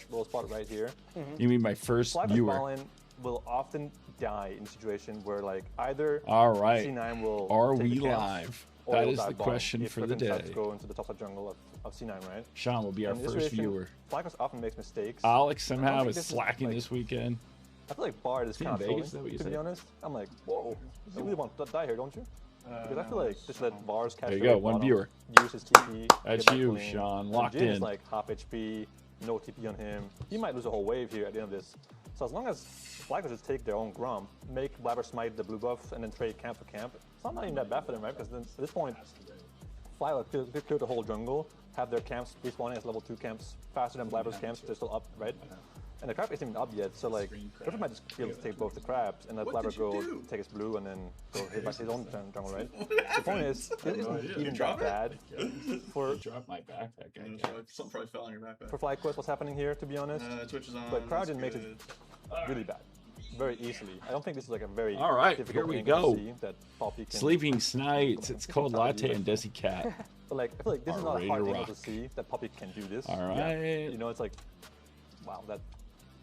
little spot right here. You mean my first FlyQuest viewer? Ballin will often die in a situation where like either All right. C9 will Are take we the camps, live? or That it'll is die the bottom question if for the Griffin decides day. to go into the top of jungle of C9, right? Sean will be our In this first situation, viewer. FlyQuest often makes mistakes. Alex I don't somehow think is this is, slacking like- this weekend. I feel like Bard is he kind in of Vegas? Is that what you to be said? honest. I'm like, whoa, you really want to die here, don't you? Because I feel like just let bars catch There you the go, one bottom, viewer. use his TP. That's get back you, clean. Sean, And locked Jin in. is like half HP, no TP on him. He might lose a whole wave here at the end of this. So as long as FlyQuest just take their own Grump, make Blabber smite the blue buff, and then trade camp for camp, it's not even that bad for them, right? Because then at this point, FlyQuest clear the whole jungle, have their camps respawning as level 2 camps faster than Blabber's camps, they're still up, right? And the crab isn't even up yet, so like, Griffin might just be able to take both the crabs and let Blabber go take his blue and then go hit back his own jungle, right? The point is, it isn't even that bad for Drop my backpack. Something probably fell on your backpack. for FlyQuest what's happening here, to be honest. Twitch is on. But that's Crowdin makes it good. really bad, very easily. I don't think this is like a very All right, difficult here we angle go. to see that Poppy can. Sleeping Snights. It's called Latte and Desi Cat. But like, I feel like this is not a Ready hard to angle rock. to see that Poppy can do this. All Yeah. right. You know, it's like, wow, that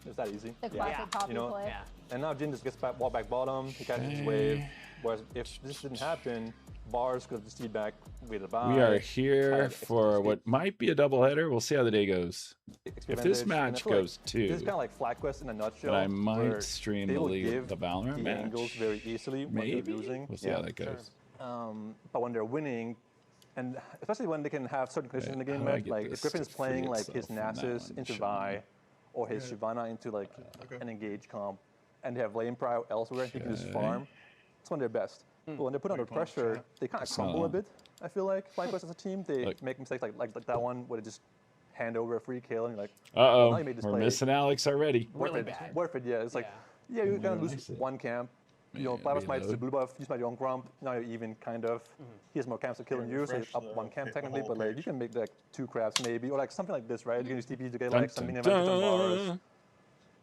is that easy. The classic Poppy You know, play. Yeah. And now Jin just gets back, wall back bottom, he catches his wave. Whereas if this didn't happen, Bars could have just back with a buy. We are here have for XP what might be a doubleheader. We'll see how the day goes. If this advantage, and I match feel like goes This is to, kind of like FlyQuest in a nutshell. but I where might stream they the will league, give the Valorant the angles match. very easily when Maybe. they're losing. We'll see how that goes. But when they're winning, and especially when they can have certain conditions in the game, how do I right? get Like this if Griffin is to playing free like his itself from that Nasus one, into Sean? Vi, or his Shyvana into like an engage comp, and they have lane prio elsewhere, he can just Okay. farm. That's when they're best. But when they're put under pressure, they kind of crumble a bit. I feel like FlyQuest as a team, they Look. make mistakes like that one where they just hand over a free kill and you're like, Uh-oh, now you made this we're play. missing Alex already. Really worth it. bad. Worth it, yeah. It's like, yeah, you're gonna lose one camp. You know, Yeah, Blabber smites the reload. blue buff, you smite your own Grump, now you're even, kind of. He has more camps to kill than you, so he's up one camp technically, but like, you can make like 2 crabs maybe, or like something like this, right? You can use TP to get like some Dun, mini dun, advantage on dun. bars,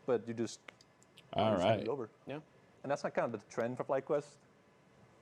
but you just All it's gonna be right. over. Yeah. And that's like kind of the trend for FlyQuest.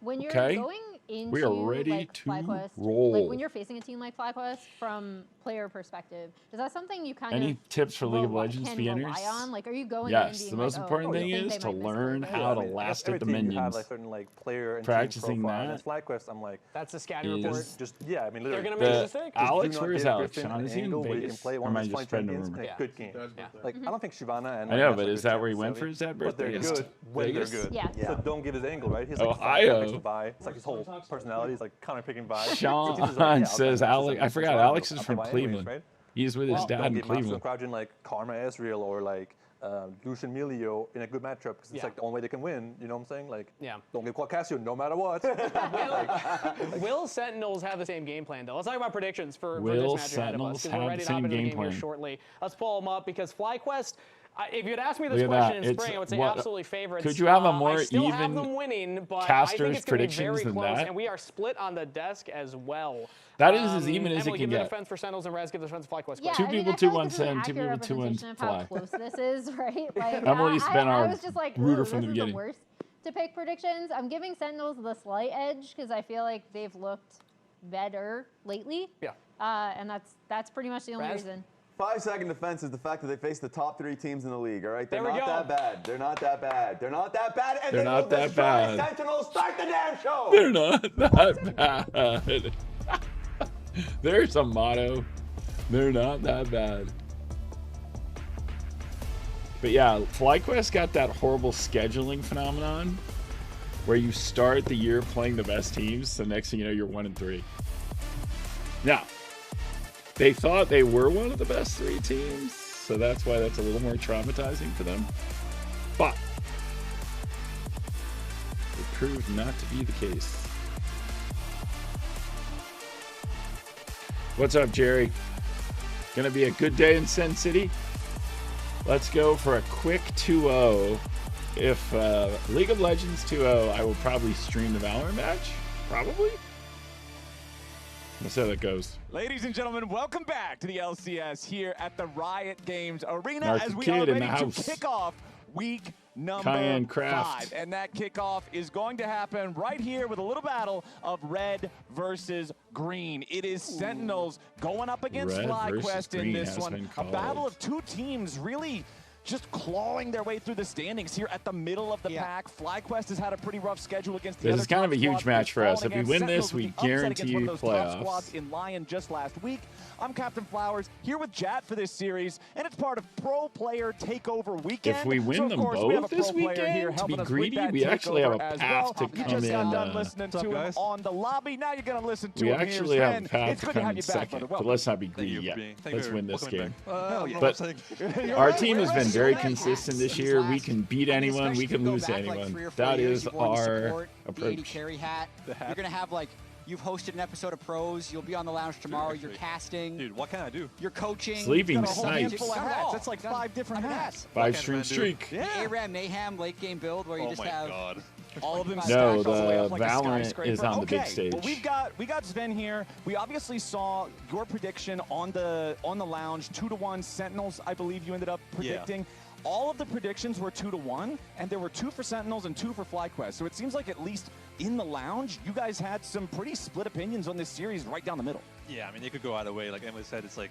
When you're Okay. going into We are ready like to FlyQuest, roll. like when you're facing a team like FlyQuest from player perspective, is that something you kind Any of tips for League of rely- Legends can beginners? rely on? Like, are you going in Yes, being the most like, important oh, thing I think is they to might learn misplay how this? to I mean, I last guess at the every team you have minions. like certain like player and Practicing team profile. that And FlyQuest, I'm like, That's the scouting report. Is just yeah, I mean They're literally. gonna make a the mistake. Alex, do not where's give Alex? Griffin Sean, an is he in angle where you can Vegas? play Or one am I of his just 20 spreading a champions rumor? in a Yeah. good game. Yeah. Like I don't think Shyvana and I know, Nasus but are is good that where he champions, went for necessarily, his dad but they're birthday? good when they're Vegas? good. Yeah. So don't give his angle, right? He's like Ohio. five Vi. It's like his whole personality is like counter picking Vi. Sean So teams are like, yeah, says I'll Alex. play I forgot. Nasus, Alex is I'll from play Vi anyways, Cleveland. right? He's with his dad Don't in give Master Cleveland. Crowdin like Karma Ezreal or like Lucian Melio in a good matchup because it's Yeah. like the only way they can win. You know what I'm saying? Like, Yeah. don't give Quackasio no matter what. Will Sentinels have the same game plan, though? Let's talk about predictions for Will this match ahead of us, Sentinels because have we're ready the to hop same into the game game here plan? shortly. Let's pull them up, because FlyQuest, if you had asked me this Look at question that. in It's spring, I would say what- absolutely favorites. Could you have a more I still have even them winning, but I casters' think it's going to be predictions very than close, that? and we are split on the desk as well. That is as even as it Emily, can give me get. the defense for Sentinels, and Rez, give the defense for FlyQuest. Yeah, Two I mean, people, I feel 2-1 like this is an Sen, two accurate people, 2-1 representation of how Fly. close this is, right? Like, Emily's been I our was just like, rooter ooh, from the this is beginning. the worst to pick predictions. I'm giving Sentinels the slight edge because I feel like they've looked better lately. Yeah. And that's pretty much the only Raz? reason. 5-second defense is the fact that they face the top 3 teams in the league, all right? They're There we not go. that bad. They're not that bad. They're not that bad. And They're they not will that destroy bad. Sentinels. Start the damn show. They're not that bad. There's a motto. They're not that bad. But yeah, FlyQuest got that horrible scheduling phenomenon where you start the year playing the best teams, so next thing you know, you're 1-3. Now, they thought they were one of the best 3 teams, so that's why that's a little more traumatizing for them. But it proved not to be the case. What's up, Jerry? Gonna be a good day in Sen City. Let's go for a quick 2-0. If League of Legends 2-0, I will probably stream the Valorant match. Probably. Let's see how that goes. Ladies and gentlemen, welcome back to the LCS here at the Riot Games Arena Narc as we Kid are in the ready to house. kick off week number Cayenne Craft. 5. And that kickoff is going to happen right here with a little battle of red versus green. It is Sentinels going up against Red versus FlyQuest in green this has one. been A battle called. of two teams really just clawing their way through the standings here at the middle of the pack. FlyQuest has had a pretty rough schedule against the This other is kind of a top huge squads. match for They've us. If fallen we win against this, we Sentinels with the upset against guarantee one of those top playoffs. squads in Lion just last week. I'm Captain Flowers here with Jat for this series, and it's part of Pro Player Takeover Weekend. If we win so of them course, we have a both this pro player here weekend, to be helping us with greedy, that we actually have a takeover as path well. to You come just got in, done listening What's to up, him guys? on the lobby. Now you're going to listen to We him actually here. have a Sven, path it's to good to come have in you back, second, brother. but Welcome. let's not be Thank greedy you yet. for being. Thank Let's you for win this welcoming me game. back. Hell yeah. But our team has been very Right. consistent this These year. We last- can beat I mean, anyone. We especially can if you go lose to back, like, anyone. 3 or 4 That years, is you've worn the our support, the AD approach. carry hat. The hat. You're gonna have like you've hosted an episode of Pros. You'll be on the lounge tomorrow. You're actually. casting. Dude, what can I do? You're coaching. Sleeping Got a whole snipes. handful of Got it hats. all. That's like Got 5 different Got it. hats. 5-stream streak. The ARAM Mayhem late game build where you Oh just my have god. All of them No, stacked all the way the up like a Valorant skyscraper. is on the big Okay, stage. Well, we got Sven here. We obviously saw your prediction on the lounge, 2-1 Sentinels. I believe you ended up predicting. All of the predictions were 2-1, and there were 2 for Sentinels and 2 for FlyQuest. So it seems like at least in the lounge, you guys had some pretty split opinions on this series right down the middle. Yeah, I mean, it could go either way. Like Emily said, it's like,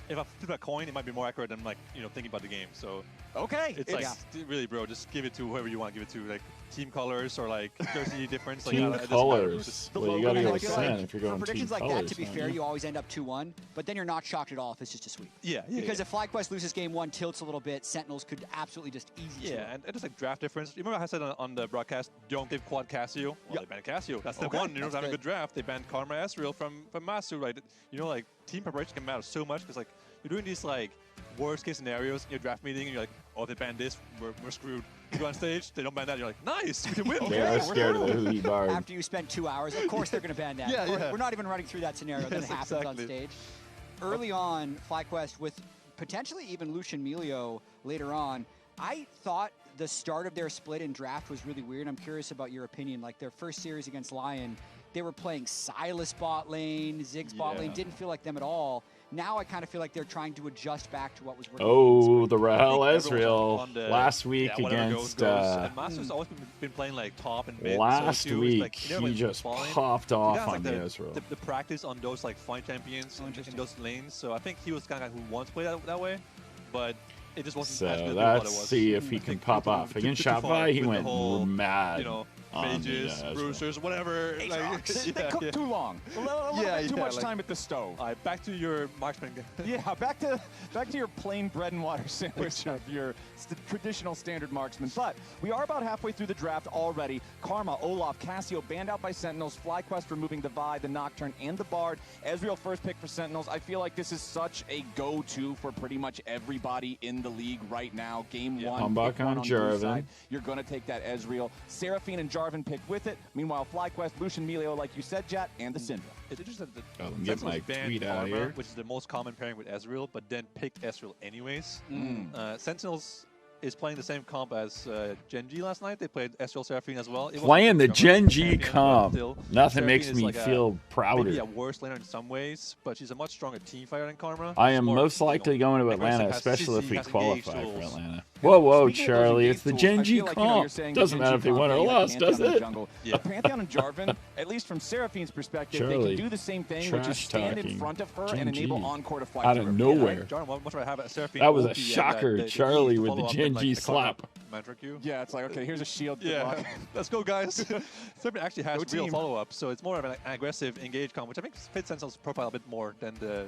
if I flip a coin, it might be more accurate than, like, you know, thinking about the game. So Okay. it's like, really, bro, just give it to whoever you want to give it to. Like, team colors or, like, jersey difference. Like, Team it doesn't matter. colors. Just- the Well, you logo gotta and go I with feel Sen like if you're For going team predictions like colors. that, to be don't fair, you? you always end up 2-1, but then you're not shocked at all if it's just a sweep. Yeah, Because if FlyQuest loses game 1, tilts a little bit, Sentinels could absolutely just easy Yeah, and just like draft difference. You remember I said on the broadcast, don't give quad Casio? Well, they banned Casio. That's step one. You know, that's having a good. good draft. They banned Karma Ezreal from Masu, right? You know, like, team preparation can matter so much because, like, you're doing these, like, worst case scenarios in your draft meeting and you're like, oh, they banned this, we're screwed. You go on stage, they don't ban that, you're like, nice, we can win. They are scared of the Hootie Bard. After you spend 2 hours, of course they're going to ban that. Yeah, We're- yeah. We're not even running through that scenario that Yes, happens on exactly. stage. Early on, FlyQuest with potentially even Lucian Melio later on, I thought the start of their split in draft was really weird. I'm curious about your opinion. Like their first series against Lion, they were playing Silas bot lane, Ziggs bot lane, Yeah. didn't feel like them at all. Now I kind of feel like they're trying to adjust back to what was working. Oh, the Rahel I think everyone's Ezreal on the- last week yeah, whatever against. And Masu's always been playing like top and mid. Last so week, like, he went just falling. popped He off has, like, on the Ezreal. the practice on those like fight champions in those lanes. So I think he was kind of guy who wants to play that way, but it just wasn't as So good as we thought it let's was. see if he I can think pop too- off. too- Against too far Shopify, he with the went whole, mad. You know, on the mages, Ezreal. bruisers, whatever. Like, They cooked too long. A little bit too much like- time at the stove. All right, back to your marksman. Yeah, back to your plain bread and water sandwich of your traditional standard marksman. But we are about halfway through the draft already. Karma, Olaf, Casio banned out by Sentinels. FlyQuest removing the Vi, the Nocturne, and the Bard. Ezreal first pick for Sentinels. I feel like this is such a go-to for pretty much everybody in the league right now. Game one, Humbug pick one on the blue Jarvan. side. You're going to take that Ezreal. Seraphine and Jarvan pick with it. Meanwhile, FlyQuest, Lucian Melio, like you said, Jat, and the Syndra. It's interesting that Oh, let me get Sentinels my banned tweet out Karma, here. which is the most common pairing with Ezreal, but then picked Ezreal anyways. Sentinels is playing the same comp as Gen G last night. They played Ezreal Seraphine as well. It wasn't Playing the a Gen G champion, but comp. still, Nothing Seraphine makes is me like feel prouder. maybe a worse laner in some ways, but she's a much stronger team fighter than Karma. I She's am more, most you know, likely going to aggressive, Atlanta, has especially if CC, we has engaged qualify for tools. Atlanta. Whoa, whoa, Speaking of those Charlie, engaged it's the tools, Gen I G feel like, you know, comp. you're saying Doesn't Gen matter G if they comp, won or you got lost, Pantheon does in the it? jungle. Yeah. But Pantheon and Jarvan, at least from Seraphine's perspective, they Charlie, can do the same thing, which is trash stand in talking front of her Gen and enable G. Encore to fly Out through of her. nowhere. John, much rather have a Seraphine. That was a OP and shocker, the Charlie, E to with follow the up Gen and, like, G the Karma slap. Mantra Q. Yeah, it's like, okay, here's a shield. Good Yeah, luck. let's go, guys. Seraphine actually has Go real team. follow-up, so it's more of an aggressive engage comp, which I think fits Sentinel's profile a bit more than the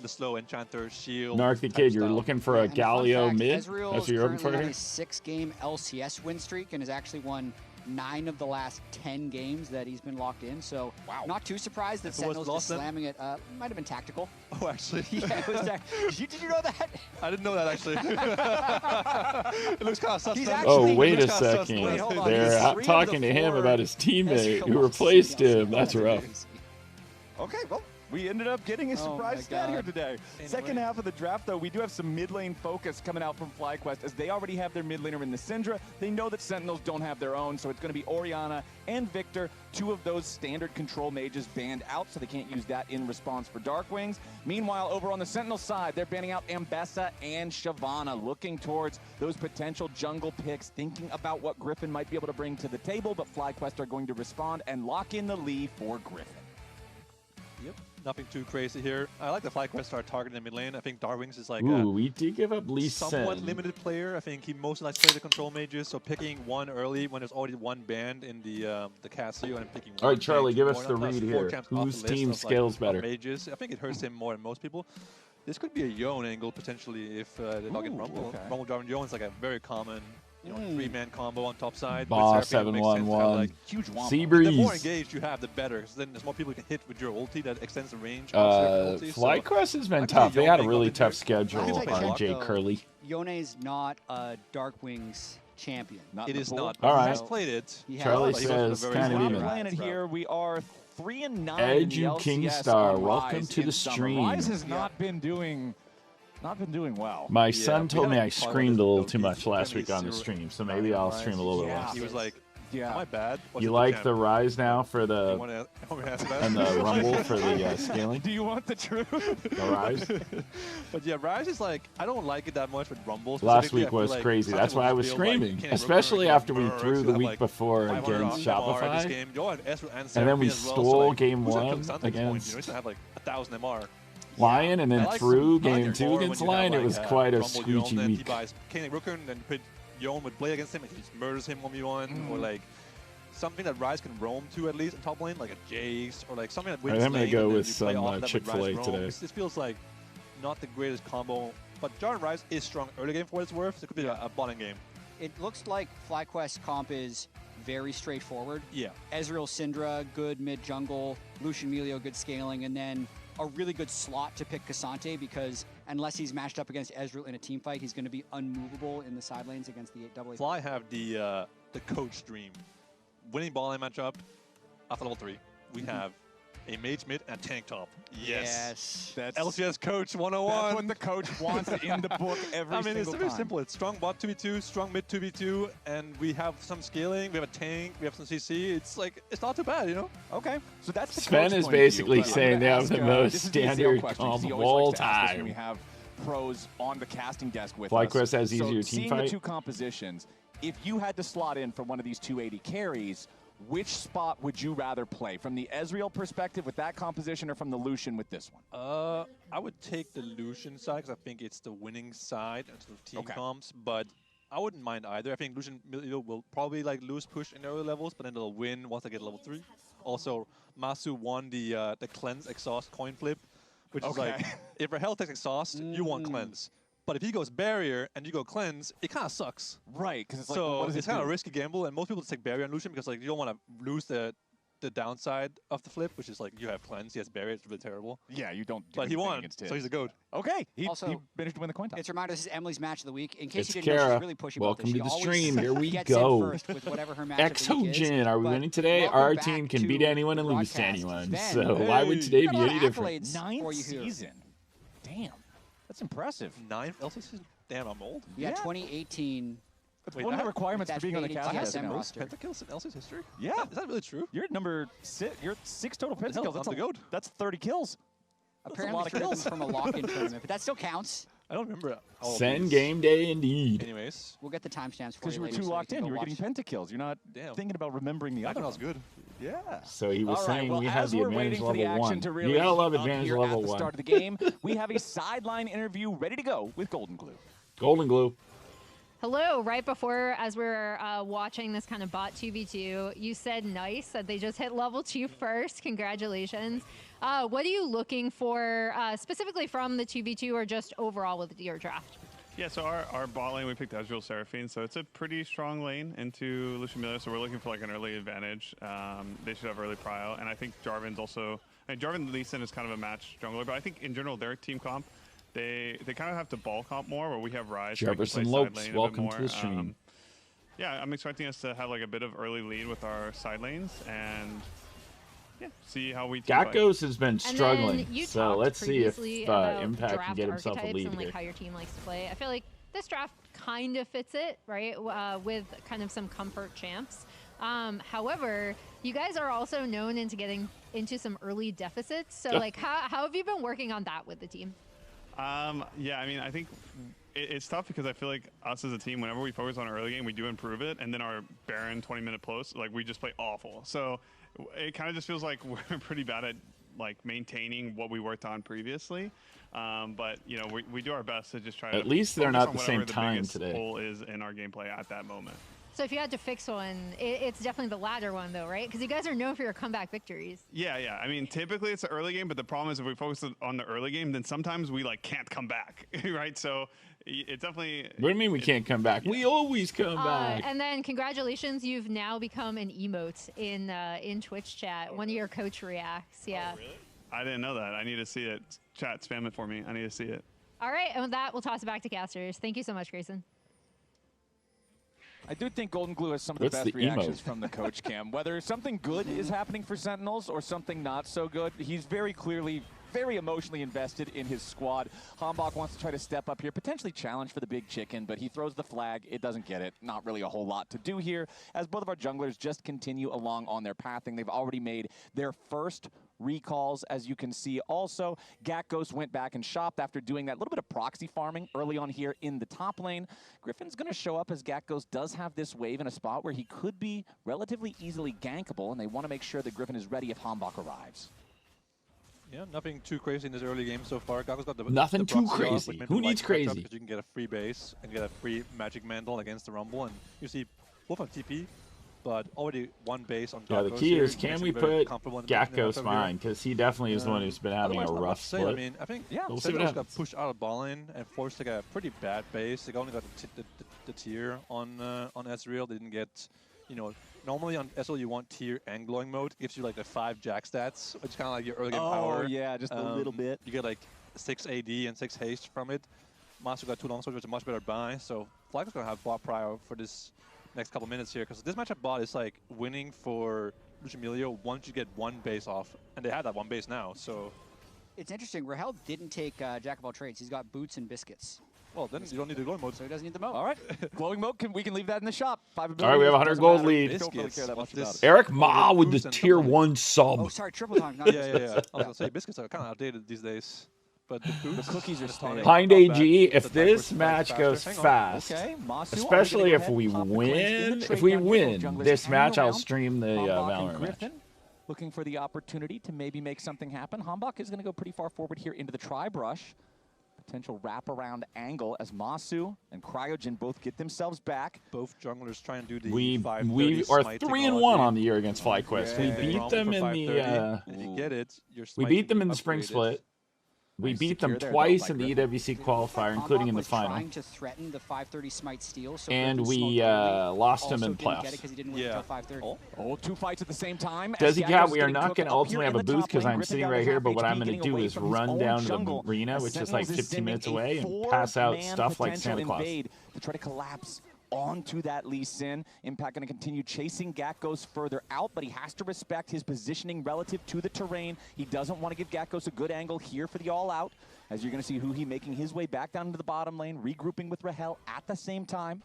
slow Enchanter, Shield. Narc the type Kid, you're style. looking for a And fun Galio fact, mid? Ezreal That's is what you're looking for currently on here? a 6-game LCS win streak and has actually won 9 of the last 10 games that he's been locked in. So not too surprised that If it was Sentinels lost is then? slamming it. Might have been tactical. Oh, actually. Yeah, it was did you know that? I didn't know that, actually. It looks kind of sus. He's then. actually- Oh, It wait a looks kinda sus. second. Wait, hold on. They're He's out 3 of talking the to him 4 about his teammate Ezreal who losses replaced in the him. LCS. That's rough. Okay, well, We ended up getting a Oh surprise my stat here God. today. Second half of the draft, though, we do have some mid lane focus coming out from FlyQuest, as they already have their mid laner in the Syndra. They know that Sentinels don't have their own, so it's going to be Orianna and Victor, two of those standard control mages banned out, so they can't use that in response for Darkwings. Meanwhile, over on the Sentinel side, they're banning out Ambessa and Shyvana, looking towards those potential jungle picks, thinking about what Griffin might be able to bring to the table, but FlyQuest are going to respond and lock in the lead for Griffin. Yep. Nothing too crazy here. I like the FlyQuest start targeting the mid lane. I think Darkwings is like Ooh, we did give up Lee somewhat Sin. limited player. I think he mostly likes to play the control mages, so picking one early when there's already one banned in the Casio and picking All one right, Charlie, banned give more, us the that's read 4 here. camps off Whose the list team of, scales of better? mages. I think it hurts him more than most people. This could be a Yone angle potentially if they don't get Rumble. Okay. Rumble Jarvan Yone's like a very common 3-man combo on top side. Boss With Seraphine, it makes sense to have, 7-1-1. like, Huge wombo. Sea the more Breeze. engaged you have, the better. Because then there's more people you can hit with your ulti that extends the range. of your ulti, so FlyQuest has been I could tough. see They had a Yone really up in tough there. schedule Last I on checked, Jay though, Curley. Yone's not a Darkwings champion. Not It in the is pool. not. All He right. has played it. He has. Charlie But he wasn't a says very kind of strong even. player. Playing it here, we are 3-9. Edu Kingstar, welcome to the stream. stream. Rise has not been doing well. My Yeah, son we told me haven't I talked about screamed a this little though. too He's much last generally week on the zero stream, so nine maybe on I'll Rise. stream a little bit Yeah. less. He was like, Yeah. am I bad? What's You the like champ? the Rise now for You the wanna ask that? and the Rumble for the scaling? Do you want the truth? The Rise? But yeah, Rise is like, I don't like it that much with Rumble. Last specifically. I week feel was like crazy. some That's people why I just was feel like screaming, you can't especially rook after we Mercs, threw you the have, week like, before 500 against this Shopify. game. You all have Ezreal and And then we Seraphine as well, so, stole like, game who's gonna kill one Xanthus point? You know, against you used to have like 1,000 MR. Lion, and I then like through some- I like game it 2 more when against you have, Lion, it like, was quite a Rumble Yone, squeegee then he week. buys Kayn Rooker, and then put Yone with Blade against him, and he just murders him 1v1, or like something that Rise can roam to at least in top lane, like a Jace, or like something that wins I'm gonna lane, go and then with you play some, off that with Chick-fil-A Rise roam. today. This feels like not the greatest combo, but Jarvan Rise is strong early game for what it's worth, so it could be a bottom game. It looks like FlyQuest comp is very straightforward. Yeah. Ezreal Syndra, good mid jungle. Lucian Melio, good scaling. And then a really good slot to pick Cassante, because unless he's matched up against Ezreal in a team fight, he's going to be unmovable in the side lanes against the AA. Fly have the coach dream. Winning ball lane matchup after level 3. We have a mage mid and a tank top. Yes. That's LCS coach 101. That's what the coach wants in the book every I mean, it's single very time. simple. It's strong bot 2v2, strong mid 2v2, and we have some scaling. We have a tank. We have some CC. It's like, it's not too bad, you know? Okay, so that's the Sven coach is point of view, basically but I'm saying gonna they have ask, the most this is the standard ACL question, 'cause he comp always of likes to all ask this when we time. have pros on the casting desk with FlyQuest us. has So easier team seeing fight. the two compositions, if you had to slot in for one of these 280 carries, which spot would you rather play? From the Ezreal perspective with that composition, or from the Lucian with this one? I would take the Lucian side because I think it's the winning side in terms of team Okay. comps, but I wouldn't mind either. I think Lucian will probably like lose push in early levels, but then they'll win once they get level 3. Also, Masu won the cleanse exhaust coin flip, which is like, Okay. if Rahel takes exhaust, you want cleanse. But if he goes barrier and you go cleanse, it kind of sucks. Right, because it's like, So well, what does it's it kind of a do? risky gamble, and most people just take barrier on Lucian because like you don't want to lose the downside of the flip, which is like you have cleanse, he has barrier, it's really terrible. Yeah, you don't do But he anything won, against so his. he's a goat. Okay, he Also, managed to win the coin toss. It's a reminder, this is Emily's match of the week. In case It's you didn't know, Kara. she's really pushy Welcome about this. to the She stream. always Here we gets go. in first with whatever her match of the week is. Exogen, are we But winning today? welcome Our back team can to beat anyone and lose to broadcast. anyone. Ben, So why would today got be a lot any of different? accolades for Ninth you here. season. Damn, that's impressive. 9th LCS season? Damn, I'm old. Yeah, Yeah. 2018. That's Wait, one of the that- requirements for that's being on the faded casting desk TSM now. roster. Pentakills in LCS history? Yeah. Is that really true? You're at number 6. You're at 6 total the hell? pentakills. That's I'm the goat. That's 30 kills. Apparently lot of driven kills. from a lock-in tournament, but that still counts. I don't remember all of Send these. game day indeed. Anyways, We'll get the timestamps for Because you were later too so locked can in. go You were watch. getting pentakills. You're not damn. thinking about remembering the Back other when I was one. good. Yeah. So he was All saying right, well, we have as the we're advantage waiting for the level action 1. to really You gotta love heat up advantage here level at the 1. start of the game, we have a sideline interview ready to go with Golden Glue. Golden Glue. Hello, right before, as we were watching this kind of bot 2v2, you said nice, that they just hit level 2 first. Congratulations. What are you looking for specifically from the 2v2 or just overall with your draft? Yeah, so our bot lane, we picked Ezreal Seraphine, so it's a pretty strong lane into Lucian Melio, so we're looking for like an early advantage. They should have early prio, and I think Jarvan's also, Jarvan Lee Sin is kind of a match jungler, but I think in general their team comp, they kind of have to ball comp more, where we have Rise. so we can play Jefferson side Lopes, lane a bit welcome more. to the stream. Yeah, I'm expecting us to have like a bit of early lead with our side lanes, and see how we team fight. Gakkos has been struggling, you so talked let's see if previously about Impact can draft get himself a archetypes lead and like here. how your team likes to play. I feel like this draft kind of fits it, right? With kind of some comfort champs. However, you guys are also known into getting into some early deficits. So like, how have you been working on that with the team? Yeah, I mean, I think it's tough because I feel like us as a team, whenever we focus on our early game, we do improve it, and then our Baron 20-minute post, like we just play awful. So it kind of just feels like we're pretty bad at like maintaining what we worked on previously. But you know, we do our best to just try to. At least they're focus not on the same whatever time biggest today. hole is in our gameplay at that moment. So if you had to fix one, it's definitely the latter one, though, right? Because you guys are known for your comeback victories. Yeah. I mean, typically it's the early game, but the problem is if we focus on the early game, then sometimes we like can't come back, right? So it definitely. What do you mean we can't come back? We always come back. And then congratulations, you've now become an emote in Twitch chat. One of your coach reacts, yeah. Oh, really? I didn't know that. I need to see it. Chat, spam it for me. I need to see it. All right, and with that, we'll toss it back to casters. Thank you so much, Grayson. I do think Golden Glue has some of the What's best the reactions emote? from the coach cam. Whether something good is happening for Sentinels or something not so good, he's very clearly very emotionally invested in his squad. Hambach wants to try to step up here, potentially challenge for the big chicken, but he throws the flag. It doesn't get it. Not really a whole lot to do here, as both of our junglers just continue along on their pathing. They've already made their first recalls, as you can see. Also, Gakkos went back and shopped after doing that little bit of proxy farming early on here in the top lane. Griffin's going to show up as Gakkos does have this wave in a spot where he could be relatively easily gankable, and they want to make sure that Griffin is ready if Hambach arrives. Yeah, nothing too crazy in this early game so far. Gakkos got the Nothing the too proxy off, crazy. which made Who me needs like the matchup crazy? Because you can get a free base and get a free magic mantle against the Rumble, and you see both have TP, but already one base on Gakkos. Yeah, the key here is makes can it we very put comfortable in the matchup Gakkos here. fine? Because he definitely is the one who's been having a Otherwise, not much rough to say. split. I mean, I think We'll see what Sentinels got happens. pushed out of ball lane and forced like a pretty bad base. They only got the tier on Ezreal. They didn't get, you know, normally on Ezreal you want tier and glowing mode. Gives you like the 5 jack stats, which is kind of like your early game power. Oh, yeah, just a little bit. You get like 6 AD and 6 haste from it. Master got 2 longswords, which is a much better buy. So Flag is going to have bot prior for this next couple minutes here, because this matchup bot is like winning for Lucian once you get one base off, and they have that one base now. So It's interesting. Rahel didn't take Jack of all trades. He's got boots and biscuits. well, then you don't need the glowing mode. So he doesn't need the moat. All right, glowing moat, we can leave that in the shop. 5 abilities. All right, we have a 100 doesn't gold matter. lead. Don't really care that much about it. Eric Ma with the Boost and tier something. 1 sub. Oh, sorry, triple time. Not Yeah. I was gonna say biscuits are kind of outdated these days, but the boost, cookies are and the staying. tonic Hind brought back AG, the if this diversified match faster. goes Hang on. fast, Okay, Masu, especially I'm if gonna we go ahead and pop the coins in win, the if trade we down here. win Junglers this hanging match, I'll around. stream the Hambach and Valorant match. Griffin looking for the opportunity to maybe make something happen. Hambach is going to go pretty far forward here into the tri-brush. Potential wraparound angle as Masu and Cryogen both get themselves back. Both junglers try and do the We 530 are smite 3-1 technology. on the year against FlyQuest. Yeah, We they beat roam them for in 530, the and if you get it, your we smite beat can them be in the spring upgraded. split. We Nice beat them secure there, though, twice by in the Griffin. EWC qualifier, including in the was final. trying to threaten the 530 smite steal, so And Griffin we smoked early. lost him Also in didn't get playoffs. it because he didn't win Yeah. until 530. Oh, 2 fights at the same time. Does he Gakkos count? We are getting not cooked going to up ultimately here have a in the boost top because lane. I'm Griffin sitting down right his here, half but what I'm HP, going to getting do away is from his run own down to jungle. the arena, which is like Sentinels is 15 minutes sending a away, and pass out 4-man stuff like potential Santa Claus. invade to try to collapse onto that Lee Sin. Impact going to continue chasing Gakkos further out, but he has to respect his positioning relative to the terrain. He doesn't want to give Gakkos a good angle here for the all-out, as you're going to see Huhi making his way back down into the bottom lane, regrouping with Rahel at the same time.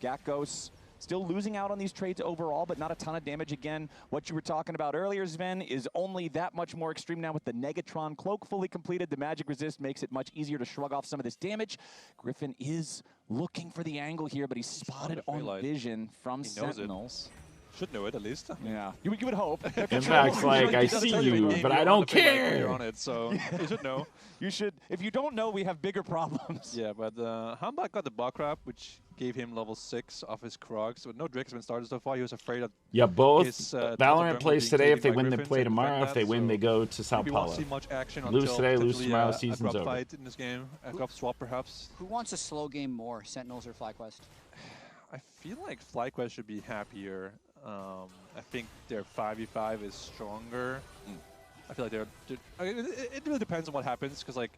Gakkos still losing out on these trades overall, but not a ton of damage. Again, what you were talking about earlier, Sven, is only that much more extreme now with the Negatron cloak fully completed. The magic resist makes it much easier to shrug off some of this damage. Griffin is looking for the angle here, but he's spotted on Freelight. vision from He knows it. Sentinels. Should know it at least. Yeah, you would hope. Impact's like, I see you, but I don't care. You're on it, so you should know. You should. If you don't know, we have bigger problems. Yeah, but Hambach got the Buckrap, which gave him level 6 off his Krog. So no Drake's been started so far. He was afraid of Yeah, both his, Valorant jungle plays being today. If taken they by win, they Griffin, play so tomorrow. defend If they that, win, so they go to Sao we won't Paulo. see much action Lose until today, lose potentially, tomorrow, a season's grub over. fight in this game. A grub swap, perhaps. Who wants a slow game more, Sentinels or FlyQuest? I feel like FlyQuest should be happier. I think their 5v5 is stronger. I feel like it really depends on what happens, because like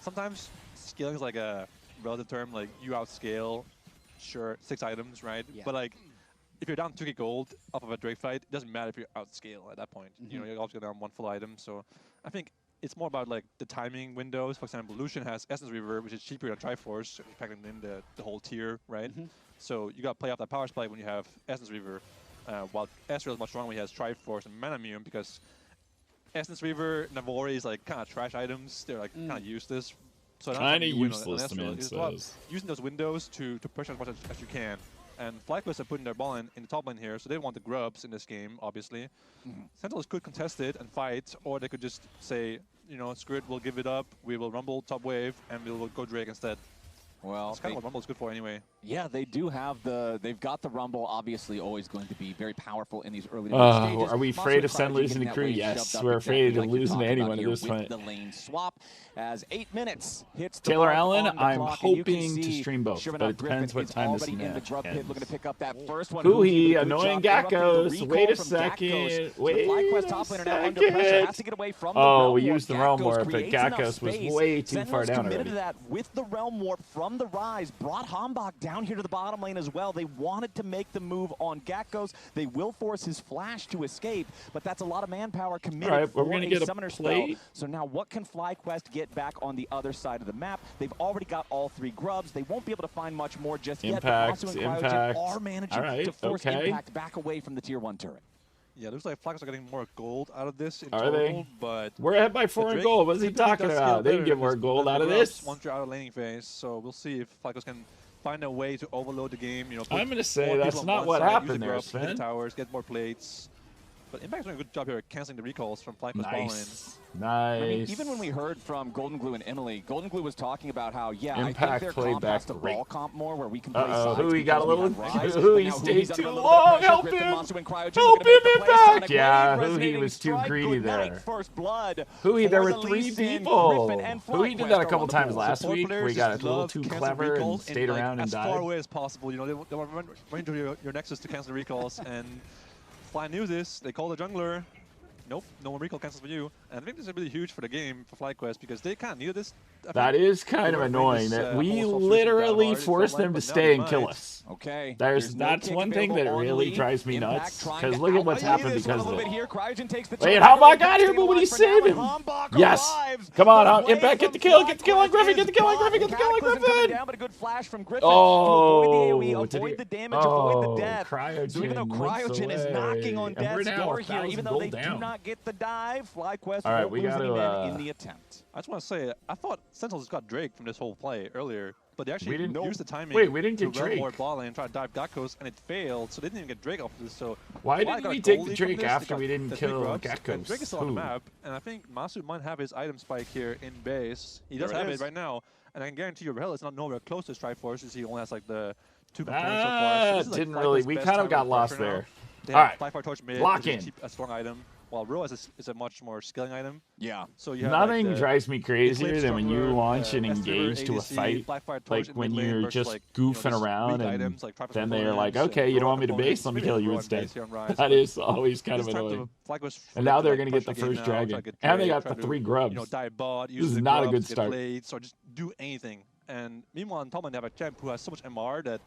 sometimes scaling is like a relative term. Like you outscale, sure, 6 items, right? Yeah. But like if you're down 2k gold off of a Drake fight, it doesn't matter if you're outscale at that point. You know, you're also down one full item. So I think it's more about like the timing windows. For example, Lucian has Essence Reaver, which is cheaper than Triforce, packing in the whole tier, right? So you got to play off that power spike when you have Essence Reaver, while Ezreal is much stronger when he has Triforce and Manamune, because Essence Reaver, Navori is like kind of trash items. They're like kind of useless. So kind of useless, the man says. Using those windows to push as much as you can. And FlyQuest are putting their ball in the top lane here, so they want the grubs in this game, obviously. Sentinels could contest it and fight, or they could just say, you know, screw it, we'll give it up, we will rumble top wave, and we'll go Drake instead. Well, that's kind of what Rumble is good for anyway. Yeah, they do have they've got the Rumble, obviously always going to be very powerful in these early stages. Are we afraid of Sen losing to crew? Yes, we're afraid of losing to anyone at this point. The lane swap as 8 minutes hits the Taylor mark Allen, on the I'm clock, and hoping to stream both, but it depends what time this in the match grub pit, ends. looking to pick up that first one. Hooey, annoying Gakkos. Wait a second. Wait a second. Oh, we used the Realm Warp, but Gakkos was way too far down already. To that with the Realm Warp from the Rise, brought Hambach down here to the bottom lane as well. They wanted to make the move on Gakkos. They will force his flash to escape, but that's a lot of manpower committed for a summoner spell. So now what can FlyQuest get back on the other side of the map? They've already got all 3 grubs. They won't be able to find much more just yet. Impact, but Impact are managing to force Impact back away from the tier 1 turret. Yeah, looks like FlyQuest are getting more gold out of this in Are total, they? But we're ahead by 4 in gold. What's he talking about? They can get more gold out of this. Once you're out of laning phase, so we'll see if FlyQuest can find a way to overload the game. You know, I'm going to say that's not what happened there, Sven. Towers, get more plates. But Impact's doing a good job here at canceling the recalls from FlyQuest ball lane. Nice. I mean, even when we heard from Golden Glue and Emily, Golden Glue was talking about how, I think their comp has to ball comp more, where we can play sides. Hooey got a little. Hooey stayed too long. Help him! Help him, Impact! Yeah, Hooey was too greedy there. Hooey, there were 3 people. Hooey did that a couple times last week, where he got a little too clever and stayed around and died. As far away as possible. You know, they want to run into your nexus to cancel the recalls, and Fly knew this. They called the jungler. Nope, no one recall cancels for you. And I think this is really huge for the game for FlyQuest because they kind of needed this. That is kind of annoying that we literally forced them to stay and kill us. Okay. That's one thing that really drives me nuts. Because look at what's happened because of it. Wait, Hambach got here, but what he's saving? Yes. Come on, Impact, get the kill, get the kill on Griffin, get the kill on Griffin, get the kill on Griffin. But a good flash from Griffin. Oh, avoid the damage, avoid the death. Cryogen. So even though Cryogen is knocking on Death's door here, even though they do not get the dive, FlyQuest will lose again in the attempt. I just want to say, I thought Sentinels got Drake from this whole play earlier, but they actually used the timing. Wait, we didn't get Drake. More ball lane and try to dive Gakkos, and it failed, so they didn't even get Drake off this. So why didn't we take the Drake after we didn't kill Gakkos? Drake is still on the map, and I think Masu might have his item spike here in base. He does have it right now, and I can guarantee you, Rahel is not nowhere close to Triforce. He only has like the 2 components so far. So didn't really. We kind of got lost there. All right, Flyfire Torch mid, lock in. A strong item. While Ro is a much more skilling item. Yeah. So you have nothing drives me crazier than when you launch and engage to a fight, like when you're just goofing around and then they're like, okay, you don't want me to base, let me kill you instead. That is always kind of annoying. And now they're going to get the first dragon. And they got the 3 grubs. This is not a good start. Or just do anything. And meanwhile, on top, they have a champ who has so much MR that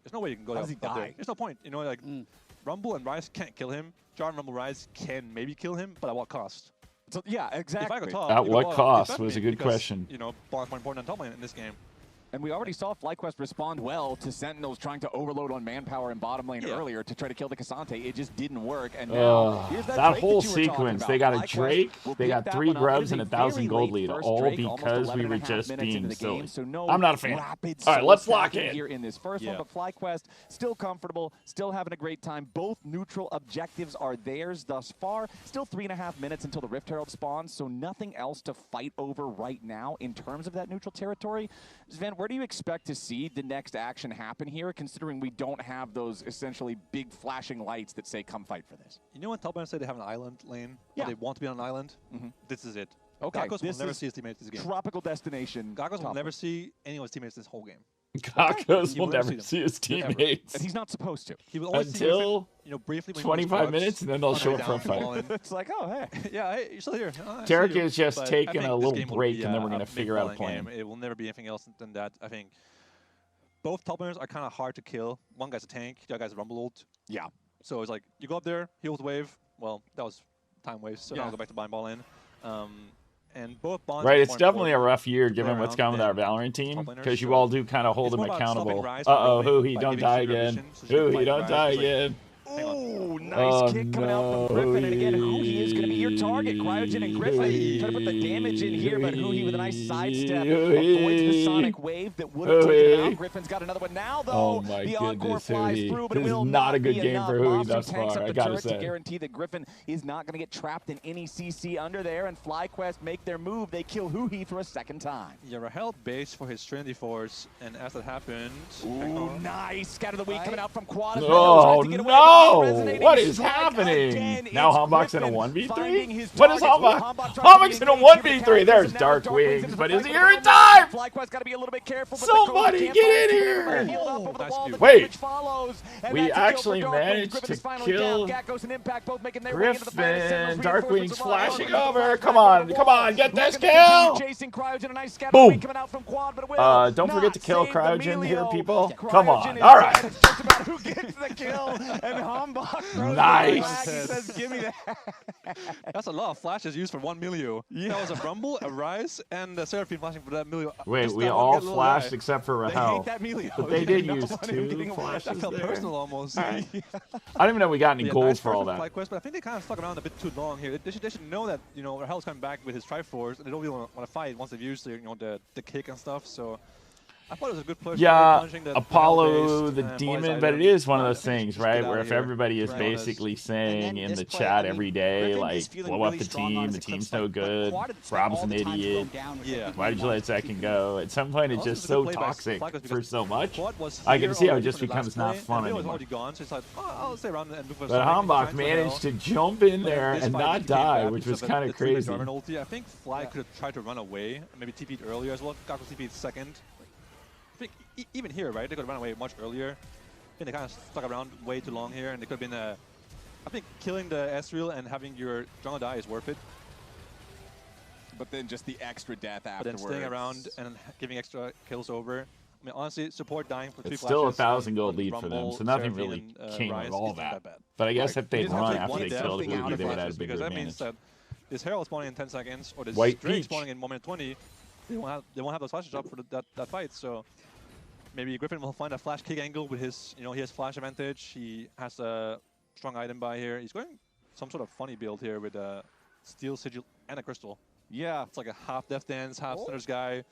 there's no way you can go up there. There's no point. You know, like Rumble and Rise can't kill him. Jarvan Rumble Rise can maybe kill him, but at what cost? So, yeah, exactly. If I go top, at what cost was a good question. You know, Ball's more important than top lane in this game. And we already saw FlyQuest respond well to Sentinels trying to overload on manpower in bottom lane earlier to try to kill the Cassante. It just didn't work. And now, here's that whole sequence. They got a Drake, they got 3 grubs and 1,000 gold lead, all because we were just being silly. I'm not a fan. All right, let's lock in. Here in this first one, but FlyQuest still comfortable, still having a great time. Both neutral objectives are theirs thus far. Still 3.5 minutes until the Rift Herald spawns, so nothing else to fight over right now in terms of that neutral territory. Sven, where do you expect to see the next action happen here, considering we don't have those essentially big flashing lights that say, come fight for this? You know when top lane say they have an island lane? Yeah. They want to be on an island? This is it. Okay, Gakkos will never see his teammates this game. Tropical destination. Gakkos will never see any of his teammates this whole game. Gakkos will never see his teammates. And he's not supposed to. He will only until see briefly 25 minutes, and then they'll show up for a fight. It's like, oh, hey. Yeah, hey, you're still here. Tarek is just taking a little break, and then we're going to figure out a plan. It will never be anything else than that, I think. both top laners are kind of hard to kill. One guy's a tank, the other guy's a rumble ult. Yeah. So it's like, you go up there, heal with wave. Well, that was time waste, so now I'll go back to blind ball in. And both bonds. Right, it's definitely a rough year given what's coming with our Valorant team, because you all do kind of hold them accountable. Uh-oh, Huhi, don't die again. Huhi, don't die again. Ooh, nice kick coming out from Griffin. And again, Huhi is going to be your target. Cryogen and Griffin trying to put the damage in here, but Huhi with a nice sidestep avoids the sonic wave that would have taken him out. Griffin's got another one now, though. The encore flies through, but it will not a good game enough. for Huhi Mops thus and tanks far, up I the gotta turret say. to guarantee that Griffin is not going to get trapped in any CC under there, and FlyQuest make their move. They kill Huhi for a second time. Yeah, Rahel base for his Trinity Force, and as that happened... Ooh, nice. Scatter the week coming out from Quad. Oh, no! What is happening? Now Hombok's in a 1v3? What is Hombok? Hombok's in a 1v3. There's Dark Wings, but is he here in time? Somebody get in here! Wait, we actually managed to kill Griffin. Dark Wings flashing over. Come on, come on, get this kill! Boom! Don't forget to kill Cryogen here, people. Come on, all right. Who gets the kill? And Hombok nice. Says, give me that. That's a lot of flashes used for 1 milli. Yeah. That was a Rumble, a Rise, and a Seraphine flashing for that milli. Wait, we all flashed except for Rahel. They hate that milli. But they did use 2 flashes That felt there. personal almost. Right. I don't even know we got any gold nice for all that. FlyQuest, but I think they kind of stuck around a bit too long here. They should know that, you know, Rahel's coming back with his Triforce, and they don't really want to fight once they've used their, you know, the kick and stuff. So I thought it was a good push. Yeah, Apollo the demon, but it is one of those things, right, where if everybody is basically saying in the chat every day, like, blow up the team's no good, Rob's an idiot, why did you let second go? At some point, it's just so toxic for so much. I can see how it just becomes not fun anymore. But Hombok managed to jump in there and not die, which was kind of crazy. I think Fly could have tried to run away, maybe TP'd earlier as well. Gakko TP'd second. I think even here, right, they could have run away much earlier. I think they kind of stuck around way too long here, and they could have been, I think killing the Ezreal and having your jungle die is worth it. But then just the extra death afterwards. But then staying around and giving extra kills over. I mean, honestly, support dying for 3 flashes. It's still a 1,000 gold lead for them, so nothing really came of all that. But I guess if they'd run after they killed Huhi, they would have had a bigger advantage. That means that this Herald spawning in 10 seconds, or this Drake spawning in 1 minute 20, they won't have those flashes up for that fight. So maybe Griffin will find a flash kick angle with his, you know, he has flash advantage. He has a strong item buy here. He's going some sort of funny build here with a steel sigil and a crystal. Yeah, it's like a half Death Dance, half Sinner's Guy,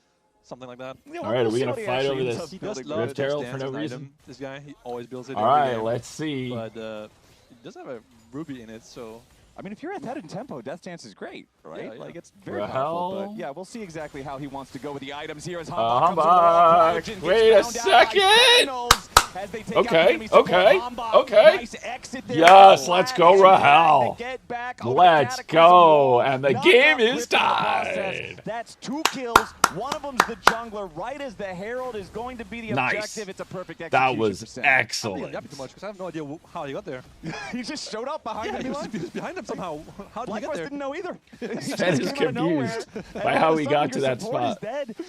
something like that. All right, are we gonna fight over this Rift Herald for no reason? This guy, he always builds it. All right, let's see. But he does have a ruby in it, so. I mean, if you're ahead in tempo, Death Dance is great, right? Yeah, yeah. Like, it's very Rahel. powerful. But yeah, we'll see exactly how he wants to go with the items here as Hombok comes wait a second! Okay. Yes, let's go, Rahel. Let's go, and the game is tied. That's 2 kills. One of them's the jungler. Right as the Herald is going to be the objective. It's a perfect execution. That was excellent. Too much because I have no idea how he got there. He just showed up behind him. He was behind him somehow. How did he get there? Didn't know either. Sven is confused by how he got to that spot.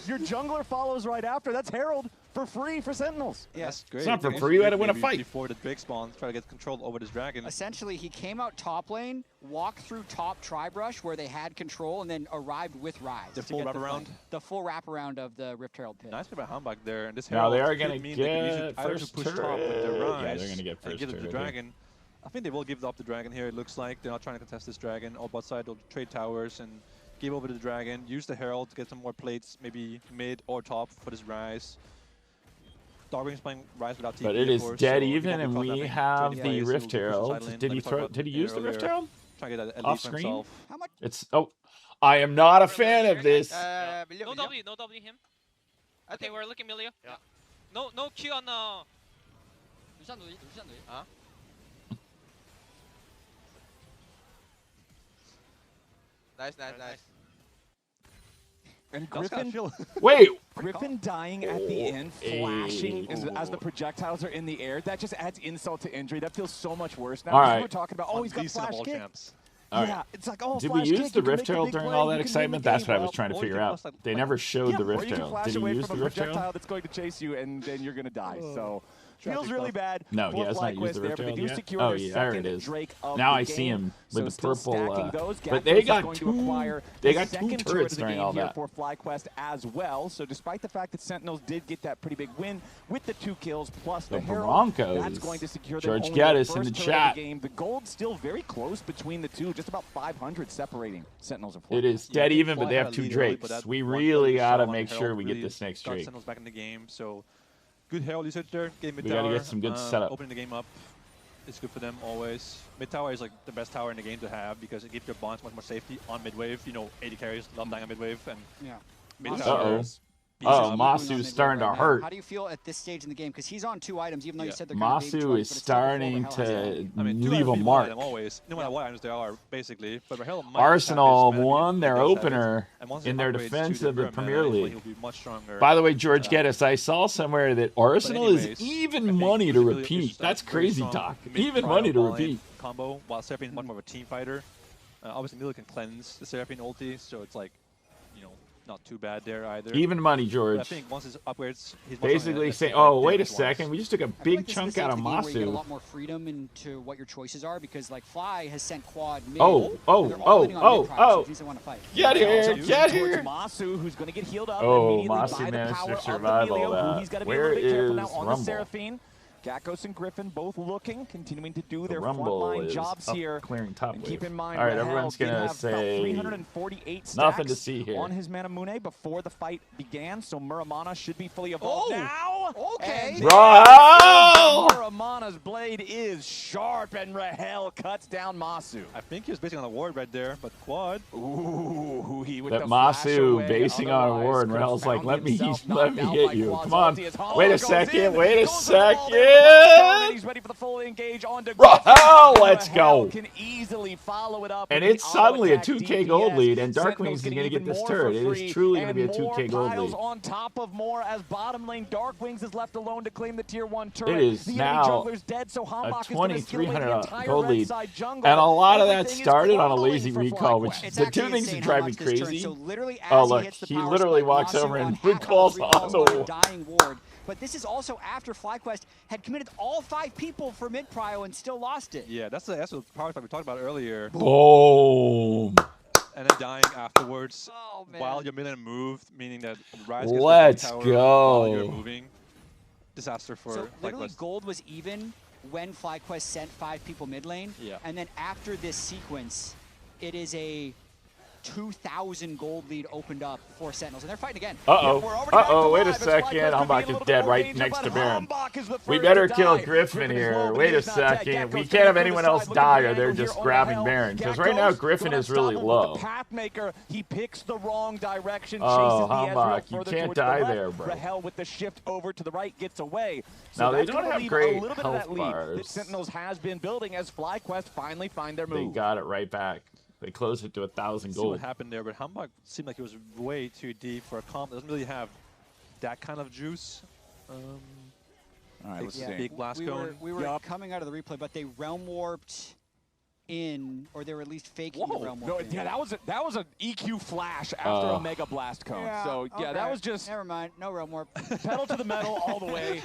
Your jungler follows right after. That's Herald for free for Sentinels. Yeah, that's great. It's not for free. You had to win a fight. Before the Drake spawns, try to get control over this dragon. Essentially, he came out top lane, walked through top Tribrush where they had control, and then arrived with Rise. The full wraparound? The full wraparound of the Rift Herald pit. Nice by Hombok there. And this now Herald they are going to mean get either first push turret. top with their Rise, Yeah, they're going to get first give it to the turret. dragon. I think they will give up the dragon here. It looks like they're not trying to contest this dragon. All bot side, they'll trade towers and give over to the dragon. Use the Herald to get some more plates, maybe mid or top for this Rise. Darwin's playing Rise without TP, but it is course, dead so even, and we have the Rift Herald. Did he use the Rift Herald? Try to get that off screen? himself. How much? It's I am not a fan of this. No W him. Okay, we're looking Milio. Yeah. No Q on Nice. And Griffin, wait, Griffin dying at the end, flashing as the projectiles are in the air. That just adds insult to injury. That feels so much worse now. All right. We're talking about, he's got flash kick. All yeah, right. it's like, oh, Did we flash use kick, the you can Rift make the Herald big during play, all you that can win excitement? the That's game. what I was trying to or you figure can out. plus, like, They never showed the Or Rift you can Herald. flash Did he away use from the a Rift projectile Herald? that's going to chase you, and then you're going to die. So Traffic feels really stuff. bad. No, he for has not used FlyQuest the there, Rift but they Herald do yet. secure Oh, their yeah, there it second is. Drake of Now the I see game. him So with the still purple. stacking those. But Gakos they is got going to two. acquire They the got two second turret turrets of the during game all here that. for FlyQuest as well. So despite the fact that Sentinels did get that pretty big win with the 2 kills plus the Herald, Broncos. that's going to secure them George only their Gaddis in first the turret chat. of the game. The gold's still very close between the two, just about 500 separating Sentinels and FlyQuest. It is dead even, but they have 2 Drakes. We really got to make sure we get this next Drake. Sentinels back in the game, so good Herald usage there. Game mid We tower. got to get some good setup. Opening the game up is good for them always. Mid tower is like the best tower in the game to have because it gives your bonds much more safety on mid wave. You know, 80 carries love dying on mid wave, and mid tower. Uh-oh, Masu's starting to hurt. How do you feel at this stage in the game? Because he's on 2 items, even though you said they're kind of baby Masu choice, is but it's still starting before Rahel. to I mean, leave a mark. Always, no matter what items they are, basically. But Rahel might Arsenal have his won their mana, opener and once in he their upgrades defense to of the pure Premier mana, League. he'll be much stronger. By the way, George Geddes, I saw somewhere that Arsenal is anyways, even money to repeat. That's crazy talk. Even money to repeat. Combo, while Seraphine is much more of a team fighter. Obviously, Mila can cleanse the Seraphine ulti, so it's like, you know, not too bad there either. Even money, George. But I think once his upgrades, he's basically saying, "Oh, wait a second, we just took a big chunk out of You get a Masu." lot more freedom into what your choices are because, like, Fly has sent quad mid. Oh, and they're all winning on mid prior, so it means they want to fight. Get here, get Towards here. Masu, who's going to get healed up Oh, immediately Masu by the managed power to of survive the Melio, all who that. he's got to be Where a little bit careful now is on Rumble? the Seraphine. Gakos and Griffin both looking, continuing to do The their Rumble frontline is jobs up here. clearing top And wave. keep in mind, All right, Rahel everyone's did gonna have about say 348 stacks nothing to see here. on his Manamune before the fight began, so Muramana should be fully evolved now. Okay. Rahel! Muramana's blade is sharp, and Rahel cuts down Masu. I think he was basing on a ward right there, but quad. Ooh, he with That the flash Masu away, basing on a otherwise ward, and could have Rahel's like, found let me himself let me knocked out hit by you. Quad's Come on. ulti as Hollow Wait a goes second, in, wait a goes for the ball, they're second. and he's ready for the full engage on to Rahel, let's Rahel go. can easily follow it up And with the it's suddenly a auto-attack 2K gold DPS. lead, and Darkwings Sentinels is getting going to get even this more turret. for It free, is truly going to be a and 2K more gold piles lead. on top of more as bottom lane Darkwings is left alone to claim the tier 1 turret. It is the now enemy jungler's dead, so a Hambach is going to steal away the 2,300 entire gold red lead. side jungle. And a lot of that Everything is started on a crumbling lazy for recall, which FlyQuest. It's the actually two things insane that how drive me much this turns. crazy. So literally as Oh, he look, hits the he power literally spike, walks Masu over and on big half calls health, on the recalls wall. dying ward. But this is also after FlyQuest had committed all 5 people for mid prio and still lost it. Yeah, that's the power spike we talked about earlier. Boom. And then dying afterwards Oh, man. while your minion moved, meaning that Rise gets Let's the tower go. while you're moving. Disaster for So literally FlyQuest. gold was even when FlyQuest sent 5 people mid lane. Yeah. And then after this sequence, it is a 2,000 gold lead opened up for Sentinels. And they're fighting again. Uh-oh, wait a second. Hambach is dead right next to Baron. We better kill Griffin here. Wait a second. We can't have anyone else die or they're just grabbing Baron. Because right now Griffin is really low. Pathmaker, he picks the wrong direction, Oh, chases the Hambach, Ezreal you further can't towards the die left. there, bro. Rahel with the shift over to the right gets away. So Now, they that's don't gonna have leave great a little bit of health that lead bars. that Sentinels has been building as FlyQuest finally find their They move. got it right back. They closed it to 1,000 See what gold. happened there, but Hambach seemed like he was way too deep for a comp that doesn't really have that kind of juice. All right, let's see. Big blast we cone. were coming out of the replay, but they realm warped in, or they were at least faking the realm No, warp in. yeah, that was an EQ flash after a mega blast cone. Yeah, so yeah, that okay. was just Never mind, no realm warp. pedal to the metal all the way.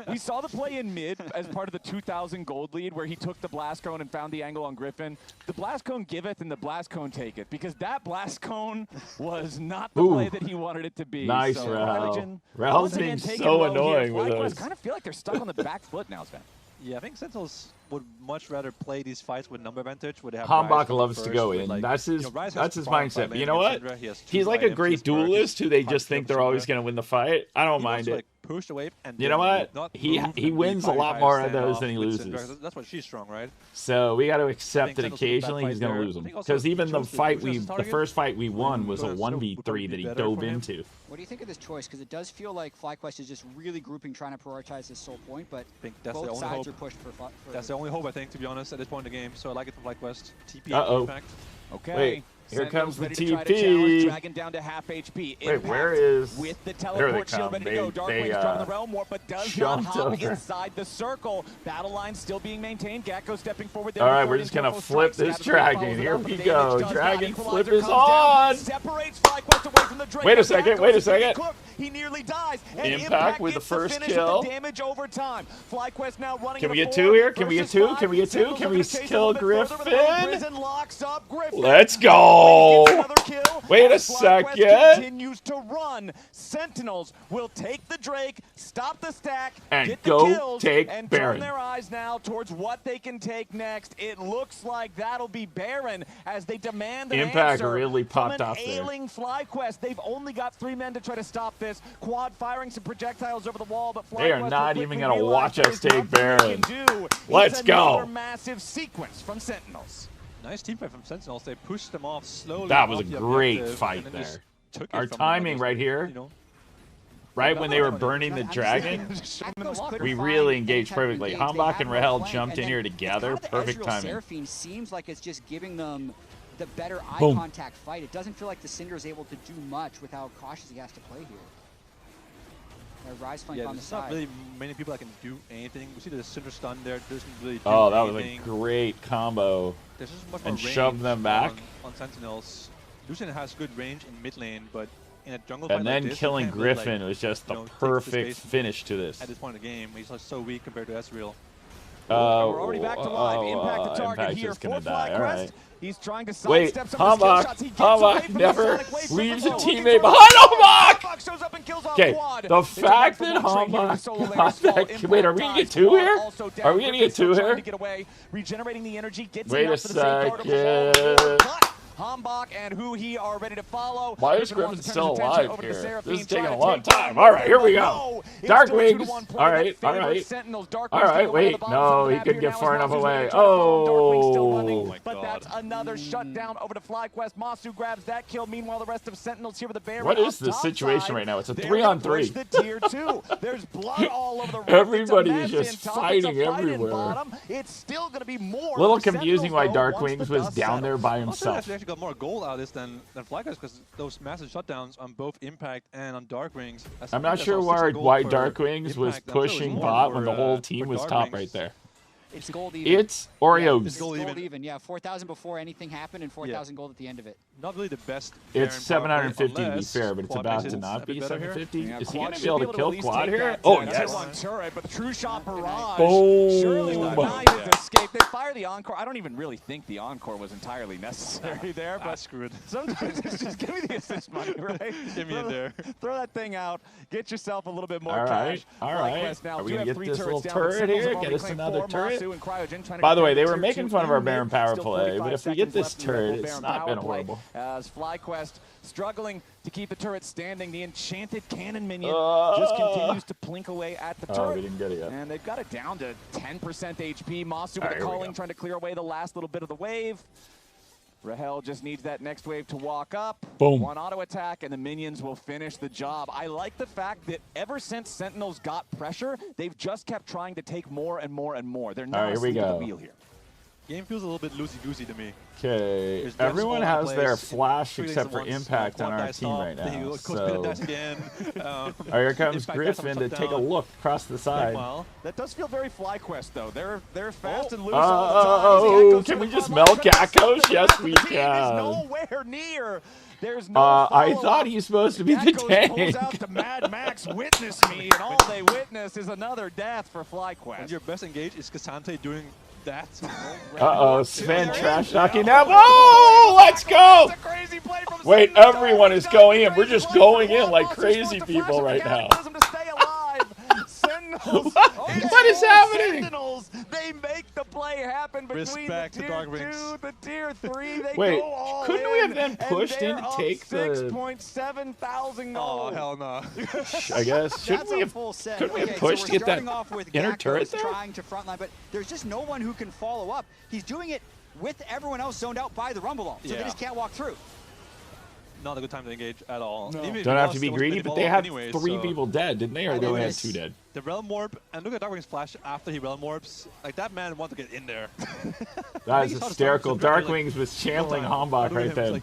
We saw the play in mid as part of the 2,000 gold lead where he took the blast cone and found the angle on Griffin. The blast cone giveth and the blast cone taketh, because that blast cone was not the play that he wanted it to be. Nice, so Rahel. Rahel's being so annoying with us. Kind of feel like they're stuck on the back foot now, Sven. Yeah, I think Sentinels would much rather play these fights with number advantage. Where they have Hambach Rise loves first to go with, in. like, That's his. you know, Rise That's has his far mindset. by But you lane know against what? Syndra. He has He's 2 like a items, great his perk is duelist who they hard just to think kill they're always Syndra. going to win the fight. I don't He mind wants to, it. like, push away and You know what? not He move and wins a be lot 5v5 more of those standoff than he with loses. Syndra. That's what she's strong, right? So we got to accept think that Sentinels will occasionally fight he's going to there. lose I them. think also Because even the choose to fight push as a the target. first fight we won was a Would 1v3 probably that be he better dove for him. into. What do you think of this choice? Because it does feel like FlyQuest is just really grouping, trying to prioritize this sole point, but think that's the both only sides hope. are pushed for That's the only hope, I think, to be honest, at this point in the game. So I like it from FlyQuest. TP, Uh-oh. in fact. Okay. Wait, Here comes the ready to try to challenge TP. Dragon down to half HP. Wait, where is... With the There they teleport shield come. ready to go. Darkwing's dropping the realm warp, but does not jumped hop over. inside the circle. Battle line still being maintained. Gakko stepping forward. All right, we're just going to flip this dragon. Here we go. Dragon flip is on. Wait a second. Wait a second. He nearly dies. Impact with the first kill. Damage over time. FlyQuest now running. Can we get 2 here? Can we get 2? Can we get 2? Can we kill Griffin? Let's go. Wait a second. Continues to run. Sentinels will take the Drake, stop the stack, and get the go kills, take and Baron. turn their eyes now towards what they can take next. It looks like that'll be Baron as they demand an Impact answer really popped from an off there. ailing FlyQuest. They've only got 3 men to try to stop this. Quad firing some projectiles over the wall, but They are FlyQuest not will even quickly going to realize watch us there's take nothing they Baron. can do. Let's It's go. another massive sequence from Sentinels. Nice team fight from Sentinels. They pushed them off slowly. That was a off the great objective, fight and then just there. took it Our from them. timing Just, right here, you know, right when they were burning the dragon, we really engaged perfectly. Hambach and Rahel jumped in here together. Perfect timing. Seraphine seems like it's just giving them the better eye Boom. contact fight. It doesn't feel like the Cinder is able to do much with how cautious he has to play here. Rise flank yeah, on the there's not side. really many people that can do anything. We see the Cinder stun there. Doesn't really do Oh, that was anything. a great combo. There's just much more And range shove them back. on Sentinels. Lucian has good range in mid lane, but in a jungle fight And like then this, you killing can't really, Griffin like, was just the you know, take perfect space finish to this. At this point in the game, he's just so weak compared to Ezreal. We're already back to live. Impact the target Impact's here just for gonna die. All FlyQuest. right. He's trying to Wait, sidestep some of the skill Hambach. shots. He gets away Hambach from the never Sonic Wave leaves a from below. teammate behind. Hambach! Hambach shows up and kills off Okay, Quad. the There's a fact run that from one trade here with Solo Hambach Layers fall. got that. Wait, are we going to get Impact 2 dies. here? Also down. Are we going to get 2 Still trying here? to get away, regenerating the energy, gets Wait enough a for the safeguard of the whole second. but Hambach and who he are ready to follow. Why is Griffin Griffin wants to turn still his attention alive over to here? Seraphine, This is taking trying a to long take time. down All right, here we Griffin, go. but no, it's Dark still a 2-1 Wings. play All that right, all favors right. Sentinels. Dark All Wings right, still one of wait. the bottom No, of the he map couldn't here get now far as enough Masu's away. ready to try to follow. Dark Wings still running, Oh. but that's another shutdown over to FlyQuest. Masu grabs that kill. Meanwhile, the rest of Sentinels here with the Baron. What is the top situation side. right now? It's a They're 3-on-3. gonna push the tier 2. There's blood all over the roof. Everybody It's a is mess just in top. It's a fighting fight in everywhere. bottom. It's still going to be more. Little for confusing Sentinels, why though, Dark once Wings the was dust down there settles. by Also, himself. actually got more gold out of this than FlyQuest because those massive shutdowns on both Impact and on Dark Wings. I'm not sure why Dark Wings was pushing bot when the whole team was top right there. It's gold even. It's Oreos. It's gold even. Yeah, 4,000 before anything happened and 4,000 gold at the end of it. Not really the best. It's Baron power play 750 to be unless fair, but it's Quad about makes to it not a be bit better here. 750. Yeah, Is he Quad going to should be able to at kill least Quad take here? that, Oh, tier yes. 1 turret, but the True Shot Barrage Boom. surely will Boom. deny his escape. They fire the Encore. I don't even really think the Encore was entirely necessary there, but screwed. sometimes it's just give me the assist money, right? Give me it there. Throw that thing out. Get yourself a little bit more All right, cash. all right. FlyQuest now Are we do going have to 3 get this turrets little down, but turret Sentinels here? have Get already us claimed another 4. turret? Masu and Cryogen trying to By the get way, they tier were 2 making fun of our in Baron mid. power Still play, 45 but if we get seconds this left in the turret, Baron it's not power been play horrible. As FlyQuest struggling to keep the turret standing. The enchanted cannon minion just continues to plink away at the turret. Oh, we didn't get it yet. And they've got it down to 10% HP. Masu All with right, the here we calling, go. trying to clear away the last little bit of the wave. Rahel just needs that next wave to walk up. Boom. One auto attack, and the minions will finish the job. I like the fact that ever since Sentinels got pressure, they've just kept trying to take more and more and more. They're All not right, here we asleep at go. the wheel here. Game feels a little bit loosey-goosey to me. Okay, There's everyone Devs all has in their place, flash three except lanes for at once, Impact on one our dice team top, right then he now. goes spin and So, dash again. here comes Impact Griffin has to some take a shutdown. look across the side. Meanwhile, That does feel very FlyQuest, though. They're fast and loose Oh, all the time. can we just melt Gakkos? Yes, we The team is can. nowhere near. There's no I follow-up. thought he's supposed to be the Gakkos pulls out tank. the Mad Max, witness me, and all they witness is another death for FlyQuest. and your best engage is Cassante doing that. Uh-oh, Sven trash talking now. Oh, let's go! It's a crazy play from Wait, Sentinels. everyone is He's going got in. We're crazy just play going from in like Masu. crazy Supposed to people flash right the now. cataclysm to stay alive. Sentinels. What is happening? Sentinels. They make the play happen between Respect the to tier Dark Wings. 2, the tier 3. They Wait, go all couldn't we in, have been and pushed in they're to up take the- 6.7 thousand Oh, gold. hell no. I guess. Shouldn't That's we a have full set. couldn't we have Okay, pushed so to we're get that starting off with inner Gakkos turret there? trying to frontline, but there's just no one who can follow up. He's doing it with everyone else zoned out by the Rumble Ball, so they Yeah. just can't walk through. Not a good time to engage at all. No. Even if Don't you have lost, to be it was greedy, mini but ball they had anyway, 3 so people dead, didn't they? Or they only had Anyways. 2 dead? The Realm Warp, and look at Darkwing's flash after he Realm Warps. Like, that man wanted to get in there. That is he saw the hysterical. Storm Cinder, like, Darkwings was channeling full time. Hambach Look at right him, then. Like,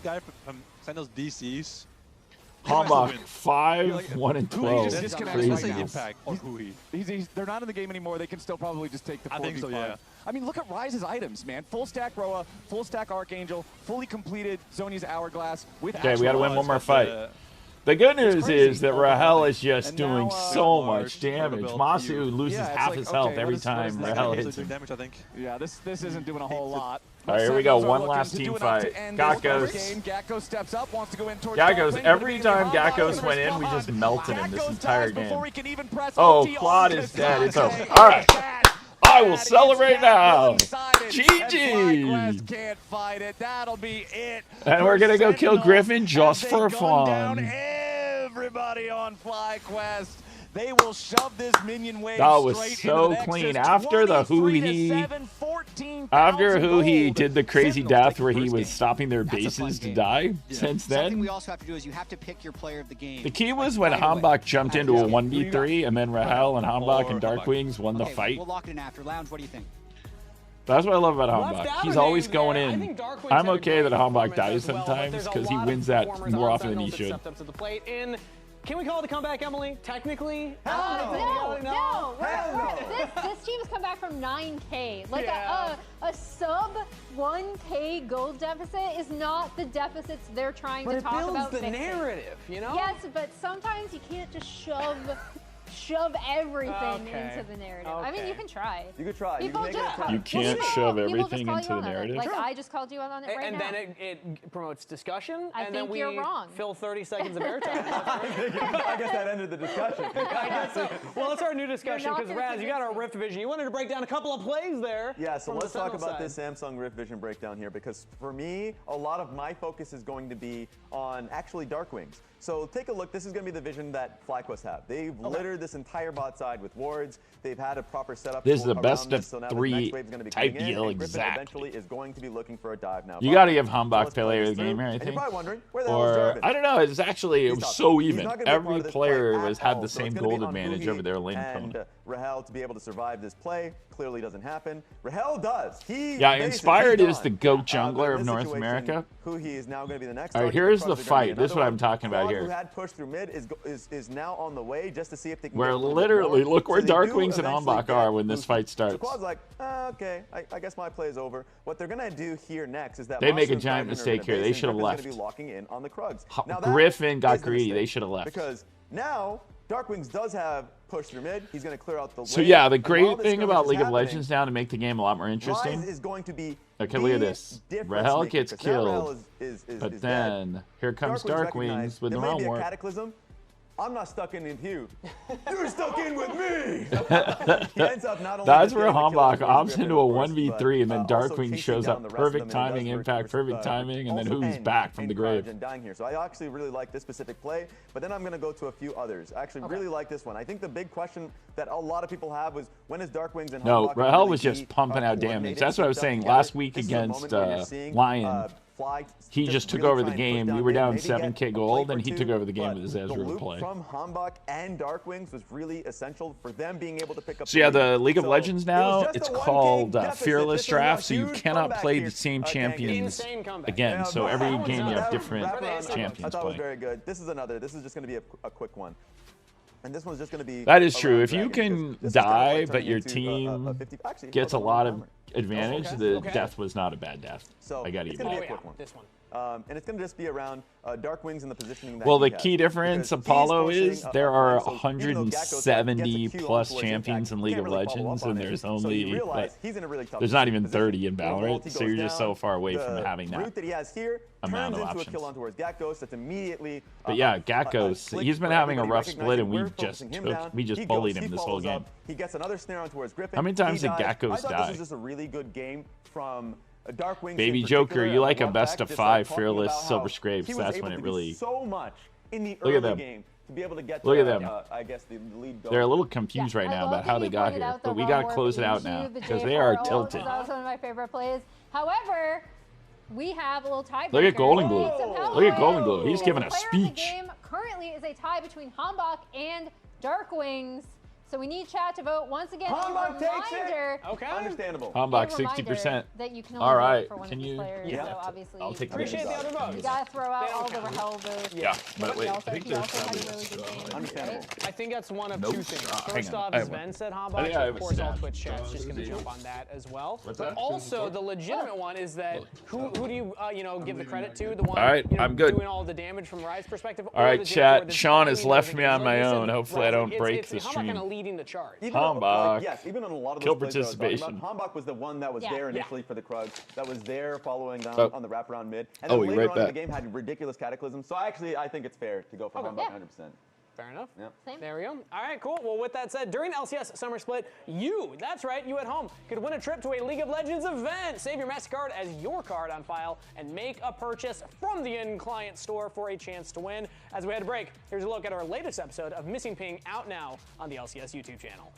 that guy from Sentinels DCs. Hambach 5, 1 and Hui 12. just disconnects Crazy. right now. Impact on Hui. They're not in the game anymore. They can still probably just take the 4v5. I think so, yeah. I mean, look at Ryze's items, man. Full stack Roa, full stack Archangel, fully completed Zhonya's Hourglass with Okay, we got to win one more fight. The good news is that Rahel is just And doing now, so much damage. Masu loses half his health every time Rahel hits him. Damage, I think. Yeah, this isn't doing a whole lot. All right, here we go. Sentinels are One looking last to do team enough fight. to end this Gakkos. game. Gakkos steps up, wants to go in towards Gakkos. Darkwing, Every but time Gakkos Gakkos went in, we just melted him this Gakkos entire dies before game. he can even press Oh, ulti Claude on is dead. It's over. Kasane. All right. I will It's celebrate that now. one-sided, and GG. FlyQuest can't fight it. That'll be it. And we're going to go kill Sentinels Griffin as just they for gun down fun. everybody on FlyQuest. They will shove this minion wave That was straight so into the clean. Nexus. After the 23 to Huhi, 7, 14,000 after Huhi gold. did the crazy Sentinels death take the where he first was game. stopping their That's a fun bases to game. die, since Something then, we also have to do is you have to pick your player of the game. the key was when right away. Hambach jumped into a 1v3, and then Rahel and Hambach and Darkwings won the Okay, fight. We'll lock it in after. Lounge, what do you think? That's what I love about Left Hambach. out He's of always game going there. I in. think Darkwing's I'm had a okay great that Hambach performance dies as well, but sometimes there's a because he lot wins of that performers more on often than he Sentinels that should. stepped up to the plate. And can we call it a comeback, Emily? Technically? No. This team's come back from 9K. Like Yeah. a sub 1K gold deficit is not the deficits they're trying But to it talk builds about the fixing. narrative, you know? Yes, but sometimes you can't just shove everything into the narrative. I mean, you can try. You could try. People you can make just it a You test. can't People shove just everything call into you the on it. narrative. Like I just called you on it right and now. then it promotes discussion, I and then think we you're wrong. fill 30 seconds of airtime. I guess that ended the discussion. I guess so. Well, let's start a new discussion not because gonna Raz, you got our Rift Division. You wanted to break down a couple of plays there. Yeah, so from the let's talk Sentinel about side. this Samsung Rift Vision breakdown here because for me, a lot of my focus is going to be on actually Darkwings. So take a look. This is going to be the vision that FlyQuest have. They've littered this entire bot side with wards. They've had a proper setup. This is the around best this, of so now the three next wave's going to be type coming in, deal and Griffin exactly. eventually is going to be looking for a dive now. You got to give So Hambach let's play player of this the game through. here, I And think. you're probably wondering, where the hell is Or, Jarvan? I don't know, it's actually, it was He's so He's even. not gonna be a part Every of this player play was at had all, the so same it's gonna be gold on advantage Huhi over their lane and opponent. Rahel to be able to survive this play clearly doesn't happen. Rahel does. Yeah, Inspired is the GOAT jungler of North America. Huhi is now going to be the next. All right, target. here's Probably the gonna be fight. This is another what I'm one. talking about Claude, here. Who had pushed through mid is now on the way just to see if they can. Where get a little bit literally, more. look where So they do Darkwings and eventually Hambach get are when this boosted. fight So starts. Claude's like, okay, I guess my play is over. What they're gonna do here next is that They make a Masu and giant Titan are mistake gonna here. base They and should have Griffin's gonna left. be locking in on the Krugs. Now that Griffin got is the greedy. mistake, They should have left. Because now Darkwings does have push through mid. He's going to clear out the So lane. yeah, the And while great this thing skirmish about is League of happening, Legends now to make the game a lot more interesting. Rise is going to be Okay, look at the this. difference Rahel maker, gets 'cause now Rahel killed, is but dead. then here comes Darkwings Darkwings recognized with the there may realm be a warp. cataclysm. I'm not stuck in with you. You're stuck in with me. He ends up not only That's just where getting the kill Hambach over opts Griffin, into a of course, 1v3, and then but, also Darkwing chasing shows down up. the rest of Perfect them, and timing, does impact, perfect timing, and then also Hui's end back from in the courage grave. and dying here. So I actually really like this specific play, but then I'm going to go to a few others. I actually really like this one. I think the big question that a lot of people have was when is Darkwings and No, Hambach Rahel really was just be, pumping out damage. coordinated That's what I was stuff saying together? last week This is a against moment where you're seeing, Lion. Fly He to just took really over try the and game. put We down were mid, down maybe get 7K a gold, play and or he two, took over the game but with his the Ezreal loop play. from Hambach and Darkwings was really essential for them being able to pick up. So yeah, the League of So Legends it now, was just it's a 1K called deficit. Fearless This is a Draft, so you huge cannot comeback play here. the same Thank you. champions Insane comeback. again. Yeah, So but every that was game you have that different wraparound, champions I thought it was playing. very good. This is another. This is just going to be a quick one. And this one's just going to be. That is true. around If you Dragon, can because this is kind of die, like but turning your into team 50 actually, gets a it's lot of armor. advantage, the death was not a bad death. So I got to it's give going you to be that. a quick one. This one. And it's going to just be around Darkwings and the positioning that Well, he the has. key difference, Because he's Apollo, forcing is a there are play. So even though Gakkos gets a 170 Q plus onto his champions impact, in he League can't of really follow Legends, up on and it. there's So you only realize he's in a really tough there's not even position. 30 in When Valorant, royalty so goes you're just down, so far away from the having that route that he has here amount turns of into a options. kill on towards Gakkos. That's immediately. But yeah, Gakkos, click he's been for having a everybody rough split, and recognizing we we're just focusing him down. we just He bullied goes, him he this whole follows up, game. He gets another snare on towards Griffin. How many times He did dies. Gakkos I thought die? This was just a really good game from Darkwing. Baby Joker, you like a best of 5 Fearless Silver Scrapes. That's when it really. So much in the Look at early them. game to be able to get. Look to, at them. I guess the lead goal. They're a little confused right I now love about how that they you got pointed here, out the but we realm got to warp close it out into now the because they are J4 ult, tilted. That was one of my favorite plays. However, we have a little tiebreaker. Look at Golden Glue. We need some help. Look at Golden Glue. He's giving a The player of the speech. game currently is a tie between Hambach and Darkwings. So we need chat to vote once again. Hambach takes Reminder, it. Okay. Understandable. Hambach, a reminder 60%. that you can All only right. vote for one Can of the you? players. Yeah. So obviously, I'll take Appreciate the other votes. you gotta throw out They all don't the hell votes. Yeah, but wait. He I also, think he there's also had a probably really good game. Understandable. Right? I think that's one of Nope. two things. Hang First on. off, I is have one. Ben said I Hambach, think I so have of a course all stat. Twitch chat's just going to jump on that as well. What's But that? also, the legitimate one is that who do you, give the credit to? The one All right, I'm good. doing all the damage from Riot's perspective? All right, or the chat. that's Sean has finally left moving? me on Like my you said, own. Hopefully I don't break the Hambach stream. kind of leading the charge. Hambach. Yes, even on a lot of Kill those plays that I was talking participation. about, Hambach was the one that was there initially for the Krugs, that was there following down on the wraparound mid. And Oh, then you're later right on in the back. game had ridiculous cataclysm. So I think it's fair to go for Hambach 100%. Fair enough. Yep. There we go. All right, cool. Well, with that said, during LCS Summer Split, that's right, you at home, could win a trip to a League of Legends event. Save your MasterCard as your card on file and make a purchase from the in-client store for a chance to win. As we head to break, here's a look at our latest episode of Missing Ping, out now on the LCS YouTube channel.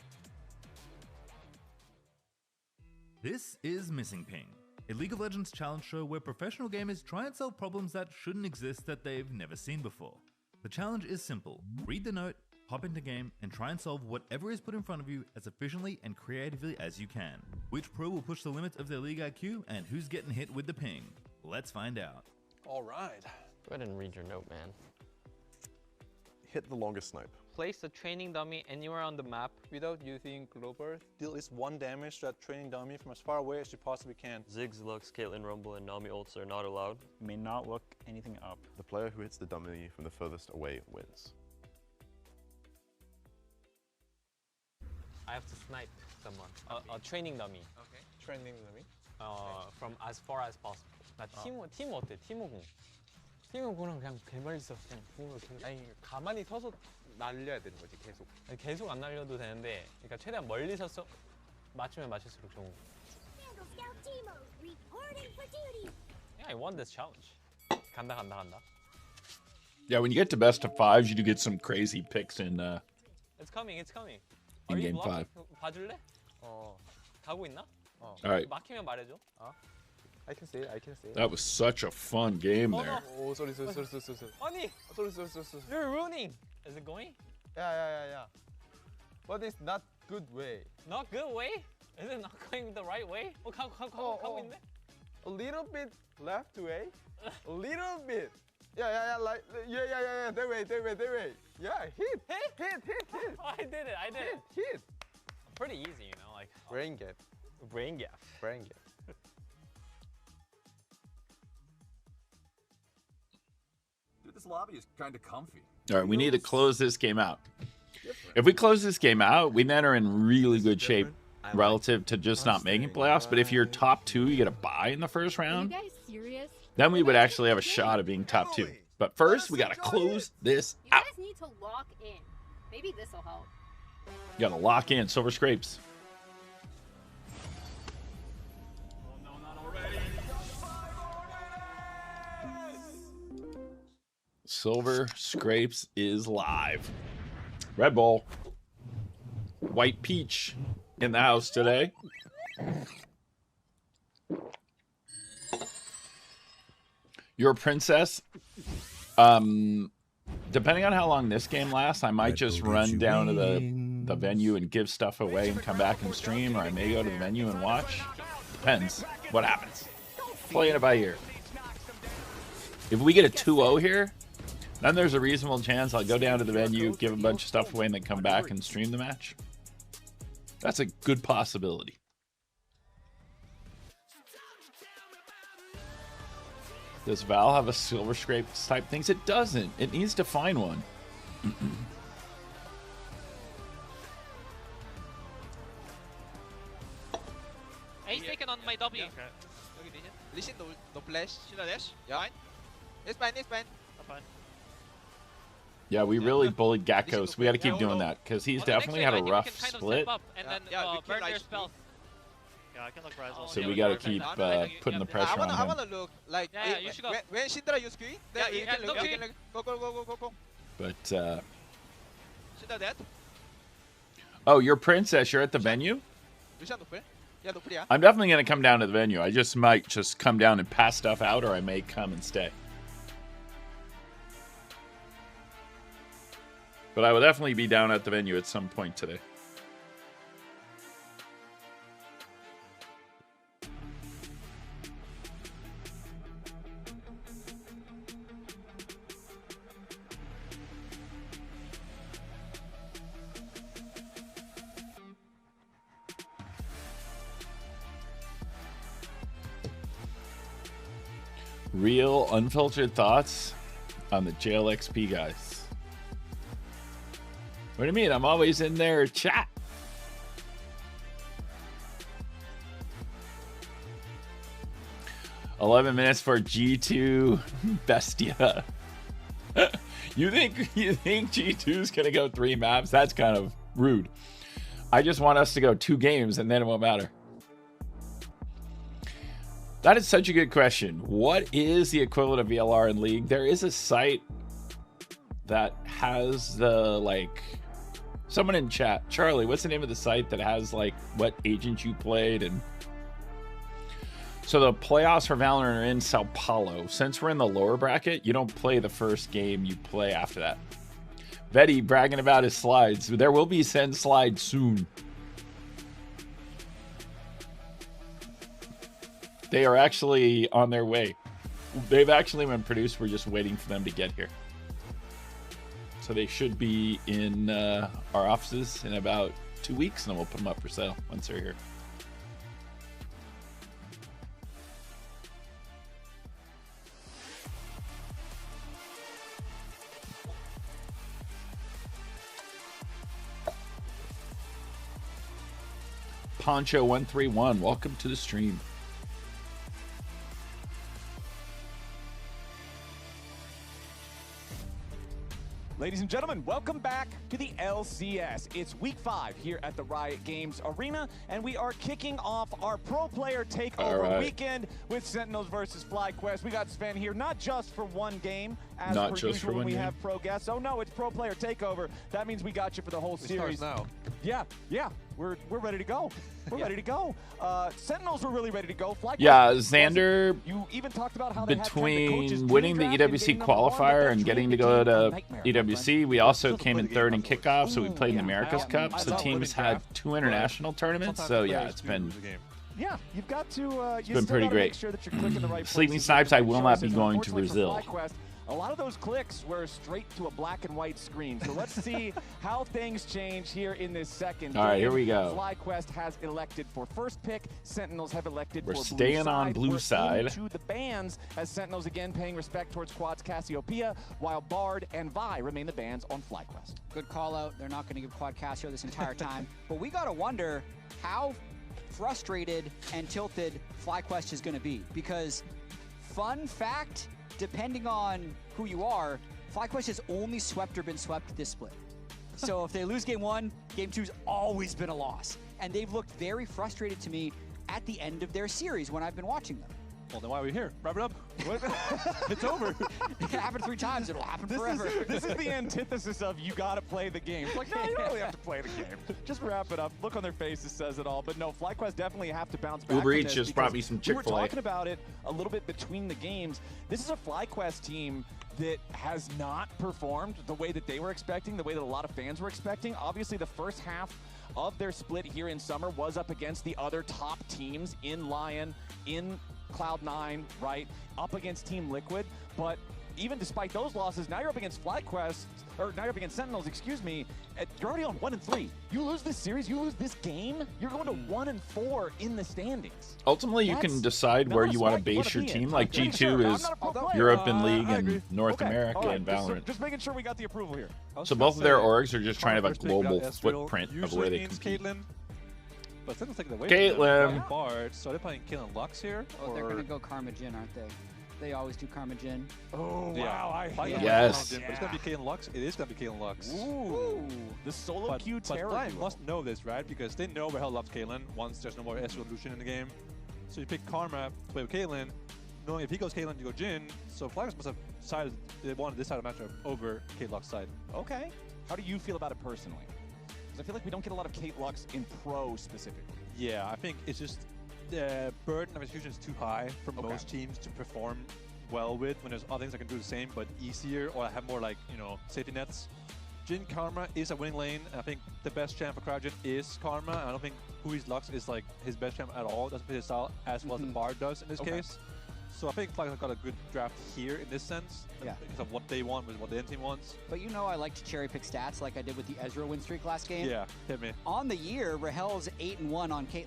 This is Missing Ping, a League of Legends challenge show where professional gamers try and solve problems that shouldn't exist that they've never seen before. The challenge is simple. Read the note, hop into game, and try and solve whatever is put in front of you as efficiently and creatively as you can. Which pro will push the limits of their league IQ, and who's getting hit with the ping? Let's find out. All right. Go ahead and read your note, man. Hit the longest snipe. Place a training dummy anywhere on the map without using Global. Deal at least 1 damage to that training dummy from as far away as you possibly can. Ziggs, Lux, Caitlyn, Rumble, and Nami ults are not allowed. May not look anything up. The player who hits the dummy from the furthest away wins. I have to snipe someone. A training dummy. Okay. Training dummy. From as far as possible. 나 팀 어때? 팀호공. 팀호공은 그냥 개멀리 있어. 그냥 공을 아니 가만히 서서 날려야 되는 거지 계속. 아니, 계속 안 날려도 되는데, 그러니까 최대한 멀리 서서 맞추면 맞출수록 좋은 거. Yeah, I won this challenge. 간다. Yeah, when you get to best of fives, you do get some crazy picks in It's coming. in game 5. 봐줄래? 가고 있나? All right. 막히면 말해줘. I can see it. That was such a fun game there. Oh, sorry. 아니, Sorry. you're ruining. Is it going? Yeah. But it's not good way. Not good way? Is it not going the right way? 가고 있네. A little bit left way. A little bit. Yeah. That way. Yeah, hit. I did it. Hit. Pretty easy, you know, like Brain gap. Dude, this lobby is kind of comfy. All right, we need to close this game out. If we close this game out, we then are in really good shape relative to just not making playoffs. But if you're top 2, you get a bye in the first round. Are you guys serious? Then we would actually have a shot at being top 2. But first, we got to close this You out. guys need to lock in. Maybe this will help. You got to lock in Silver Scrapes. Silver Scrapes is live. Red Bull. White Peach in the house today. You're a princess. Depending on how long this game lasts, I might just run down to the venue and give stuff away and come back and stream, or I may go to the venue and watch. Depends what happens. Playing it by ear. If we get a 2-0 here, then there's a reasonable chance I'll go down to the venue, give a bunch of stuff away, and then come back and stream the match. That's a good possibility. Does Val have a Silver Scrapes type things? It doesn't. It needs to find one. Ace taken on my W. Listen, no flash. Should I dash? Yeah. Fine. It's fine. Yeah, we really bullied Gakkos. We got to keep doing that because he's definitely had a rough split. And then burn their spells. Yeah, I can look rise also. So we got to keep putting the pressure on I him. wanna look like you should go. when Syndra use Q, then you can look. Go. But Syndra dead. oh, you're princess. You're at the venue. Lucian 노플. Yeah, 노플이야. I'm definitely gonna come down to the venue. I just might just come down and pass stuff out, or I may come and stay. But I will definitely be down at the venue at some point today. Real unfiltered thoughts on the JLXP guys. What do you mean? I'm always in there chat. "11 minutes for G2 Bestia." You think G2's gonna go 3 maps? That's kind of rude. I just want us to go 2 games and then it won't matter. That is such a good question. What is the equivalent of VLR in League? There is a site that has the, like, someone in chat, Charlie, what's the name of the site that has, like, what agent you played? And so the playoffs for Valorant are in Sao Paulo. Since we're in the lower bracket, you don't play the first game, you play after that. Vetty bragging about his slides. There will be SEN slides soon. They are actually on their way. They've actually been produced. We're just waiting for them to get here. So they should be in our offices in about 2 weeks, and then we'll put them up for sale once they're here. Poncho131, welcome to the stream. Ladies and gentlemen, welcome back to the LCS. It's week 5 here at the Riot Games Arena, and we are kicking off our pro player takeover weekend with Sentinels versus FlyQuest. We got Sven here, not just for one game, as not per just usual for when we game. have pro guests. Oh no, it's pro player takeover. That means we got you for the whole series. Now. Yeah, we're ready to go. We're ready to go. Sentinels were really ready to go. FlyQuest, Yeah, Xander, you even talked about how they had kind of the coaches between winning the dream draft EWC and being #1, but qualifier that and getting to truly go to became a nightmare, EWC, we also came in 3rd in kickoff, so we played in the America's Cup. So teams had 2 international tournaments, so yeah, it's been Yeah, you've got to. It's been pretty great. Make sure that you're clicking the right Sleeping places. Snipes, I will not be Choices. going to Unfortunately for Brazil. FlyQuest, a lot of those clicks were straight to a black and white screen. So let's see how things change here in this second. All right, here we go. FlyQuest has elected for first pick. Sentinels have elected We're for staying blue on side. blue We're side. into the bans as Sentinels again paying respect towards Quad's Cassiopeia, while Bard and Vi remain the bans on FlyQuest. Good call out. They're not going to give Quad Cassio this entire time. But we got to wonder how frustrated and tilted FlyQuest is going to be. Because, fun fact, depending on who you are, FlyQuest has only swept or been swept this split. So if they lose game 1, game 2's always been a loss. And they've looked very frustrated to me at the end of their series when I've been watching them. Well, then why are we here? Wrap it up. It's over. It happened 3 times. It'll happen forever. This is the antithesis of you got to play the game. It's like, no, you don't really have to play the game. Just wrap it up. Look on their faces says it all. But no, FlyQuest definitely have to bounce back. Uber from Eats this just brought because me some We were Chick-fil-A. talking about it a little bit between the games. This is a FlyQuest team that has not performed the way that they were expecting, the way that a lot of fans were expecting. Obviously, the first half of their split here in summer was up against the other top teams in Lion, in Cloud9, right, up against Team Liquid. But even despite those losses, now you're up against FlyQuest, or now you're up against Sentinels, excuse me. You're already on 1-3. You lose this series, you lose this game, you're going to 1-4 in the standings. Ultimately, you can decide where you want to base your team. Like G2 is European League and North America and Valorant. Just making sure we got the approval here. So both of their orgs are just trying to have a global footprint of where they compete. Caitlyn, but Sentinels taking away Caitlyn. Bard, so they're playing Caitlyn Lux here. Oh, they're going to go Karma Jin, aren't they? They always do Karma Jin. Oh, wow. I hate Yes. But it's going to be Caitlyn Lux. It is going to be Caitlyn Lux. Ooh. The solo queue terror. But Flying must know this, right? Because they know where hell loves Caitlyn once there's no more Ezreal Lucian in the game. So you pick Karma to play with Caitlyn, knowing if he goes Caitlyn, you go Jin. So Flying must have decided they wanted this side of the matchup over Kate Lux's side. Okay. How do you feel about it personally? Because I feel like we don't get a lot of Kate Lux in pro specifically. Yeah, I think it's just the burden of execution is too high for most teams to perform well with when there's other things that can do the same but easier or have more like, you know, safety nets. Jin Karma is a winning lane. I think the best champ for CryoGen is Karma. I don't think Hui's Lux is like his best champ at all. Doesn't fit his style as well as the Bard does in this case. So I think Flying got a good draft here in this sense because of what they want with what the end team wants. But you know I like to cherry pick stats like I did with the Ezreal win streak last game. Yeah, hit me. On the year, Rahel's 8-1 on Caitlyn.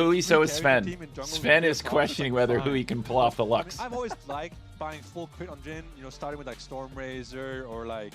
Hui, so is carrying Sven. the team in jungle Sven with is Lux, questioning like, whether fine. Hui can pull off the Lux. I've always liked buying full crit on Jhin, you know, starting with like Stormrazor or like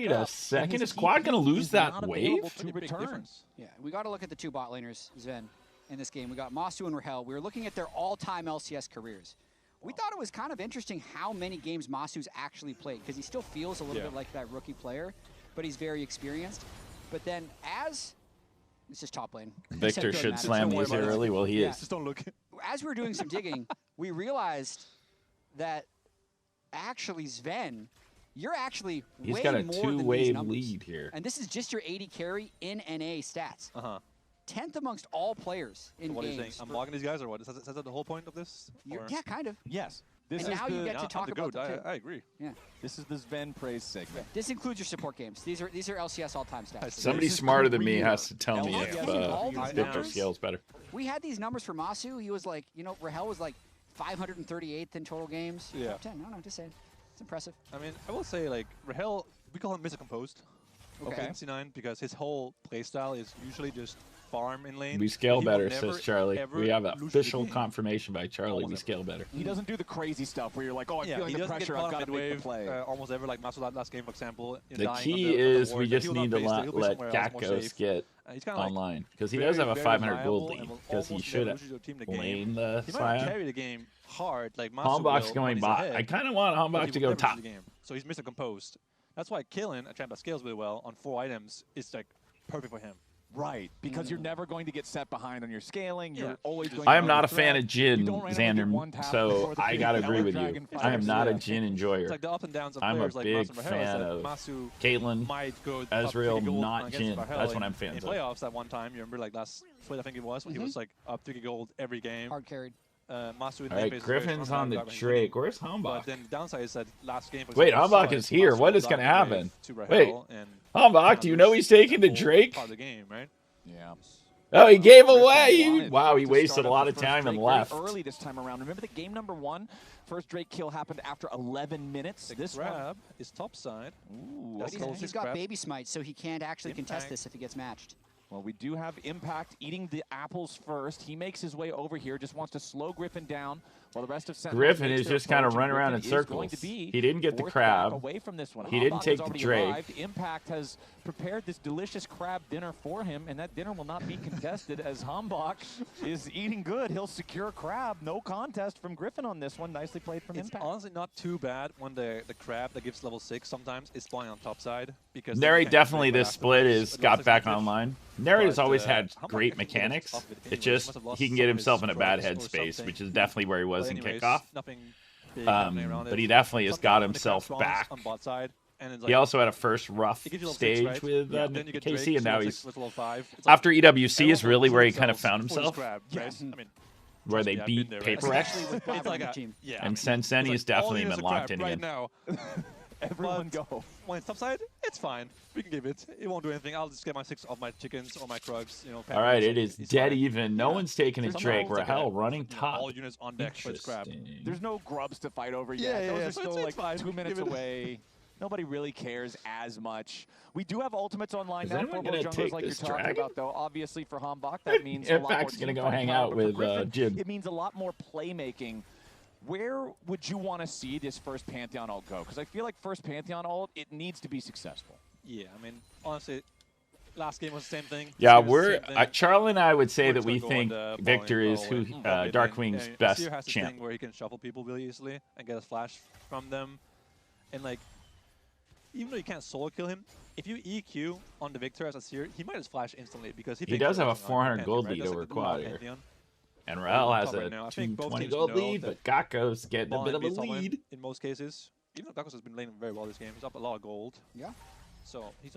Wait a second. Is Quad going to lose that wave? Yeah, we got to look at the two bot laners, Zen, in this game. We got Masu and Rahel. We were looking at their all-time LCS careers. We thought it was kind of interesting how many games Masu's actually played, because he still feels a little bit like that rookie player, but he's very experienced. But then as... This is top lane. Victor should slam these early. Well, he is. Just don't look. As we were doing some digging, we realized that actually Sven, you're actually He's way got a more than these two-wave numbers. lead here. And this is just your 80 carry in NA stats. 10th amongst all players in So what are you games. saying? I'm logging these guys, or what? Is that the whole point of this? Or? Yeah, kind of. Yes. And now you get to talk about the two. I agree. Yeah. This is the Sven praise segment. This includes your support games. These are LCS all-time stats. Somebody smarter than me has to tell me if Victor scales better. We had these numbers for Masu. He was like, you know, Rahel was like 538th in total games. Yeah. Top 10. No, just saying. It's impressive. I mean, I will say, like, Rahel, we call him Mr. Composed. Okay. In C9, because his whole playstyle is usually just farm in lane. We scale He will better, never, says Charlie. ever We have lose the official game. confirmation by Charlie. We scale better. He doesn't do the crazy stuff where you're like, oh, I'm Yeah, feeling he the doesn't pressure, get I've caught got to make the play. almost ever, like Masu last game, for example. The dying key on the is ward, we but just he will need not to face it. He'll be let somewhere else more Gakkos safe. get He's kinda like online, because he very, does have a very 500 gold reliable lead, and will because he almost should never have lose your team the lain game. the He might Sion. carry the game hard, like Masu Hombach's will going when he's bot. ahead, I kind of want but Hombach he to will go never lose top. the game. So he's Mr. Composed. That's why killing a champ that scales really well on 4 items is like perfect for him. Right, because you're never going to get set behind on your scaling. You're always going I to am be not a under fan threat. of Jin, You don't randomly get one Xander, tap so before the I big gotta agree Ellen with you. Dragon I am fires. not a Yeah. It's Jin enjoyer. like the ups and downs of I'm a players like big Masu and Rahel is fan that of Masu Caitlyn, might go Ezreal, up 3 gold not against Jin. Rahel That's what in- I'm fans in of. playoffs that one time, you remember like last split I think it was, when he was like up 3 gold every game. Hard carried. Masu in All lane right, phase is very Griffin's strong on the driver, he's Drake. winning. Where's Hombach? But then the downside is that last game, for Wait, example, Hombach saw is it, here. Masu What is got going to the happen? wave to Rahel, Wait, and Hombach, do you know he's taking the whole Drake? part of the game, right? Yeah. Oh, he gave Griffin away. wanted Wow, he to wasted start a up lot the of first time Drake and very left. early this time around. Remember the game number 1? First Drake kill happened after 11 minutes. The This grab is top side. Ooh, That's okay. gold He's 6 got grab. baby smite, so he can't actually contest Impact. this if he gets matched. Well, we do have Impact eating the apples first. He makes his way over here, just wants to slow Griffin down while the rest of Sentinels Griffin makes is their just kind of approach, and running around in Griffin is going circles. to be He didn't get the forced crab. back away from this one. He didn't Hombach take has the already Drake. arrived. Impact has prepared this delicious crab dinner for him, and that dinner will not be contested as Hombach is eating good. He'll secure crab. No contest from Griffin on this one. Nicely played from It's Impact. honestly not too bad when the crab that gives level 6 sometimes is spawning on top side, because Neri definitely this split is got less back advantage. online. Neri has But, always had Hombach great actually got mechanics. off of it It's anyway. He just must have lost he can some get of his himself in a bad strikes or headspace, something. which is definitely where he was But in anyways, kickoff. nothing big happening around But it. he definitely has Something got when the crab himself spawns back. on bot side, and it's He like, also had a first rough it gives you level stage 6, right? with Yeah, then you get KC, Drake, and now so he's level 5. It's like, after EWC is everyone really kills where he kind of themselves found for this himself, crab, right? Yes. I mean, where trust they me, I've beat been there, Paper right? Rex. Especially with Brad It's on like the a, team. yeah. And Sensen It's is like, all definitely you been is a locked crab in right again. now. Everyone But go. when it's topside, it's fine. We can give it. It won't do anything. I'll just get my 6 of my chickens or my krugs. You know. All right, packages. it is It's dead fine. even. No Yeah. one's taking a Somehow Drake. it's like Rahel a, running you know, top. all units on deck for this crab. Interesting. There's no grubs to fight over Yeah, yet. yeah, Those yeah, are so still it's like fine. 2 minutes Give it- away. Nobody really cares as much. We do have ultimates online Is now anyone for gonna junglers take like you're this talking dragon? about, though. Obviously for Hombach, that means a lot more Impact's gonna team go fight hang power, out but for with Griffin, Jin. it means a lot more playmaking. Where would you want to see this first Pantheon ult go? Because I feel like first Pantheon ult, it needs to be successful. Yeah, I mean, honestly, last game was the same thing. Yeah, This game was the same thing. Charlie and I would say We're that just we gonna go think on the Victor bowling is all who the way. Ball Darkwing's and best Seer has this champ. thing where he can shuffle people really easily and get a flash from them, and like, even though you can't solo kill him, if you EQ on the Victor as a Seer, he might just flash instantly because he does have a thinks 400 gold right? lead That's over like the blue Quad here. Pantheon. And Rahel has Top a right now. I think both 220 teams gold know lead, that but Gakko's getting a Ball bit of and a top lane lead. in most cases. Even though Gakos has been laning very well this game, he's up a lot of gold. Yeah. So he's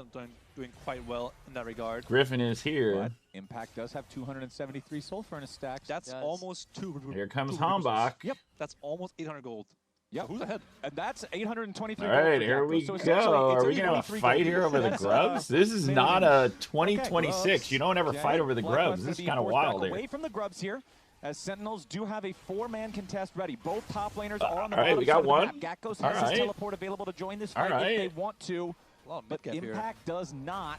doing quite well in that regard. Griffin is here. But Impact does have 273 Soul Furnace stacks. That's almost 2. Here comes two Hombach. Yep. That's almost 800 gold. Yep. So who's ahead? And that's 823 All gold right, for here Gakko. we So go. essentially, Are it's we going to have a 83 fight gold. here over the That's, grubs? This is fair not game. a 2026. You don't ever Yeah, fight over the Flyquest grubs. gonna This is be kind of forced back wild here. away from the grubs here, as Sentinels do have a 4-man contest ready. Both top laners are on the all right, bottom we got side of the one. map. Gakkos All has his right. teleport available to join this All fight if they right. want to. A lot of But mid-cap here. Impact does not.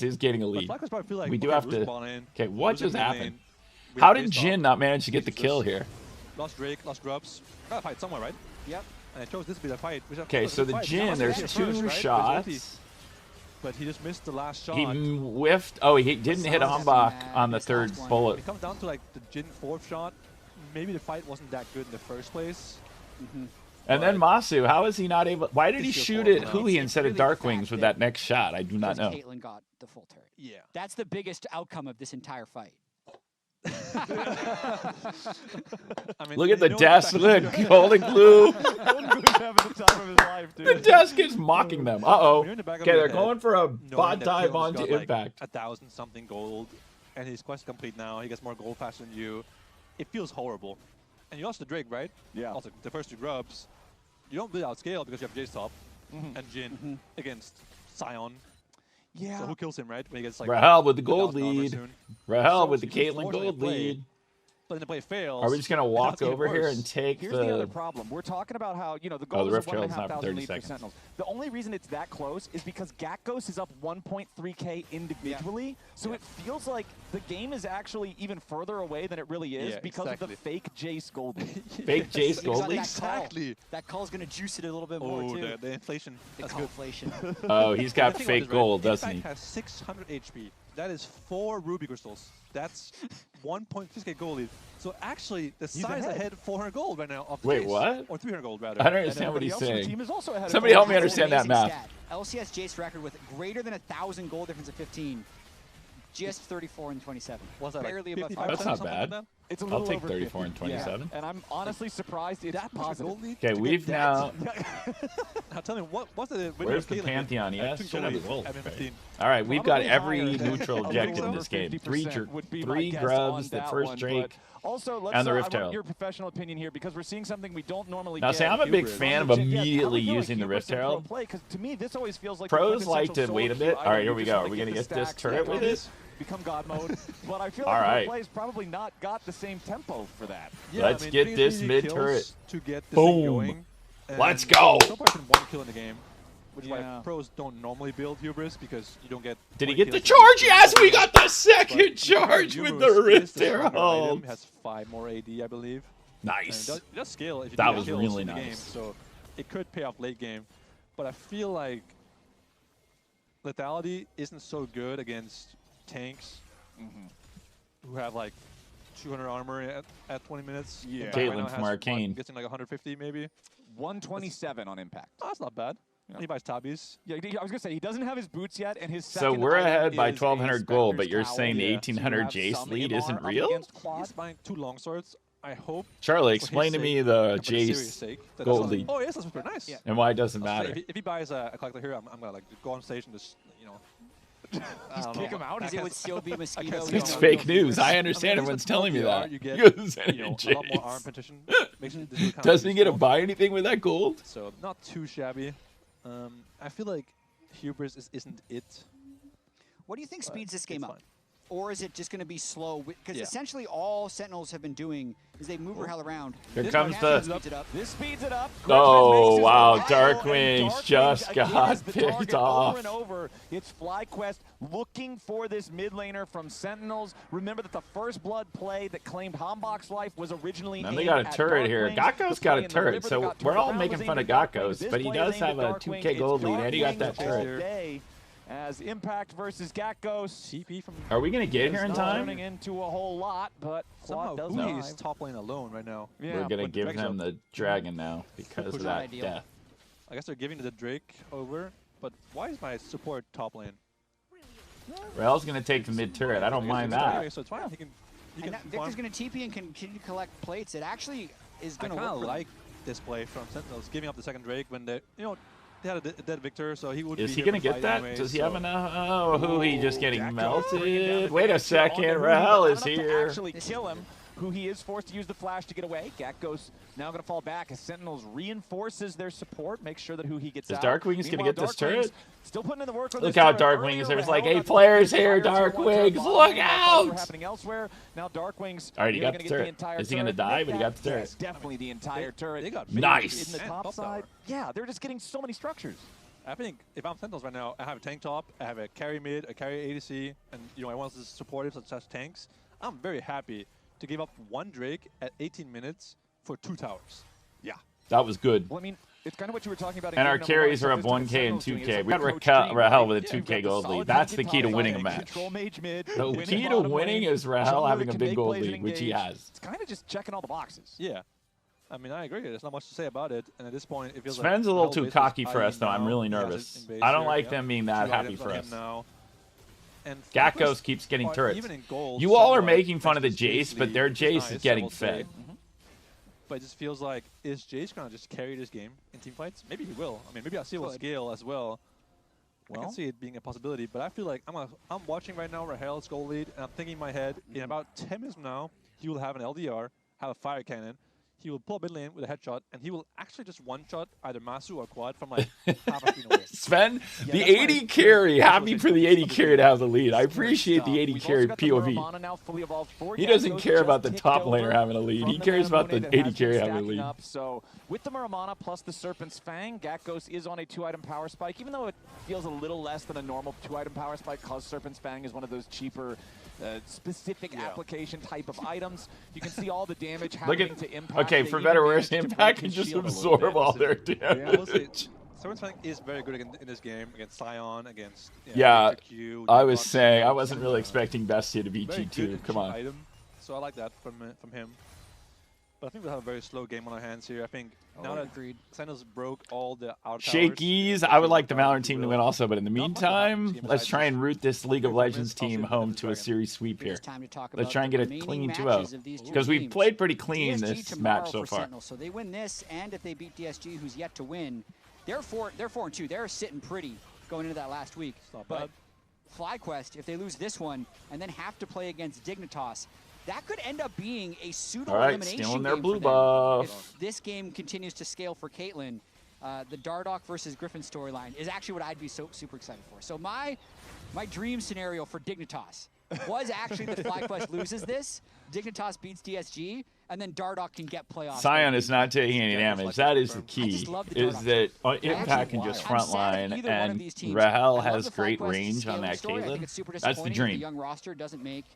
FlyQuest is getting a But lead. FlyQuest probably feel like, We do okay, have Lucian to. ball lane, Okay, what Lucian just mid happened? lane, we How have did face Jin off. not manage to get the It's kill just here? Lost Drake, lost Grubs. Gotta fight somewhere, right? Yep. And I chose this to be the fight. Okay, so the Jhin, there's two shots. But he just missed the last shot. He whiffed. Oh, he didn't hit Ombak on the third bullet. When it comes down to like the Jhin 4th shot, maybe the fight wasn't that good in the first place. And then Masu, how is he not able? Why did he shoot at Hui instead of Darkwings with that next shot? I do not know. Caitlyn got the full turret. Yeah. That's the biggest outcome of this entire fight. I mean, Look at the desk. Look, golden glue. The desk is mocking them. Uh-oh. Okay, they're going for a bot dive onto Impact. 1,000-something gold, and his quest is complete now. He gets more gold faster than you. It feels horrible. And you lost the Drake, right? Yeah. Also, the first 2 grubs. You don't really outscale because you have Jace top and Jhin against Sion. Yeah. So who kills him, right? When he gets like Rahel with the gold lead. Rahel with the Caitlyn gold lead. But then the play fails. Are we just going to walk over here and take Here's the other problem. We're talking about how, the goal is a 1,500 lead for Sentinels. The only reason it's that close is because Gakgos is up 1.3k individually. So it feels like the game is actually even further away than it really is because of the fake Jace gold lead. Fake Jace gold lead? Exactly. That call's going to juice it a little bit more, too. The inflation. The call inflation. Oh, he's got fake gold, doesn't he? Impact has 600 HP. That is 4 ruby crystals. That's 1.6k gold lead. So actually, the size ahead 400 gold right now. Off the Wait, Jace. what? Or 300 gold, rather. I don't understand what he's saying. Also Somebody help me understand that math. LCS Jace record with greater than 1,000 gold difference of 15. Just 34 and 27. What's that, barely like above 5%? That's not bad. Like It's a I'll little take over 34 and 50. 27. And I'm honestly surprised it's positive. Okay, we've now... Now tell me, what's the... Where's the Pantheon? Yes, should have the gold. At 15. All right, we've got every higher than neutral objective in this game. 50% would be my Three guess grubs, on the that first one, Drake, but also, let's, and the I Rift want Herald. your professional opinion here because we're seeing something we don't normally Now, get. see, I'm a big Hubris. fan of Yes, immediately how do we using the feel like Rift Hubris in pro Herald. play? 'Cause to me, this always feels like Pros the like to quintessential wait a solo bit. queue All right, item. here You we just go. wanna Are we get going to the get this stacks, turret get with this, it? become God mode. But I feel All like right. pro play's probably not got the same tempo for that. Yeah, Let's get this mid turret. To get this Boom. Going, Let's go. So far, it's been 1 kill in the game, which is why Yeah. pros don't normally build Hubris because you don't get. Did he 20 get the kills. charge? Yes, we got the second But charge with Hubris the is Rift the stronger Herald. item, has 5 more AD, I believe. Nice. And it does scale if you That do get was kills really in the nice. game, so it could pay off late game. But I feel like lethality isn't so good against tanks who have like 200 armor at 20 minutes. Yeah. Impact right Caitlyn now from has, what, Arcane. Guessing like 150 maybe. 127 on impact. Oh, that's not bad. Yeah. He buys tabbies. Yeah, I was gonna say he doesn't have his boots yet, and his So second we're item ahead by is a 1,200 gold, but Spectre's you're Cowl. saying the Yeah. 1,800 So you have Jace some lead MR isn't up real? against Quad. He's buying 2 longswords. I hope. Charlie, for his explain to sake, me the and for the series' Jace sake, that gold that's- lead. Oh yes, that's super nice. And why it doesn't I'll say matter. if he buys a collector here, I'm gonna like go on stage and just Just kick him out? Is it would still be Mosquito? It's fake news. I understand everyone's telling me that. You get You're sending a lot Jace. more arm petition. Makes it this kind of Doesn't he get to useful. buy anything with that gold? So not too shabby. I feel like Hubris isn't it. What do you think But speeds this it's game up? fine. Or is it just going to be slow? Because Yeah. essentially all Sentinels have been doing is they move Rahel around. Here This comes one the- speeds it up. This speeds it up. Oh, Christmas wow, makes his way out, and Darkwings just again got is the picked target off. Over and over. It's FlyQuest looking for this mid laner from Sentinels. Remember that the first blood play that claimed Hambach's life was originally And they aimed got a at turret here. Darkwings. Gakko's The got play a in the turret, river so that got we're turned all around making was fun aimed of at Darkwings. Gakko's, This but he play does is aimed have at a Darkwings. 2K gold It's lead, and he got that Darkwings turret. all day as Impact versus Gakkos. CP from. Are we going to get here in It's time? turning into a whole lot, but Somehow Quad does Hui is dive. top lane alone right now. Yeah, We're going to but give Drake's him up. the dragon now because of Not that ideal. death. I guess they're giving the Drake over, but why is my support top lane? Rahel's going to take the mid turret. I don't mind Anyway, that. so it's fine. He can And that, Victor's farm. going to TP and continue to collect plates. It actually is I going to kind work. of for them. like this play from Sentinels, giving up the second Drake when they, they had a dead Victor, so he would. Is be he here going for to the get fight that? anyway, Does he so- have enough? Oh, Hui just getting Gakko bringing down melted. the Wait a Gakko second. on the Rahel Hui, is but not enough to here. actually kill him. Who he is forced to use the flash to get away. Gakkos now going to fall back as Sentinels reinforces their support, make sure that who he gets Is out. Darkwings gonna Meanwhile, get this Darkwings turret? Still putting in the work on Look this out, turret. Darkwings. Earlier, There's Rahel like 8 got the players fire here, to one turret Darkwings. bottom Look lane, while fights were out! happening elsewhere. Now Darkwings All right, he near got the gonna get turret. entire Is he gonna turret. die? Nick But he got that- the turret. yes, definitely the entire turret. They got Nice. In the And top top side. tower. Yeah, they're just getting so many structures. I think if I'm Sentinels right now, I have a tank top, I have a carry mid, a carry ADC, and I want to supportive such as tanks. I'm very happy to give up 1 Drake at 18 minutes for 2 towers. Yeah. That was good. Well, I mean, it's kind of what you were talking about. And our carries are up 1K and 2K. We got Rahel with a 2K gold lead. That's the key to winning a match. The key to winning is Rahel having a big gold lead, which he has. It's kind of just checking all the boxes. Yeah. I mean, I agree. There's not much to say about it. And at this point, it feels Sven's like a little too Rahel cocky base for is us, though. I'm really nervous. I don't like them being that happy for us. And Gakos keeps getting turrets. Even in gold, You all are making fun of the Jace, but their Jace is getting fed. But it just feels like, is Jace going to just carry this game in team fights? Maybe he will. I mean, maybe I'll see will scale as well. I can see it being a possibility, but I feel like I'm watching right now Rahel's goal lead, and I'm thinking in my head, in about 10 minutes from now, he will have an LDR, have a fire cannon, he will pull a mid lane with a headshot, and he will actually just one-shot either Masu or Quad from like half a screen away. Sven, the 80 carry, happy for the 80 carry to have the lead. I appreciate the 80 carry POV. He doesn't care about the top laner having a lead. He cares about the 80 carry having a lead. So with the Muramana plus the Serpent's Fang, Gakos is on a 2-item power spike, even though it feels a little less than a normal 2-item power spike because Serpent's Fang is one of those cheaper specific application type of items. You can see all the damage happening to Impact. Okay, for better or worse, Impact can just absorb all their damage. Serpent's Fang is very good in this game against Sion, against I was saying I wasn't really expecting Bestia to beat G2. Come on. Item. So I like that from him. But I think we'll have a very slow game on our hands here. I think now that Sentinels broke all the out Shakies, I would like the Valorant team to win also, but in the meantime, let's try and root this League of Legends team home to a series sweep here. Let's try and get a clean 2-0, because we've played pretty clean this match so far. So they win this, and if they beat DSG, who's yet to win, they're 4-2. They're sitting pretty going into that last week. But FlyQuest, if they lose this one and then have to play against Dignitas, that could end up being a pseudo-elimination stealing their game blue for them. buff. If this game continues to scale for Caitlyn, the Dardoch versus Griffin storyline is actually what I'd be super excited for. So my dream scenario for Dignitas was actually that FlyQuest loses this, Dignitas beats DSG, and then Dardoch can get playoffs. Sion is not taking any damage. That is the key, is that Impact can just frontline, and Rahel has great range on that Caitlyn. That's the dream. The young roster doesn't make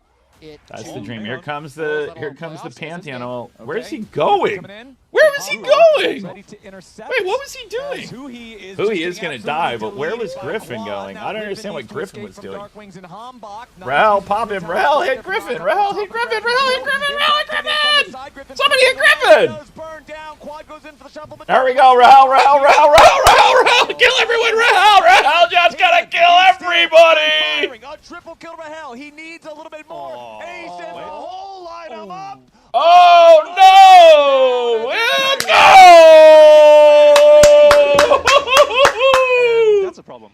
it. That's the dream. Here comes the Pantheon. Where's he going? Where was he going? Wait, what was he doing? Who he is going to die, but where was Griffin going? I don't understand what Griffin was doing. Rahel, pop him. Rahel, hit Griffin. Rahel, hit Griffin. Rahel, hit Griffin. Rahel, hit Griffin. Somebody hit Griffin. There we go. Rahel, Rahel, Rahel, Rahel, Rahel, Rahel. Kill everyone. Rahel, Rahel just got to kill everybody. A triple kill Rahel. He needs a little bit more. He sends the whole lineup up. Oh no! And that's a problem.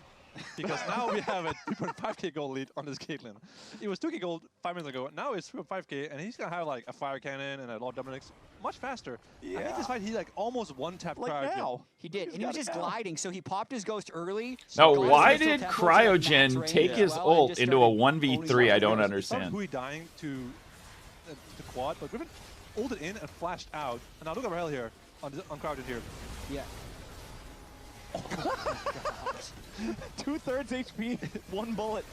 Because now we have a 3.5k gold lead on this Caitlyn. It was 2k gold 5 minutes ago. Now it's 3.5k, and he's gonna have like a fire cannon and a lot of Dominic's much faster. I think this fight he like almost one-tapped Cryogen. He did, and he was just gliding, so he popped his ghost early. No, why did Cryogen take his ult into a 1v3? I don't understand. Hui dying to quad, but Griffin ulted in and flashed out. And now look at Rahel here on Cryogen here. Yeah. Oh, 2/3 HP, 1 bullet.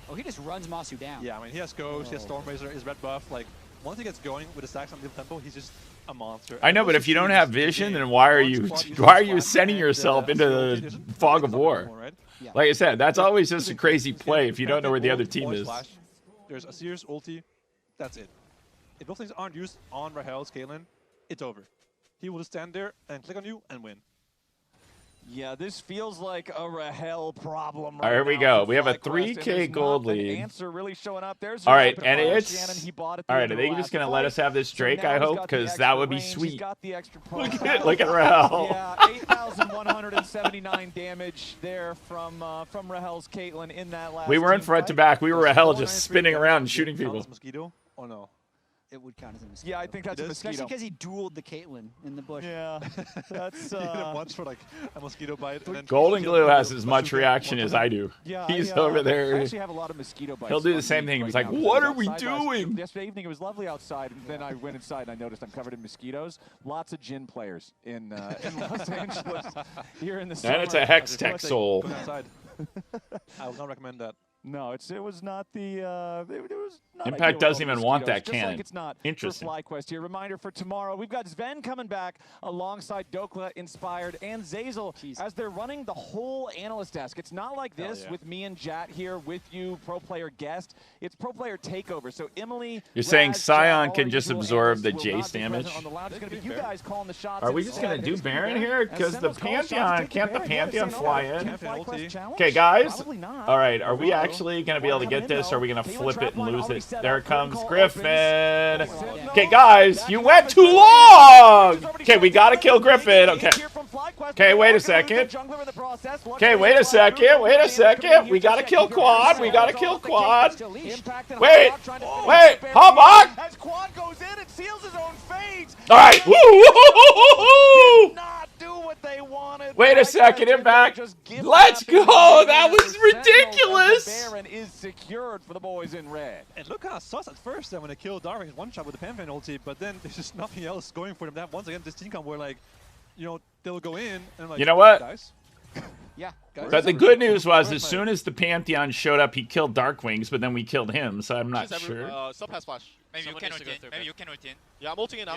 Oh, he just runs Masu down. Yeah, I mean, he has Ghost, he has Stormrazor, his red buff. Like, once he gets going with the stacks on the tempo, he's just a monster. I know, but if you don't have vision, then why are you sending yourself into the fog of war? Like I said, that's always just a crazy play if you don't know where the other team is. There's a Sears ulti, that's it. If those things aren't used on Rahel's Caitlyn, it's over. He will just stand there and click on you and win. Yeah, this feels like a Rahel problem. Right, here we go. We have a 3K gold lead. Answer really showing up. There's all right, and it's all right. Are they just gonna let us have this Drake? I hope, because that would be sweet. Look at Rahel. Yeah, 8,179 damage there from Rahel's Caitlyn in that last. We weren't front to back. We were Rahel just spinning around and shooting people. Mosquito? Oh no. It would count as a mosquito. Yeah, I think that's a mosquito. Especially because he dueled the Caitlyn in the bush. Yeah, that's. He hit him once for like a mosquito bite. And then Golden Glue has as much reaction as I do. Yeah, he's over there. I actually have a lot of mosquito bites. He'll do the same thing. He was like, "What are we doing?" Yesterday evening it was lovely outside, and then I went inside and I noticed I'm covered in mosquitoes. Lots of gin players in Los Angeles here in the summer. And it's a Hex Tech soul. I would not recommend that. No, it was not the. It was not Impact ideal doesn't with even all want the that mosquitoes, just cannon. like it's not Interesting. for FlyQuest here. Reminder for tomorrow, we've got Sven coming back alongside Dokla, Inspired, and Zazel as they're running the whole analyst desk. It's not like this with me and Jat here with you, pro player guest. It's pro player takeover. So Emily, You're saying Raz, Scion Jat, can all just usual absorb the analysts will not Jace be damage? present on the lounge. It's going to be you guys calling the shots. Are we just going to do Baron here? Because the Pantheon, can't the Pantheon fly in? Okay, guys. All right, are we actually going to be able to get this, or are we going to flip it and lose it? There comes Griffin. Okay, guys, you went too long. Okay, we got to kill Griffin. Okay. Okay, wait a second. Okay, wait a second. Wait a second. We got to kill Quad. We got to kill Quad. Wait. Wait. Hawk. As Quad goes in, it seals his own fate. All right. Woo! Not do what they wanted. Wait a second. Impact. Let's go. That was ridiculous. Baron is secured for the boys in red. And look how sus at first that when they killed Darwin's one shot with the Pantheon ulti, but then there's just nothing else going for them. That once again, this team comp were like, you know, they'll go in and like, you know what? Guys. Yeah. But the good news was, as soon as the Pantheon showed up, he killed Darkwings, but then we killed him, so I'm not sure. Sub has flash. Maybe you can ult in. Maybe you can ult in. Yeah, I'm ulting in now.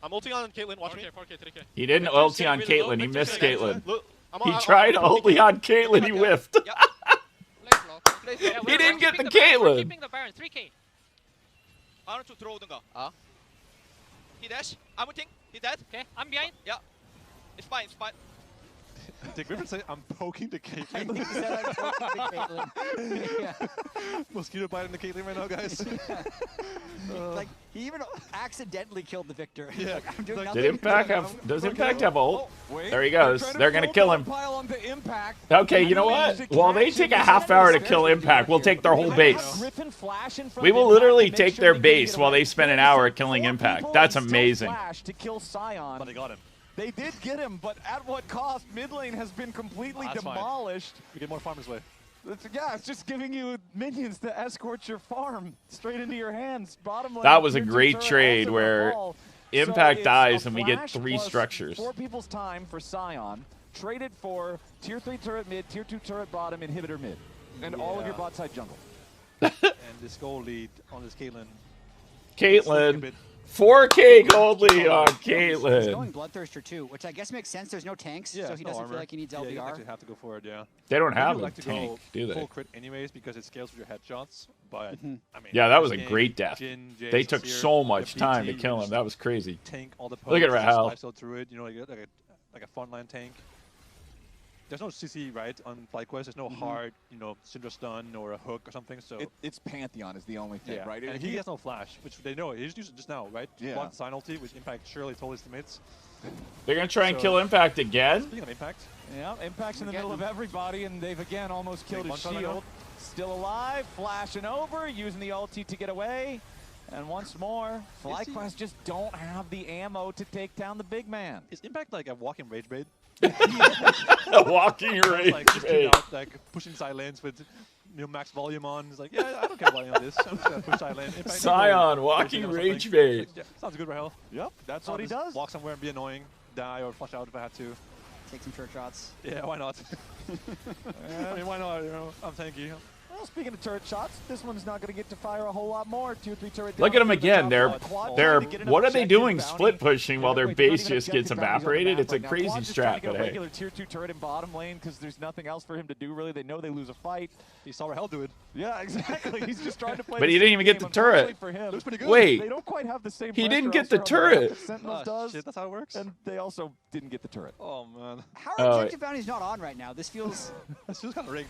I'm ulting on Caitlyn. Watch me. He didn't ulti on Caitlyn. He missed Caitlyn. He tried ulti on Caitlyn. He whiffed. He didn't get the Caitlyn. Keeping the Baron 3k. 아래쪽 들어오든가. He dash. I'm ulting. He dead. Okay, I'm behind. Yeah. It's fine. It's fine. Did Griffin say I'm poking the Caitlyn? He said I'm poking the Caitlyn. Yeah. Mosquito biting the Caitlyn right now, guys. Like he even accidentally killed the Victor. Yeah. Like, I'm doing Did nothing. Impact have? Does Impact have ult? There he goes. They're gonna kill him. Impact. Okay, you know what? While they take a half hour to kill Impact, we'll take their whole base. We will literally take their base while they spend an hour killing Impact. That's amazing. To kill Scion. But they got him. They did get him, but at what cost? Mid lane has been completely demolished. We get more farmers way. It's just giving you minions to escort your farm straight into your hands. Bottom lane. That was a great trade where Impact dies and we get 3 structures. 4 people's time for Scion. Traded for tier 3 turret mid, tier 2 turret bottom, inhibitor mid. And all of your bot side jungle. And this goal lead on this Caitlyn. Caitlyn. 4K gold lead on He's Caitlyn. going Bloodthirster too, which I guess makes sense. There's no tanks, so he doesn't feel like he needs LBR. Yeah, you actually have to go for it, yeah. They don't have you a like to tank, go do they? full crit anyways because it scales with your headshots. But I mean, Yeah, that was a Jin, great death. Jin, Jace, They took Seer, so much the time to BT, kill him. just That was crazy. Tank all the Look at pokes, Rahel. lifesteal through it, you know, like a frontline tank. There's no CC, right, on FlyQuest. There's no hard, you know, Syndra stun or a hook or something. So it's Pantheon is the only thing, right? And he has no flash, which they know. He just used it just now, right? Yeah. One sign ulti, which Impact surely told his teammates. They're going to try and kill Impact again? Speaking of Impact. Yeah, Impact's in the middle of everybody, and they've again almost killed his shield. Still alive, flashing over, using the ulti to get away. And once more, FlyQuest just don't have the ammo to take down the big man. Is Impact like a walking rage bait? A walking rage like, just bait. Out, like pushing side lanes with max volume on. He's like, yeah, I don't care about any of this. I'm just gonna push side lane. Impact, Scion, walking rage bait. Like, yeah, sounds good, Rahel. Yep, that's I'll what he just does. Walk somewhere and be annoying, die or flush out if I had to. Take some short shots. Yeah, why not? I mean, why not? You know, I'm tanky. Well, speaking of turret shots, this one's not going to get to fire a whole lot more. 2-3 turret. Look at them again. They're what are they doing? Split pushing while their base just gets evaporated. It's a crazy strat, but hey. Regular tier 2 turret in bottom lane because there's nothing else for him to do really. They know they lose a fight. He saw Rahel do it. Yeah, exactly. He's just trying to play. But he didn't even get the turret. Wait, they don't quite have the same. He didn't get the turret. Sentinels does. Shit, that's how it works. And they also didn't get the turret. Oh man. How are objective bounties not on right now? This feels. This feels kind of rigged.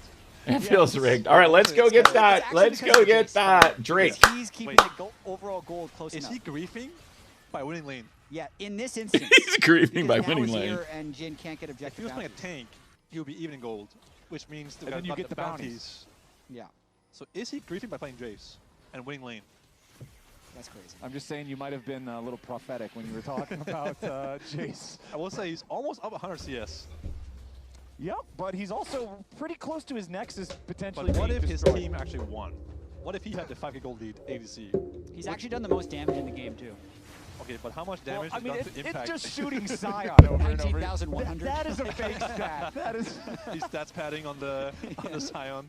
It feels rigged. All right, let's go get that. Let's go get that. Drake. He's keeping the overall goal close enough. Is he griefing by winning lane? Yeah, in this instance. He's griefing by winning lane. Seer and Jin can't get objective If he was playing bounties. a tank, he would be even in gold, which means And then you get the bounties. Yeah. So is he griefing by playing Jace and winning lane? That's crazy. I'm just saying you might have been a little prophetic when you were talking about Jace. I will say he's almost up 100 CS. Yep, but he's also pretty close to his Nexus potentially. But what being if his destroyed. team actually won? What if he had the 5k gold lead ADC? He's actually done the most damage in the game too. Okay, but how much damage I mean, is done to Impact? it's just shooting Scion over and over. 19,100. That is a fake stat. That is. He's stats padding on the Scion.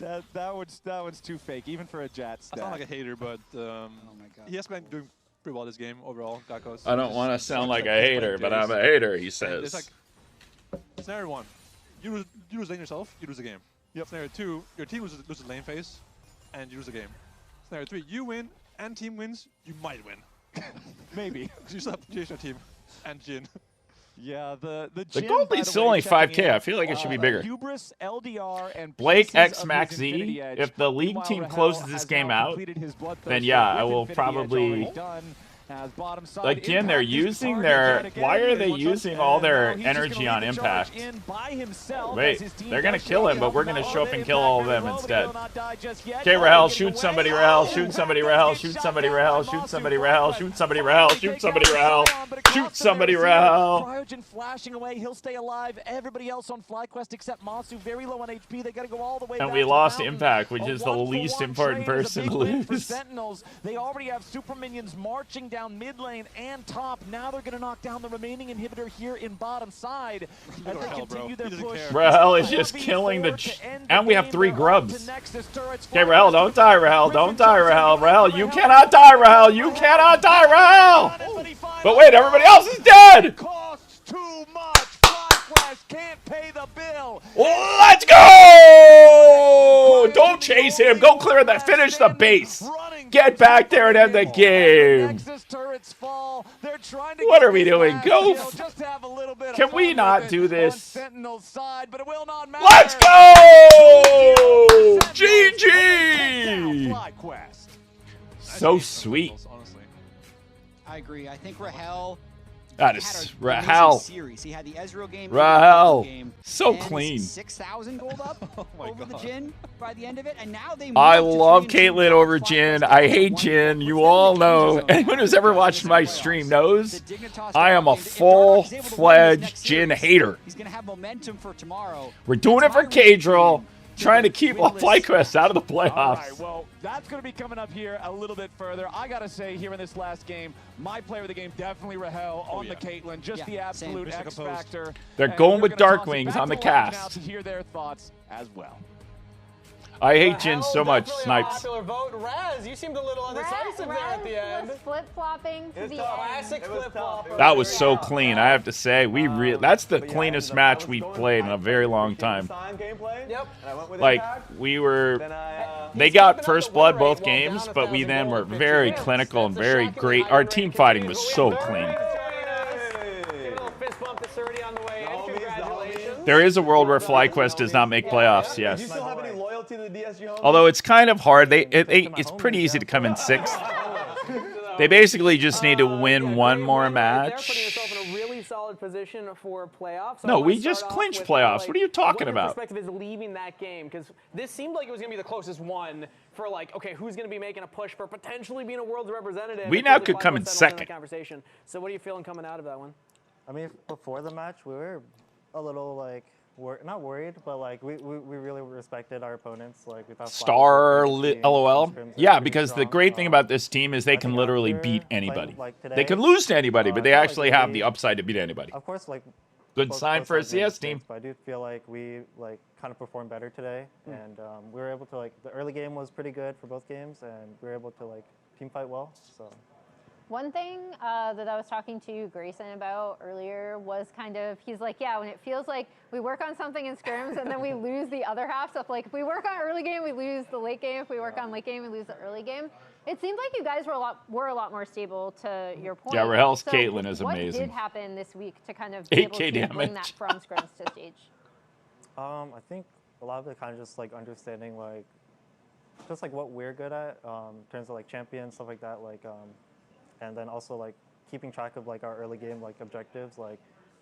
That one's too fake, even for a Jet stat. I sound like a hater, but oh my God. he has been doing pretty well this game overall. Gakos. I don't want to sound like a hater, but I'm a hater, he says. It's like scenario 1, you lose lane yourself, you lose the game. Yep. Scenario 2, your team loses lane phase, and you lose the game. Scenario 3, you win and team wins, you might win. Maybe. You still have your team and Jin. Yeah, the gold lead's still only 5K. I feel like it should be bigger. Hubris, LDR, and Blake pieces X of Max his Z, Infinity Edge. if the league Meanwhile, team Rahel closes this has game now out, completed his Bloodthirster then yeah, I with will Infinity Edge probably... already done. Has bottom side Again, they're Impact is using targeted their... yet again. Why are they Once using up, all and their now he's just energy gonna on lead the charge Impact? in by himself Wait, as his team they're going to does kill show him, but we're him going to all show of up and it. kill all of Impact them will instead. not die just yet. Okay, Oh, Rahel, getting shoot away. somebody, Oh, Rahel, shoot somebody, Rahel, Impact shoot gets somebody, shot Rahel, down by shoot Masu. somebody, Rahel, Flyquest shoot somebody, Rahel, finally shoot take somebody, out Rahel, Sion, but across shoot the somebody, Mercy. Rahel. Cryogen flashing away. He'll stay alive. Everybody else on FlyQuest except Masu, very low on HP. They got to go all the way And back we to the lost mountain. Impact, which A is the least 1-for-1 important trade is a person big to win for lose. Sentinels. They already have super minions marching down mid lane and top. Now they're going to knock down the remaining inhibitor here in bottom side as they continue their push. Rahel is just killing the... And we have 3 grubs. Okay, Rahel, don't die, Rahel. Don't die, Rahel. Rahel, you cannot die, Rahel. You cannot die, Rahel. But wait, everybody else is dead. Costs too much. FlyQuest can't pay the bill. Let's go! Don't chase him. Go clear that. Finish the base. Get back there and end the game. What are we doing? Go. Can we not do this? Let's go! GG! So sweet. I agree. I think Rahel. That is Rahel. Series. He had the Ezreal game. Rahel. Game, So and clean. 6,000 gold up over the Jin by the end of it, and now they. I love Caitlyn over Jin. I hate Jin. You all know. Anyone who's ever watched my stream knows I am a full-fledged Jin hater. He's gonna have momentum for tomorrow. We're doing it for Cadril, trying to keep FlyQuest out of the playoffs. All right, well, that's going to be coming up here a little bit further. I got to say, here in this last game, my player of the game, definitely Rahel on the Caitlyn. Just the absolute X factor. They're going with Darkwings on the cast. To hear their thoughts as well. I hate Jin so much, Definitely a Snipes. popular vote. Raz, you seemed a little undecisive there at the end. was flip-flopping to the Classic flip-flop. That was so clean, I have to say. That's the cleanest match we've played in a very long time. Yep. Like, we were... They got first blood both games, but we then were very clinical and very great. Our team fighting was so clean. Fist bump to Surdy on the way in. Congratulations. There is a world where FlyQuest does not make playoffs, Do you yes. still have any loyalty to the DSG home? Although it's kind of hard. It's pretty easy to come in 6th. They basically just need to win one more match. Putting yourself in a really solid position for playoffs. So No, I wanna we just start off clinched with, playoffs. What are you talking what your about? perspective is leaving that game? Because this seemed like it was going to be the closest one for like, okay, who's going to be making a push for potentially being a world's representative? We It now feels could like come in FlyQuest settled second. the conversation. So what are you feeling coming out of that one? I mean, before the match, we were a little like, not worried, but like we really respected our opponents. Like we thought Star LOL. Yeah, because the great thing about this team is they can literally beat anybody. They can lose to anybody, but they actually have the upside to beat anybody. Of course, like good sign for a CS team. But I do feel like we kind of performed better today, and we were able to the early game was pretty good for both games, and we were able to team fight well. So. One thing that I was talking to Grayson about earlier was kind of, he's like, yeah, when it feels like we work on something in scrims and then we lose the other half. So if if we work on early game, we lose the late game. If we work on late game, we lose the early game. It seemed like you guys were a lot more stable, to your point. Yeah, Rahel's so Caitlyn is amazing. What did happen this week to kind of be able to 8K bring that from scrims to stage? I think a lot of it kind of just understanding just what we're good at in terms of champions, stuff like that, and then also keeping track of our early game objectives,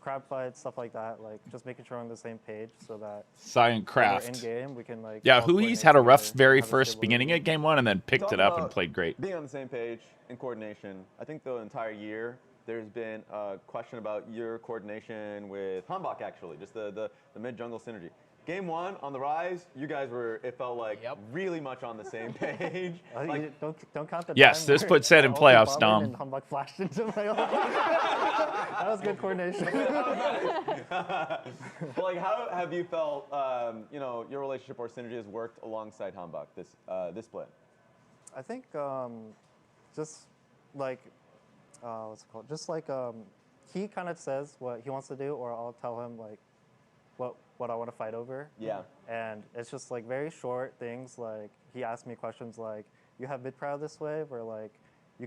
crab fights, stuff like that, just making sure we're on the same page so that Cyan Craft. in game we can Yeah, Hui's had a rough very first beginning at game 1 and then picked it up and played great. Being on the same page and coordination, I think the entire year there's been a question about your coordination with Hanbok actually, just the mid jungle synergy. Game 1 on the Rise, you guys were, it felt like, really much on the same page. Like, don't count the Yes, time this where puts Sen in I ulti playoffs, bombing Dom. And Humbug flashed into my ult. That was good coordination. Well, like, how have you felt, you know, your relationship or synergy has worked alongside Humbug this split? I think just like, what's it called? Just like he kind of says what he wants to do, or I'll tell him like what I want to fight over. Yeah. And it's just like very short things. Like he asked me questions like, "You have mid crowd this wave," or like,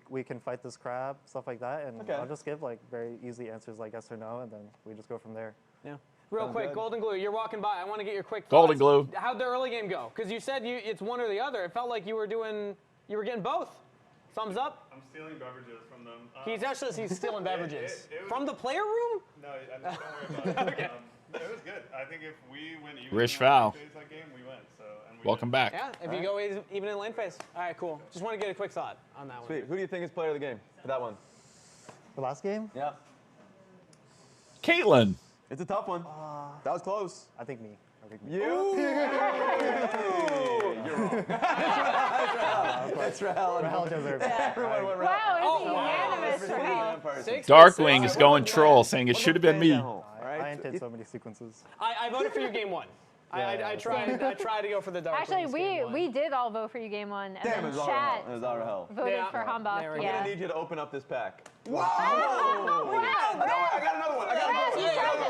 "We can fight this crab," stuff like that. And I'll just give like very easy answers like yes or no, and then we just go from there. Yeah. Real quick, Golden Glue, you're walking by. I want to get your quick thoughts. Golden Glue. How'd the early game go? Because you said it's one or the other. It felt like you were getting both. Thumbs up? I'm stealing beverages from them. He's stealing beverages. From the player room? No, don't worry about it. Okay. It was good. I think if we win even Rich in foul. that game, we win. So, and we Welcome back. Yeah, if you go even in lane phase. All right, cool. Just want to get a quick thought on that one. Sweet. Who do you think is player of the game for that one? The last game? Yeah. Caitlyn. It's a tough one. That was close. I think me. You? You're wrong. That's Rahel. Rahel deserves it. Everyone went Rahel. Wow, it's unanimous for me. Darkwing is going troll, saying it should have been me. I intend so many sequences. I voted for you game 1. I tried to go for the dark. Actually, we did all vote for you game 1, and Damn, then it was chat all Rahel. voted for Humbug. We're Yeah. gonna need you to open up this pack. Whoa! I got another one.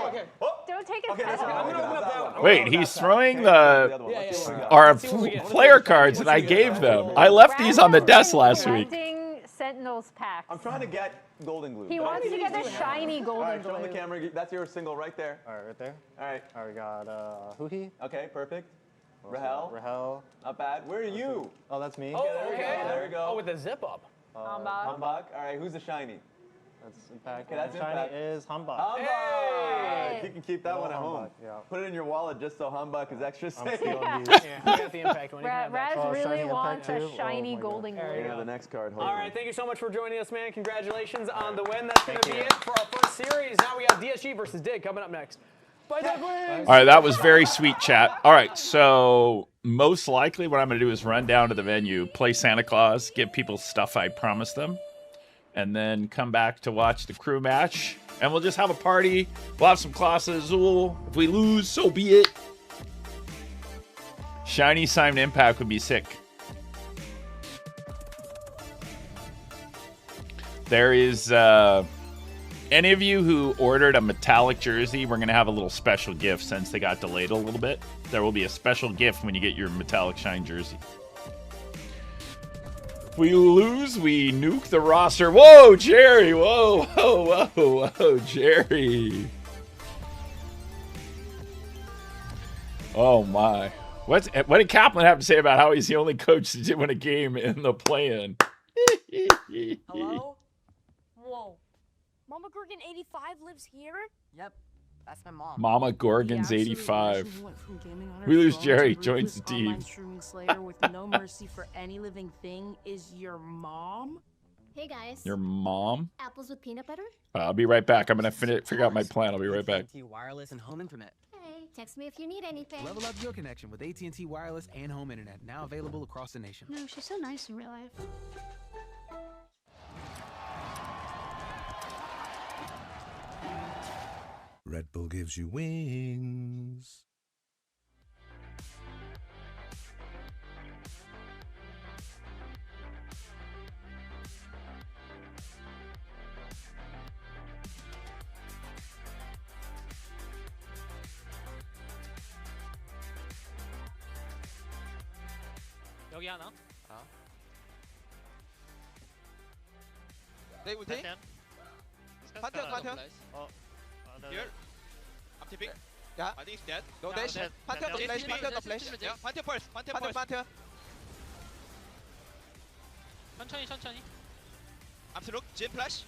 Okay. Don't take it. I'm gonna open up that one. Wait, he's throwing our player cards that I gave them. I left these on the desk last week. Sentinels packs. I'm trying to get Golden Glue. He wants to get the shiny All Golden right, Glue. show him the camera. That's your single right there. All right, right there. All right. All right, we got Huhi. Okay, perfect. Rahel. Rahel. Not bad. Where are you? Oh, that's me. Oh, Okay, there we go. Oh, with the zip up. Humbug. All right, who's the shiny? That's Impact. Okay, that's shiny Impact. is Humbug. Humbug! You can keep that one at home. Humbug, yeah. Put it in your wallet just so Humbug is extra safe. You got the impact one. Raz really wants a shiny Golden Glue. Yeah, the next card. All right, thank you so much for joining us, man. Congratulations on the win. That's going to be it for our first series. Now we have DSG versus Dig coming up next. Bye, Darkwing. All right, that was very sweet, chat. All right, so most likely what I'm going to do is run down to the venue, play Santa Claus, give people stuff I promised them, and then come back to watch the crew match. And we'll just have a party. We'll have some classes. If we lose, so be it. Shiny Simon Impact would be sick. There is any of you who ordered a metallic jersey, we're going to have a little special gift since they got delayed a little bit. There will be a special gift when you get your metallic shine jersey. If we lose, we nuke the roster. Whoa, Jerry. Whoa, Jerry. Oh, my. What did Kaplan have to say about how he's the only coach to win a game in the play-in? Hello? Whoa. Mama Gorgon 85 lives here? Yep. That's my mom. Mama Gorgon's 85. We lose Jerry, joins the team. Streaming Slayer with no mercy for any living thing is your mom? Hey guys. Your mom? Apples with peanut butter? I'll be right back. I'm going to figure out my plan. I'll be right back. AT&T Wireless and Home Internet. Hey, text me if you need anything. Level up your connection with AT&T Wireless and Home Internet, now available across the nation. No, she's so nice in real life. Red Bull gives you wings. 여기 하나. They will take. Panther. Here. I'm tipping. Yeah. I think it's dead. No dash. Panther no flash. Panther no flash. Yeah. Panther first. Panther. 천천히. Absolute. Jin flash.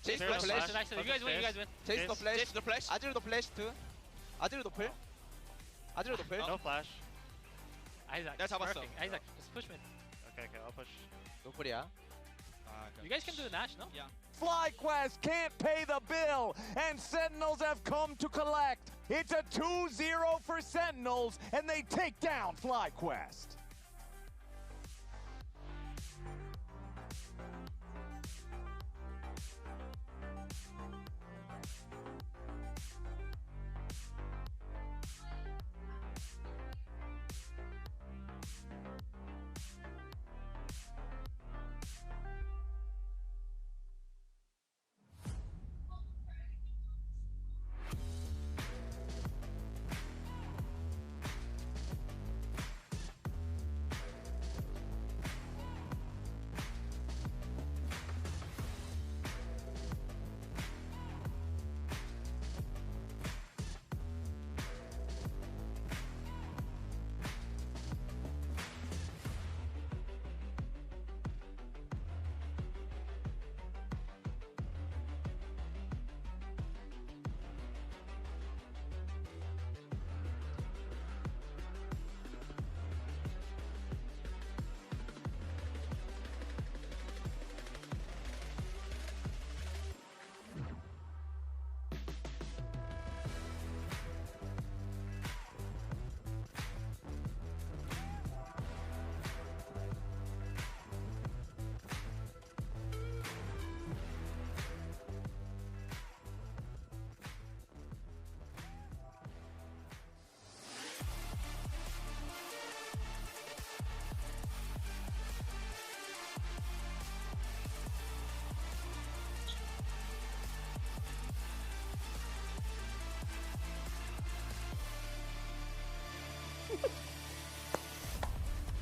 Chase no Nice. flash. You guys win. Chase no flash. Azir no flash too. Azir no pull. No flash. Isaac. That's how much. Isaac, just push me. Okay, I'll push. No pull, yeah. You guys can do the Nash, no? Yeah. FlyQuest can't pay the bill, and Sentinels have come to collect. It's a 2-0 for Sentinels, and they take down FlyQuest.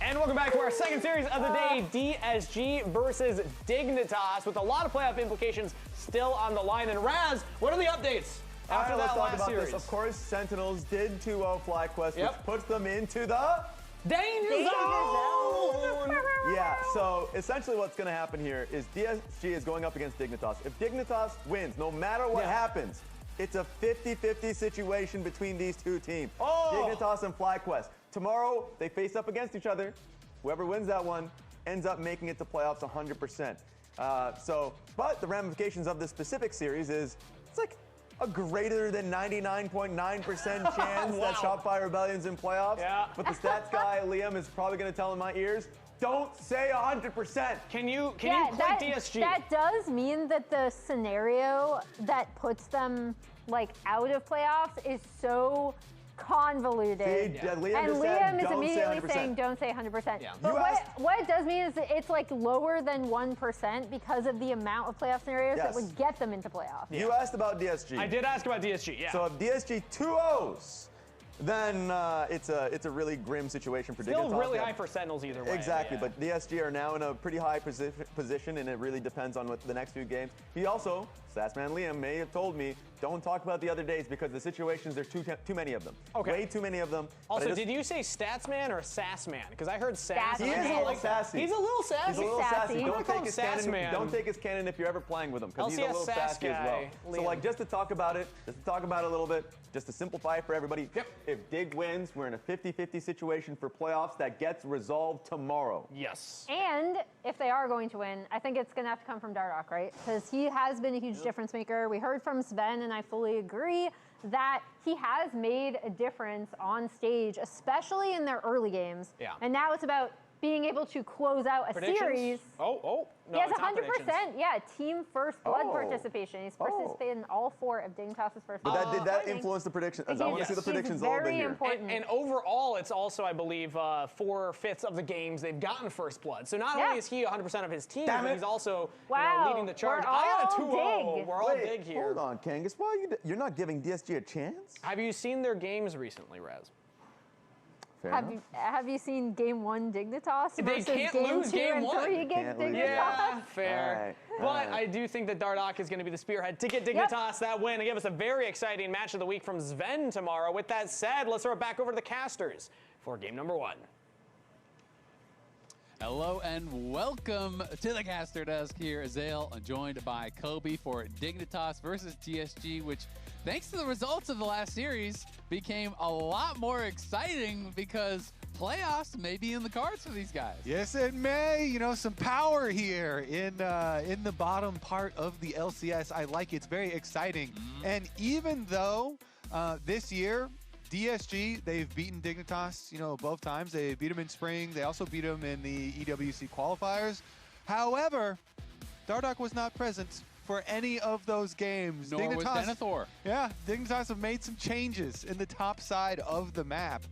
And welcome back to our second series of the day, DSG versus Dignitas, with a lot of playoff implications still on the line. And Raz, what are the updates after that last series? This. Of course, Sentinels did 2-0 FlyQuest, which puts them into the danger zone. Yeah, so essentially what's going to happen here is DSG is going up against Dignitas. If Dignitas wins, no matter what happens, it's a 50-50 situation between these two teams. Dignitas and FlyQuest. Tomorrow, they face up against each other. Whoever wins that one ends up making it to playoffs 100%. But the ramifications of this specific series is, it's like a greater than 99.9% chance that Shopify Rebellion's in playoffs. Yeah. But the stats guy, Liam, is probably going to tell in my ears, don't say 100%. Can you click DSG? That does mean that the scenario that puts them like out of playoffs is so convoluted. See, and Liam is immediately saying don't say 100%. Yeah. But what it does mean is that it's like lower than 1% because of the amount of playoff scenarios that would get them into playoffs. You asked about DSG. I did ask about DSG, yeah. So if DSG 2-0s, then it's a really grim situation for Dignitas. Still really high for Sentinels either way. Exactly, but DSG are now in a pretty high position, and it really depends on what the next few games. He also, Sassman Liam, may have told me, don't talk about the other days because the situations, there are too many of them. Okay. Way too many of them. Also, did you say Statsman or Sassman? Because I heard Sass. He is a little sassy. He's a little sassy. He's a little sassy. Don't take his canon. Don't take his canon if you're ever playing with him, because he's a little sassy as well. So like, just to talk about it a little bit, just to simplify it for everybody. If Dig wins, we're in a 50-50 situation for playoffs that gets resolved tomorrow. Yes. And if they are going to win, I think it's going to have to come from Dardoch, right? Because he has been a huge difference maker. We heard from Sven, and I fully agree that he has made a difference on stage, especially in their early games. Yeah. And now it's about being able to close out a series. No, he has 100%, team first blood participation. He's participated in all 4 of Dignitas' first blood. But did that influence the predictions? I want to see the predictions all in here. Important. And overall, it's also, I believe, 4/5 of the games they've gotten first blood. So not only is he 100% of his team, but he's also leading the charge. I got a 2-0. We're all big here. Hold on, Kangas. Why you're not giving DSG a chance? Have you seen their games recently, Raz? Have you seen Game 1 Dignitas They versus can't Game lose 2 Game and 1. 3 Dignitas? Yeah, fair. All right. But I do think that Dardoch is going to be the spearhead to get Dignitas that win and give us a very exciting match of the week from Sven tomorrow. With that said, let's throw it back over to the casters for game number 1. Hello and welcome to the caster desk here. Azale, joined by Kobe for Dignitas versus DSG, which, thanks to the results of the last series, became a lot more exciting because playoffs may be in the cards for these guys. Yes, it may. You know, some power here in the bottom part of the LCS. I like it. It's very exciting. And even though This year, DSG, they've beaten Dignitas, both times. They beat them in spring. They also beat them in the EWC qualifiers. However, Dardoch was not present for any of those games. Nor was Denethor. Yeah, Dignitas have made some changes in the top side of the map.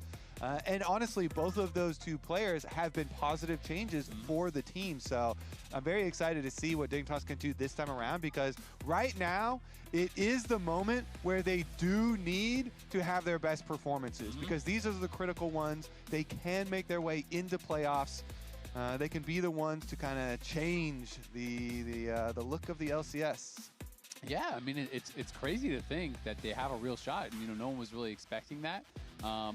And honestly, both of those two players have been positive changes for the team. So I'm very excited to see what Dignitas can do this time around, because right now it is the moment where they do need to have their best performances, because these are the critical ones. They can make their way into playoffs. They can be the ones to kind of change the look of the LCS. Yeah, I mean, it's crazy to think that they have a real shot. No one was really expecting that.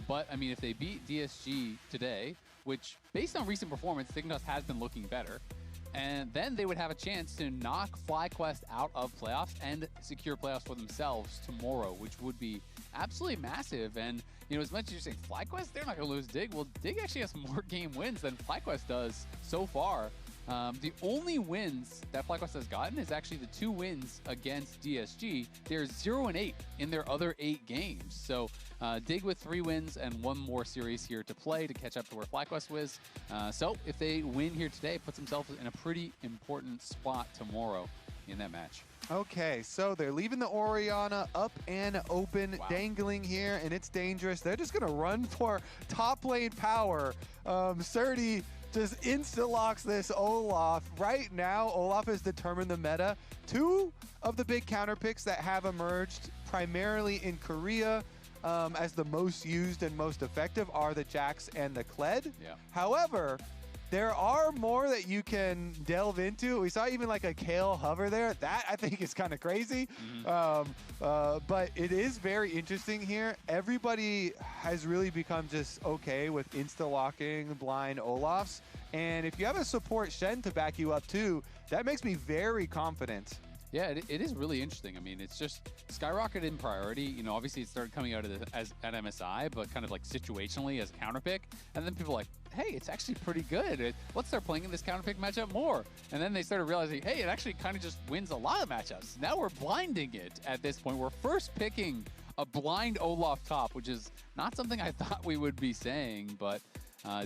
But, I mean, if they beat DSG today, which, based on recent performance, Dignitas has been looking better, and then they would have a chance to knock FlyQuest out of playoffs and secure playoffs for themselves tomorrow, which would be absolutely massive. And, as much as you're saying FlyQuest, they're not going to lose Dig. Well, Dig actually has more game wins than FlyQuest does so far. The only wins that FlyQuest has gotten is actually the 2 wins against DSG. They're 0-8 in their other 8 games. So Dig with 3 wins and 1 more series here to play to catch up to where FlyQuest was. So if they win here today, it puts themselves in a pretty important spot tomorrow in that match. Okay, so they're leaving the Orianna up and open, dangling here, and it's dangerous. They're just going to run for top lane power. Surdy just insta-locks this Olaf. Right now, Olaf has determined the meta. 2 of the big counter picks that have emerged primarily in Korea as the most used and most effective are the Jax and the Kled. Yeah. However, there are more that you can delve into. We saw even like a Kale hover there. That, I think, is kind of crazy. But it is very interesting here. Everybody has really become just okay with insta-locking blind Olafs. And if you have a support Shen to back you up too, that makes me very confident. Yeah, it is really interesting. I mean, it's just skyrocketed in priority. Obviously it started coming out at MSI, but kind of like situationally as a counter pick. And then people are like, hey, it's actually pretty good. Let's start playing in this counter pick matchup more. And then they started realizing, hey, it actually kind of just wins a lot of matchups. Now we're blinding it at this point. We're first picking a blind Olaf top, which is not something I thought we would be saying, but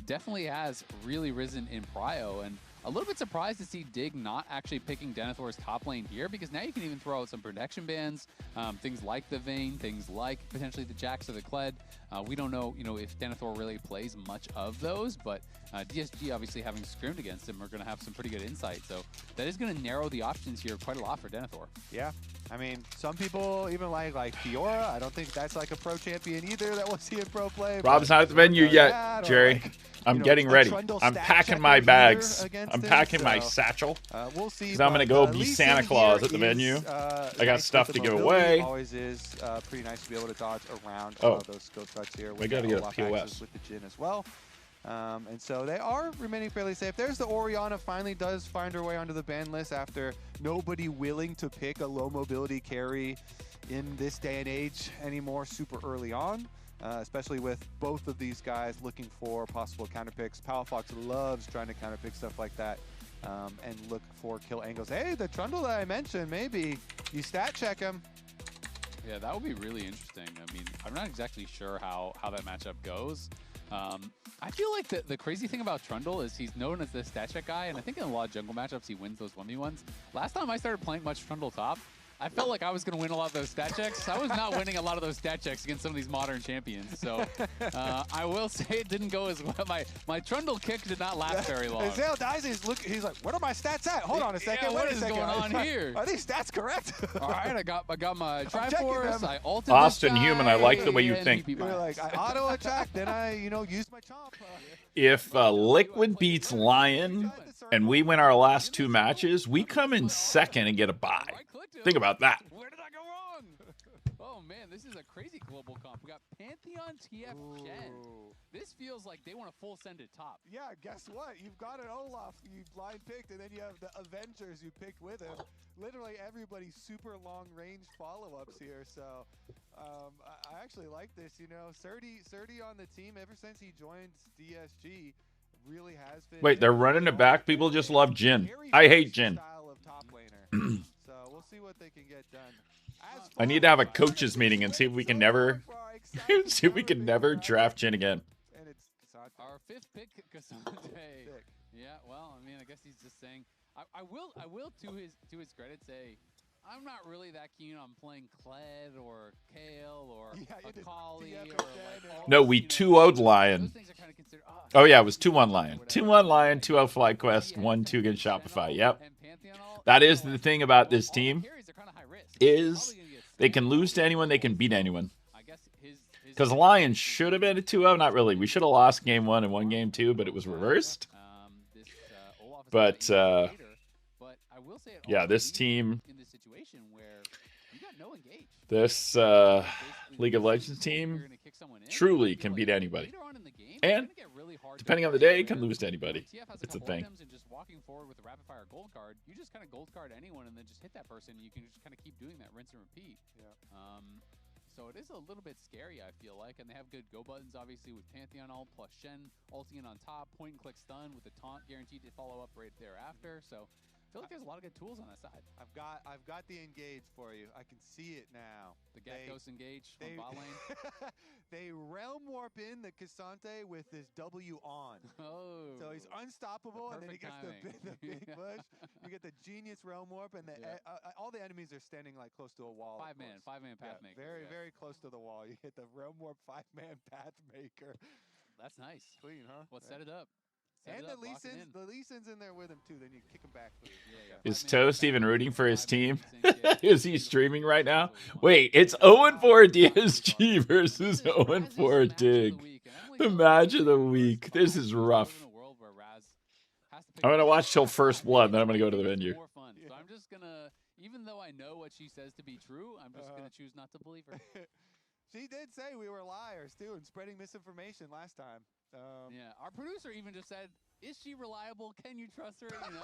definitely has really risen in prio. And a little bit surprised to see Dig not actually picking Denethor's top lane here, because now you can even throw out some protection bans, things like the Vayne, things like potentially the Jax or the Kled. We don't know, if Denethor really plays much of those, but DSG obviously having scrimmed against him are going to have some pretty good insight. So that is going to narrow the options here quite a lot for Denethor. Yeah. I mean, some people even like Fiora. I don't think that's like a pro champion either that we'll see in pro play. Rob's not at the venue yet, Jerry. I'm getting ready. I'm packing my bags. I'm packing my satchel. We'll see. Because I'm going to go be Santa Claus at the venue. I got stuff to give away. Always is pretty nice to be able to dodge around those skill shots here. We got to get a POS. With the Jhin as well. And so they are remaining fairly safe. There's the Orianna, finally does find her way onto the ban list after nobody willing to pick a low mobility carry in this day and age anymore super early on, especially with both of these guys looking for possible counter picks. Palafox loves trying to counter pick stuff like that and look for kill angles. Hey, the Trundle that I mentioned, maybe you stat check him. Yeah, that would be really interesting. I mean, I'm not exactly sure how that matchup goes. I feel like the crazy thing about Trundle is he's known as the stat check guy, and I think in a lot of jungle matchups he wins those 1v1s. Last time I started playing much Trundle top, I felt like I was going to win a lot of those stat checks. I was not winning a lot of those stat checks against some of these modern champions. So I will say it didn't go as well. My Trundle kick did not last very long. As Zale dies, he's like, what are my stats at? Hold on a second. Yeah, what is going on here? Are these stats correct? All right, I got my Triforce. I ulted Austin Human, I like the way you think. You're like, I auto attack, then I use my chomp. If Liquid beats Lion and we win our last 2 matches, we come in second and get a bye. Think about that. Where did I go wrong? Oh man, this is a crazy global comp. We got Pantheon TF Shen. This feels like they want a full send at top. Yeah, guess what? You've got an Olaf you blind picked, and then you have the Avengers you picked with him. Literally everybody's super long range follow-ups here. So I actually like this. Surdy on the team ever since he joined DSG really has been. Wait, they're running it back. People just love Jhin. I hate Jhin. of top laner. So we'll see what they can get done. I need to have a coaches meeting and see if we can never draft Jhin again. And it's Cassandra. Our 5th pick, Cassandra. Yeah, well, I mean, I guess he's just saying. I will to his credit say, I'm not really that keen on playing Kled or Kale or Akali or like No, we 2-0'd Lion. Oh yeah, it was 2-1 Lion. 2-1 Lion, 2-0 FlyQuest, 1-2 against Shopify. Yep. That is the thing about this team, is they can lose to anyone, they can beat anyone. Because Lion should have been a 2-0, not really. We should have lost game 1 and won game 2, but it was reversed. But yeah, this team, this League of Legends team truly can beat anybody. And depending on the day, can lose to anybody. It's a thing. And just walking forward with a rapid fire gold card, you just kind of gold card anyone and then just hit that person. And you can just kind of keep doing that, rinse and repeat. Yeah. So it is a little bit scary, I feel like, and they have good go buttons, obviously, with Pantheon ult plus Shen ulting in on top, point and click stun with the taunt guaranteed to follow up right thereafter. So I feel like there's a lot of good tools on that side. I've got the engage for you. I can see it now. The Gatghost engage from bot lane. They realm warp in the Cassante with this W on. Oh. So he's unstoppable, and then he gets the big push. You get the genius realm warp, and all the enemies are standing like close to a wall. Five man path maker. Very close to the wall. You hit the realm warp 5-man path maker. That's nice. Clean, huh? Well, set it up. And the Lee Sin's in there with him too. Then you kick him back. Is Toast even rooting for his team? Is he streaming right now? Wait, it's 0-4 DSG versus 0-4 Dig. The match of the week. This is rough. I'm gonna watch till First Blood, then I'm gonna go to the venue. So I'm just gonna, even though I know what she says to be true, I'm just gonna choose not to believe her. She did say we were liars too and spreading misinformation last time. Yeah, our producer even just said, "Is she reliable? Can you trust her?" You know.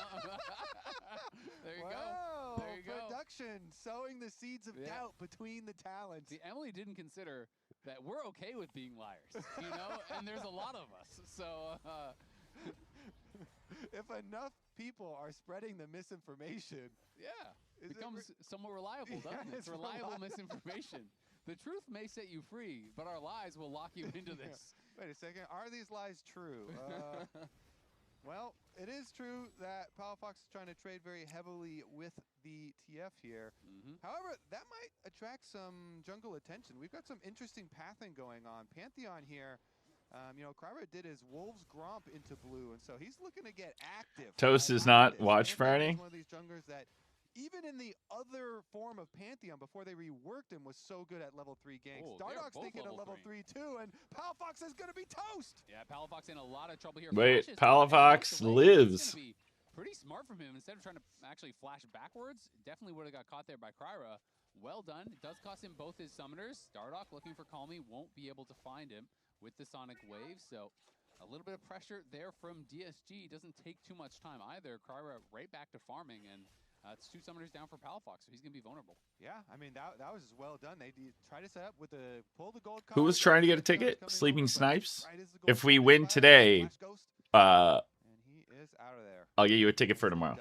There you go. There you go. Production sowing the seeds of doubt between the talents. See, Emily didn't consider that we're okay with being liars, you know, and there's a lot of us. So if enough people are spreading the misinformation, it becomes somewhat reliable, doesn't it? It's reliable misinformation. The truth may set you free, but our lies will lock you into this. Wait a second. Are these lies true? Well, it is true that Palafox is trying to trade very heavily with the TF here. However, that might attract some jungle attention. We've got some interesting pathing going on. Pantheon here, you know, Kryra did his Wolves Gromp into blue, and so he's looking to get active. Toast is not watch Friday. One of these junglers that, even in the other form of Pantheon, before they reworked him, was so good at level 3 ganks. Stardog's thinking of level 3 too, and Palafox is going to be toast. Yeah, Palafox in a lot of trouble here. Wait, Palafox lives. Pretty smart from him. Instead of trying to actually flash backwards, definitely would have got caught there by Kryra. Well done. It does cost him both his summoners. Stardog looking for Call Me, won't be able to find him with the Sonic Wave, so a little bit of pressure there from DSG. Doesn't take too much time either. Kryra right back to farming, and it's 2 summoners down for Palafox, so he's going to be vulnerable. Yeah, I mean, that was well done. They try to set up with the pull the gold card. Who was trying to get a ticket? Sleeping Snipes? If we win today, and he is out of there. I'll get you a ticket for tomorrow.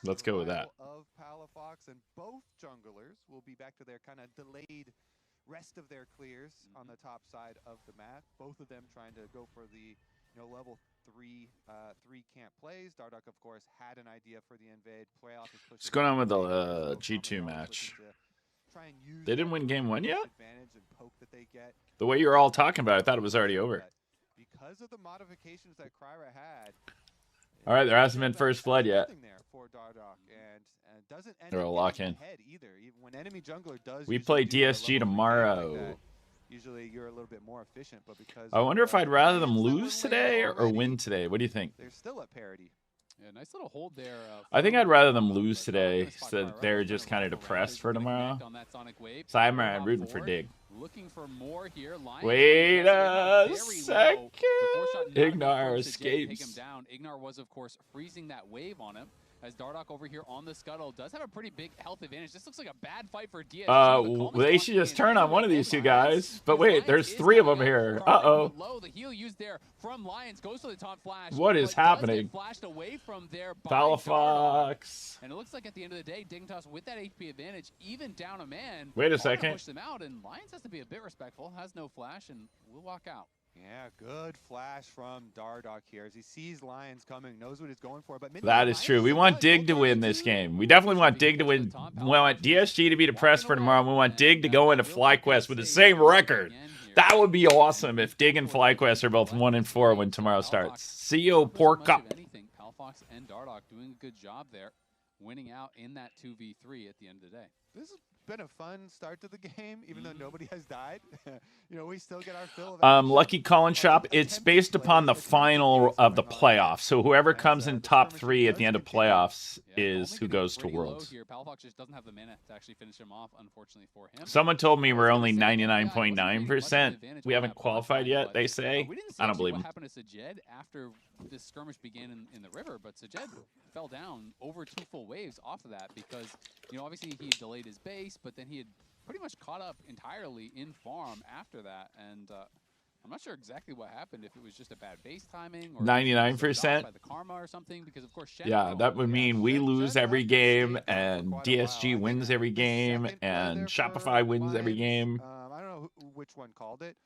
Let's go with that. Of Palafox, and both junglers will be back to their kind of delayed rest of their clears on the top side of the map. Both of them trying to go for the level 3 camp plays. Dardoch, of course, had an idea for the invade. Playoff is What's going on with the G2 match? They didn't win game 1 yet? The way you were all talking about it, I thought it was already over. Because of the modifications that Kryra had. All right, there hasn't been First Blood yet. They're a lock in. We play DSG tomorrow. Usually you're a little bit more efficient, but because I wonder if I'd rather them lose today or win today. What do you think? They're still at parity. Yeah, nice little hold there. I think I'd rather them lose today so that they're just kind of depressed for tomorrow. So I'm rooting for Dig. Looking for more here. Wait a second. Ignar escapes. Ignar was, of course, freezing that wave on him. as Dardoch over here on the scuttle does have a pretty big health advantage. This looks like a bad fight for DSG. They should just turn on one of these two guys. But wait, there's 3 of them here. Uh-oh. The heal used there from Lions goes to the taunt flash. What is happening? Flashed away from there by Palafox. And it looks like at the end of the day, Dignitas with that HP advantage, even down a man. Wait a second. Push them out, and Lions has to be a bit respectful. Has no flash, and will walk out. Yeah, good flash from Dardoch here as he sees Lions coming, knows what he's going for. But that is true. We want Dig to win this game. We definitely want Dig to win. We want DSG to be depressed for tomorrow. We want Dig to go into FlyQuest with the same record. That would be awesome if Dig and FlyQuest are both 1-4 when tomorrow starts. See you, Pork Cup. Palafox and Dardoch doing a good job there, winning out in that 2v3 at the end of the day. This has been a fun start to the game, even though nobody has died. You know, we still get our fill of Lucky Colin Shop, it's based upon the final of the playoffs. So whoever comes in top 3 at the end of playoffs is who goes to Worlds. Palafox just doesn't have the mana to actually finish him off, unfortunately for him. Someone told me we're only 99.9%. We haven't qualified yet, they say. I don't believe them. What happened to Sajed after this skirmish began in the river, but Sajed fell down over 2 full waves off of that because, you know, obviously he delayed his base, but then he had pretty much caught up entirely in farm after that, and I'm not sure exactly what happened, if it was just a bad base timing or 99% by the karma or something, because of course yeah, that would mean we lose every game and DSG wins every game and Shopify wins every game. I don't know which one called it.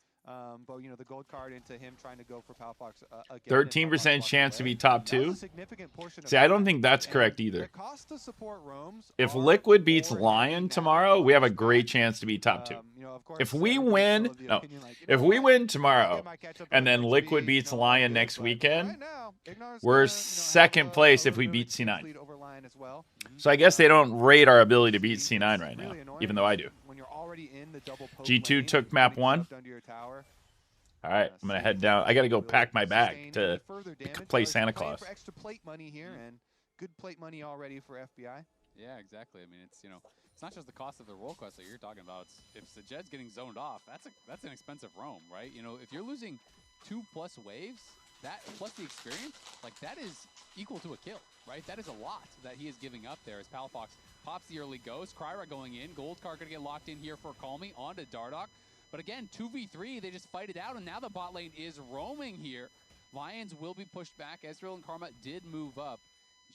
But, you know, the gold card into him trying to go for Palafox again. 13% chance to be top 2. See, I don't think that's correct either. If Liquid beats Lion tomorrow, we have a great chance to be top 2. If we win, if we win tomorrow and then Liquid beats Lion next weekend, we're 2nd place if we beat C9. So I guess they don't rate our ability to beat C9 right now, even though I do. G2 took map 1. All right, I'm gonna head down. I gotta go pack my bag to play Santa Claus. Extra plate money here and good plate money already for FBI. Yeah, exactly. I mean, it's, you know, it's not just the cost of the roll quest that you're talking about. It's, if Sajed's getting zoned off, that's an expensive roam, right? You know, if you're losing 2+ waves, that plus the experience, like that is equal to a kill, right? That is a lot that he is giving up there as Palafox pops the early ghost. Kryra going in. Gold card gonna get locked in here for Call Me onto Dardoch. But again, 2v3, they just fight it out, and now the bot lane is roaming here. Lions will be pushed back. Ezreal and Karma did move up.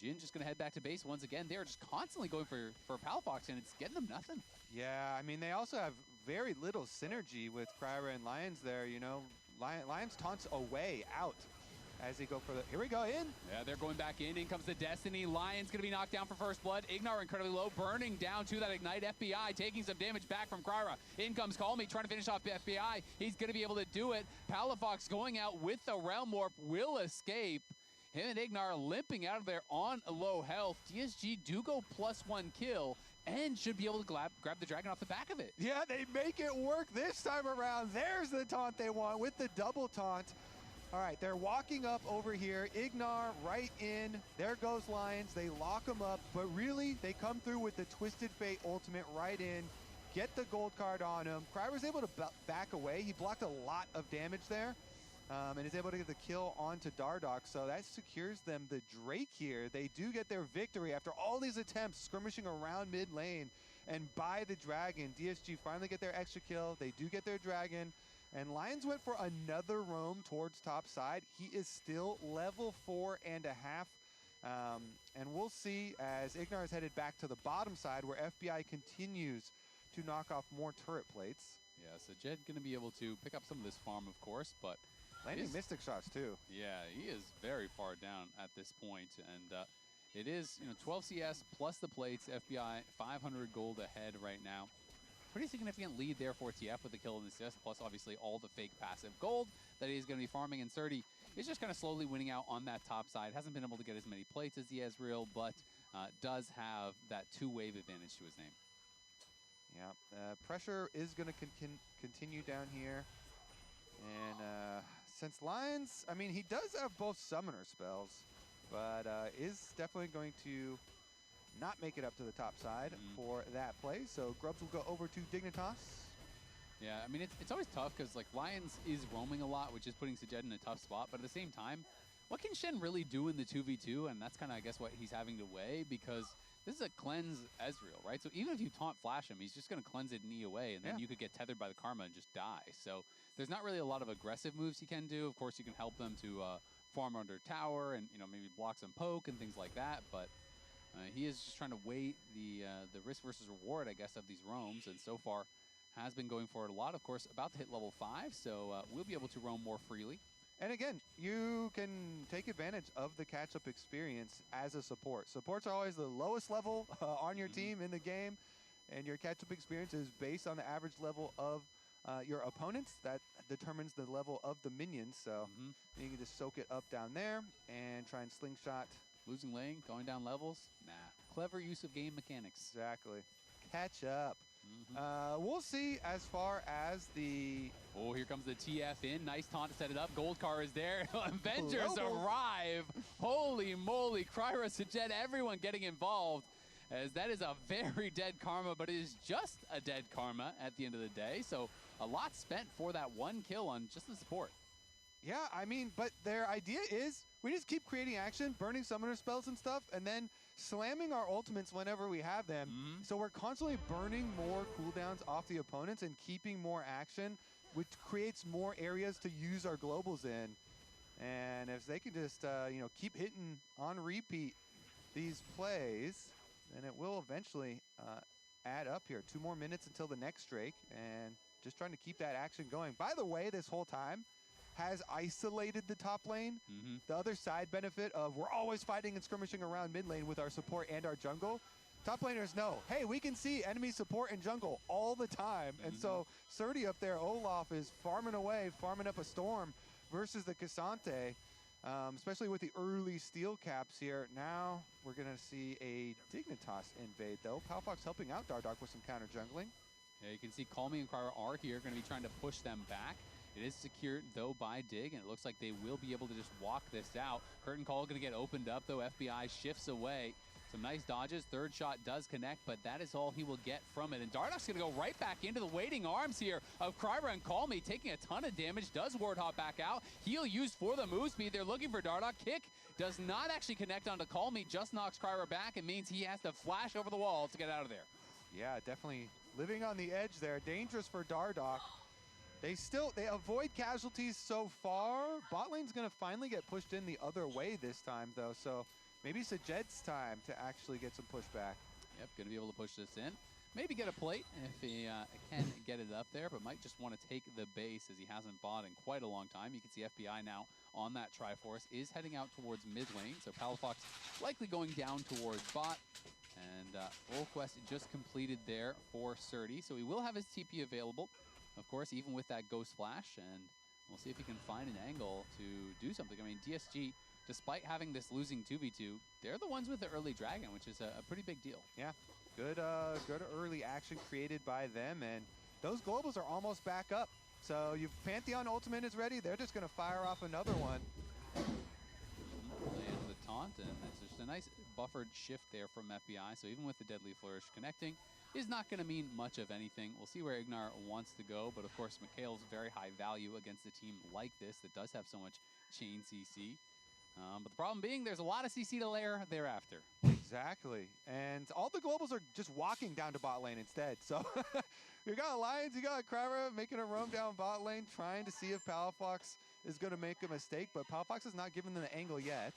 Jin just going to head back to base once again. They're just constantly going for Palafox, and it's getting them nothing. Yeah, I mean, they also have very little synergy with Kryra and Lions there, you know. Lions taunts away out as they go for the... Here we go, in. Yeah, they're going back in. In comes the Destiny. Lions going to be knocked down for first blood. Ignar incredibly low, burning down to that Ignite. FBI taking some damage back from Kryra. In comes Call Me, trying to finish off FBI. He's going to be able to do it. Palafox going out with the Realm Warp will escape. Him and Ignar limping out of there on a low health. DSG do go +1 kill and should be able to grab the dragon off the back of it. Yeah, they make it work this time around. There's the taunt they want with the double taunt. All right, they're walking up over here. Ignar right in. There goes Lions. They lock him up, but really, they come through with the Twisted Fate ultimate right in. Get the gold card on him. Cry was able to back away. He blocked a lot of damage there, and is able to get the kill onto Dardoch. So that secures them the Drake here. They do get their victory after all these attempts skirmishing around mid lane and buy the dragon. DSG finally get their extra kill. They do get their dragon. And Lions went for another roam towards top side. He is still level 4.5. And we'll see as Ignar is headed back to the bottom side where FBI continues to knock off more turret plates. Yeah, so Jed going to be able to pick up some of this farm, of course, but... landing Mystic shots, too. Yeah, he is very far down at this point. And it is, you know, 12 CS plus the plates. FBI 500 gold ahead right now. Pretty significant lead there for TF with the kill and assist, plus obviously all the fake passive gold that he's going to be farming. And Surdy is just kind of slowly winning out on that top side. Hasn't been able to get as many plates as the Ezreal, but does have that 2-wave advantage to his name. Yeah, pressure is going to continue down here. And since Lions, I mean, he does have both summoner spells, but is definitely going to not make it up to the top side for that play. So Grubs will go over to Dignitas. Yeah, I mean, it's always tough because, like, Lions is roaming a lot, which is putting Sajed in a tough spot. But at the same time, what can Shen really do in the 2v2? And that's kind of, I guess, what he's having to weigh, because this is a cleanse Ezreal, right? So even if you taunt flash him, he's just going to cleanse it and knee away, and then you could get tethered by the Karma and just die. So there's not really a lot of aggressive moves he can do. Of course, you can help them to farm under tower and, you know, maybe block some poke and things like that. But he is just trying to weigh the risk versus reward, I guess, of these roams. And so far has been going for it a lot. Of course, about to hit level 5, so we'll be able to roam more freely. And again, you can take advantage of the catch-up experience as a support. Supports are always the lowest level on your team in the game, and your catch-up experience is based on the average level of your opponents. That determines the level of the minions, so you can just soak it up down there and try and slingshot. Losing lane, going down levels? Nah. Clever use of game mechanics. Exactly. Catch up. We'll see as far as the... Oh, here comes the TF in. Nice taunt to set it up. Goldcar is there. Avengers arrive. Holy moly. Kryra, Sajed, everyone getting involved, as that is a very dead Karma, but it is just a dead Karma at the end of the day. So a lot spent for that one kill on just the support. Yeah, I mean, but their idea is we just keep creating action, burning summoner spells and stuff, and then slamming our ultimates whenever we have them. So we're constantly burning more cooldowns off the opponents and keeping more action, which creates more areas to use our globals in. And if they can just, you know, keep hitting on repeat these plays, then it will eventually add up here. 2 more minutes until the next Drake, and just trying to keep that action going. By the way, this whole time has isolated the top lane. The other side benefit of we're always fighting and skirmishing around mid lane with our support and our jungle. Top laners know, hey, we can see enemy support and jungle all the time. And so Surdy up there, Olaf, is farming away, farming up a Storm versus the Cassante, especially with the early steel caps here. Now we're going to see a Dignitas invade, though. Palfox helping out Dardark with some counter jungling. Yeah, you can see Call Me and Kryra are here, going to be trying to push them back. It is secured, though, by Dig, and it looks like they will be able to just walk this out. Curtain Call going to get opened up, though. FBI shifts away. Some nice dodges. Third shot does connect, but that is all he will get from it. And Dardark's going to go right back into the waiting arms here of Kryra and Call Me, taking a ton of damage. Does ward hop back out. Heal used for the move speed. They're looking for Dardark. Kick does not actually connect onto Call Me, just knocks Kryra back. It means he has to flash over the wall to get out of there. Yeah, definitely living on the edge there. Dangerous for Dardark. They avoid casualties so far. Bot lane's going to finally get pushed in the other way this time, though. So maybe Sajed's time to actually get some pushback. Yep, going to be able to push this in. Maybe get a plate if he can get it up there, but might just want to take the base as he hasn't bought in quite a long time. You can see FBI now on that Triforce is heading out towards mid lane. So Palafox likely going down towards bot. And full quest just completed there for Surdy. So he will have his TP available, of course, even with that Ghost Flash. And we'll see if he can find an angle to do something. I mean, DSG, despite having this losing 2v2, they're the ones with the early dragon, which is a pretty big deal. Yeah, good early action created by them. And those globals are almost back up. So Pantheon ultimate is ready. They're just going to fire off another one. Lands the taunt, and it's just a nice buffered shift there from FBI. So even with the Deadly Flourish connecting, is not going to mean much of anything. We'll see where Ignar wants to go, but of course, Mikhail's very high value against a team like this that does have so much chain CC. But the problem being, there's a lot of CC to layer thereafter. Exactly. And all the globals are just walking down to bot lane instead. So you got Alliance, you got Kryra making a roam down bot lane, trying to see if Palafox is going to make a mistake, but Palafox is not giving them the angle yet.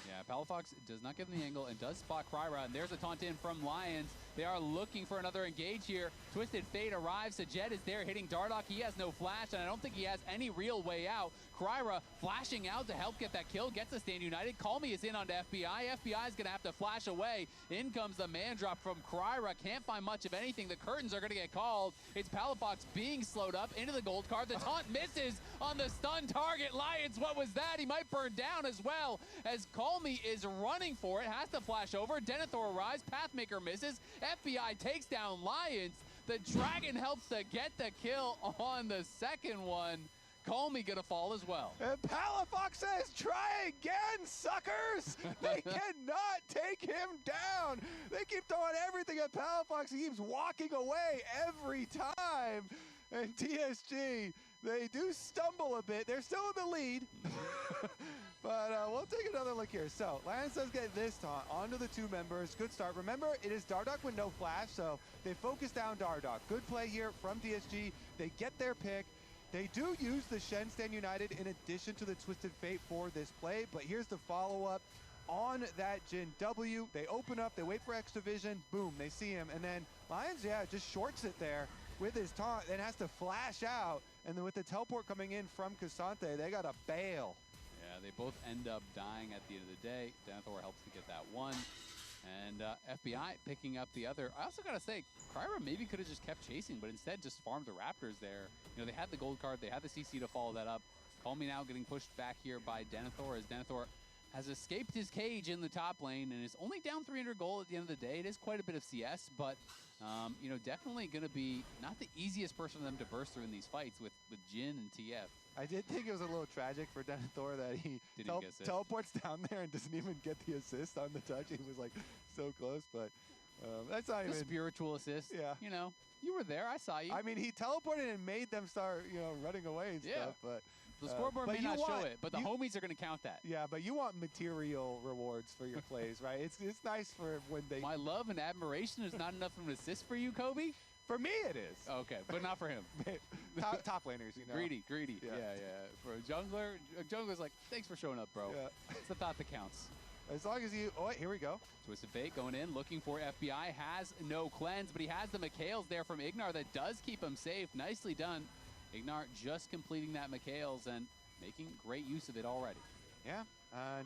Yeah, Palafox does not give them the angle and does spot Kryra, and there's a taunt in from Lions. They are looking for another engage here. Twisted Fate arrives. Sajed is there hitting Dardark. He has no flash, and I don't think he has any real way out. Kryra flashing out to help get that kill, gets the stand united. Call Me is in onto FBI. FBI is going to have to flash away. In comes the man drop from Kryra. Can't find much of anything. The curtains are going to get called. It's Palafox being slowed up into the gold card. The taunt misses on the stun target. Lions, what was that? He might burn down as well, as Call Me is running for it. Has to flash over. Denethor arrives. Pathmaker misses. FBI takes down Lions. The dragon helps to get the kill on the second one. Call Me gonna fall as well. And Palafox says, try again, suckers! They cannot take him down! They keep throwing everything at Palafox. He keeps walking away every time. And TSG, they do stumble a bit. They're still in the lead. But we'll take another look here. So Lance does get this taunt onto the 2 members. Good start. Remember, it is Dardoch with no flash, so they focus down Dardoch. Good play here from DSG. They get their pick. They do use the Shen Stand United in addition to the Twisted Fate for this play, but here's the follow-up on that Jin W. They open up, they wait for extra vision, boom, they see him, and then Lions, yeah, just shorts it there with his taunt, then has to flash out, and then with the teleport coming in from Cassante, they got to bail. Yeah, they both end up dying at the end of the day. Denethor helps to get that one. And FBI picking up the other. I also got to say, Kryra maybe could have just kept chasing, but instead just farmed the Raptors there. You know, they had the gold card. They had the CC to follow that up. Call Me Now getting pushed back here by Denethor as Denethor has escaped his cage in the top lane and is only down 300 gold at the end of the day. It is quite a bit of CS, but, you know, definitely going to be not the easiest person for them to burst through in these fights with Jin and TF. I did think it was a little tragic for Denethor that he teleports down there and doesn't even get the assist on the touch. He was like so close, but that's not even spiritual assist. Yeah, you know, you were there. I saw you. I mean, he teleported and made them start, you know, running away and stuff. But the scoreboard may not show it, but the homies are going to count that. Yeah, but you want material rewards for your plays, right? It's nice for when they. My love and admiration is not enough of an assist for you, Kobe. For me, it is. Okay, but not for him. top laners, you know. Greedy. Yeah. For a jungler's like, thanks for showing up, bro. Yeah. It's the thought that counts. As long as you, oh, here we go. Twisted Fate going in, looking for FBI, has no cleanse, but he has the Mikhails there from Ignar that does keep him safe. Nicely done. Ignar just completing that Mikhails and making great use of it already. Yeah,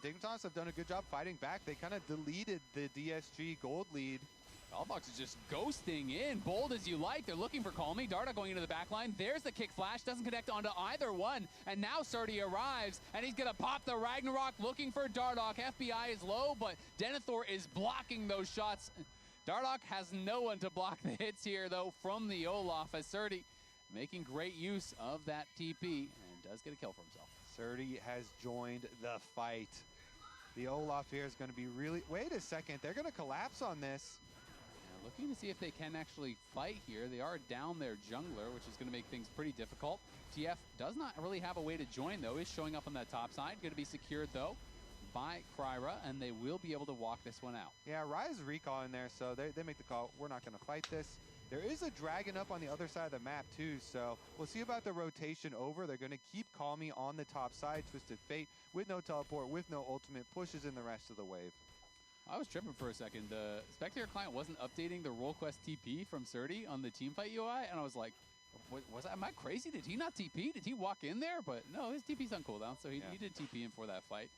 Dignitas have done a good job fighting back. They kind of deleted the DSG gold lead. Albox is just ghosting in, bold as you like. They're looking for Call Me. Darda going into the back line. There's the kick flash, doesn't connect onto either one. And now Surdy arrives, and he's gonna pop the Ragnarok looking for Dardoch. FBI is low, but Denethor is blocking those shots. Dardoch has no one to block the hits here, though, from the Olaf, as Surdy making great use of that TP and does get a kill for himself. Surdy has joined the fight. The Olaf here is gonna be really, wait a second, they're gonna collapse on this. Looking to see if they can actually fight here. They are down their jungler, which is going to make things pretty difficult. TF does not really have a way to join, though. Is showing up on that top side. Going to be secured, though, by Kryra, and they will be able to walk this one out. Yeah, Rise recall in there, so they make the call. We're not going to fight this. There is a dragon up on the other side of the map, too, so we'll see about the rotation over. They're going to keep Call Me on the top side. Twisted Fate with no teleport, with no ultimate, pushes in the rest of the wave. I was tripping for a second. The Spectator client wasn't updating the role quest TP from Surdy on the teamfight UI, and I was like, am I crazy? Did he not TP? Did he walk in there? But no, his TP's on cooldown, so he did TP in for that fight.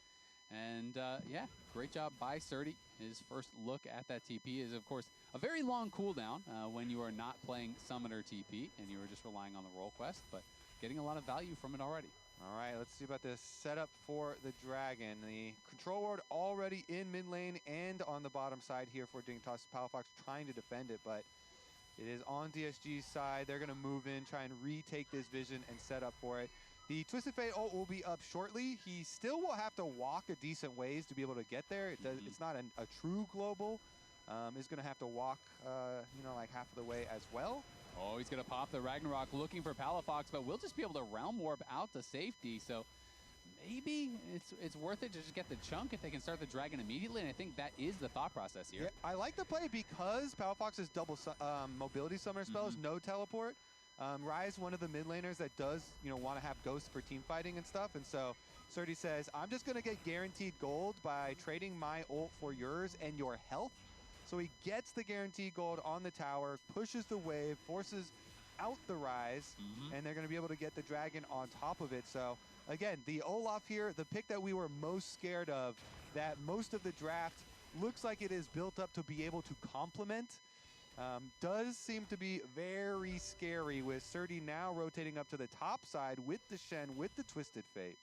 And yeah, great job by Surdy. His first look at that TP is, of course, a very long cooldown when you are not playing Summoner TP and you are just relying on the role quest, but getting a lot of value from it already. All right, let's see about this setup for the Dragon. The control ward already in mid lane and on the bottom side here for Dignitas. Palafox trying to defend it, but it is on DSG's side. They're going to move in, try and retake this vision and set up for it. The Twisted Fate ult will be up shortly. He still will have to walk a decent ways to be able to get there. It's not a true global. Is going to have to walk, you know, like half of the way as well. Oh, he's going to pop the Ragnarok looking for Palafox, but we'll just be able to realm warp out to safety. So maybe it's worth it to just get the chunk if they can start the dragon immediately, and I think that is the thought process here. Yeah, I like the play because Palafox's double mobility summoner spells, no teleport. Rise, one of the mid laners that does, you know, want to have ghosts for team fighting and stuff, and so Surdy says, I'm just going to get guaranteed gold by trading my ult for yours and your health. So he gets the guaranteed gold on the tower, pushes the wave, forces out the Rise, and they're going to be able to get the dragon on top of it. So again, the Olaf here, the pick that we were most scared of, that most of the draft looks like it is built up to be able to complement, does seem to be very scary with Surdy now rotating up to the top side with the Shen, with the Twisted Fate.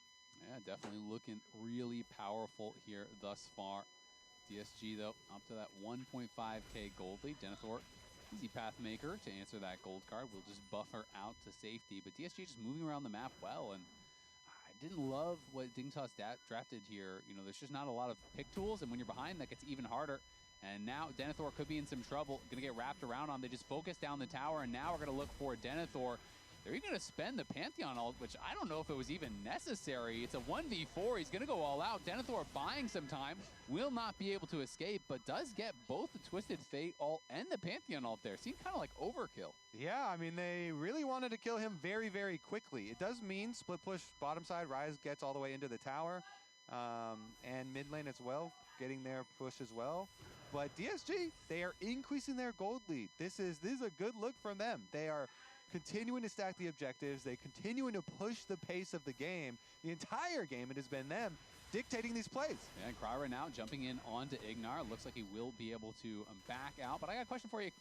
Yeah, definitely looking really powerful here thus far. DSG, though, up to that 1.5k gold lead. Denethor, easy path maker to answer that gold card. We'll just buff her out to safety. But DSG just moving around the map well. And I didn't love what Dignitas drafted here. You know, there's just not a lot of pick tools. And when you're behind, that gets even harder. And now Denethor could be in some trouble. Going to get wrapped around on. They just focus down the tower. And now we're going to look for Denethor They're even going to spend the Pantheon ult, which I don't know if it was even necessary. It's a 1v4. He's going to go all out. Denethor buying some time. Will not be able to escape, but does get both the Twisted Fate ult and the Pantheon ult there. Seemed kind of like overkill. Yeah, I mean, they really wanted to kill him very, very quickly. It does mean split push bottom side. Ryze gets all the way into the tower. And mid lane as well, getting their push as well. But DSG, they are increasing their gold lead. This is a good look from them. They are continuing to stack the objectives. They continuing to push the pace of the game. The entire game, it has been them dictating these plays. Yeah, and Kryra now jumping in onto Ignar. Looks like he will be able to back out. But I got a question for you.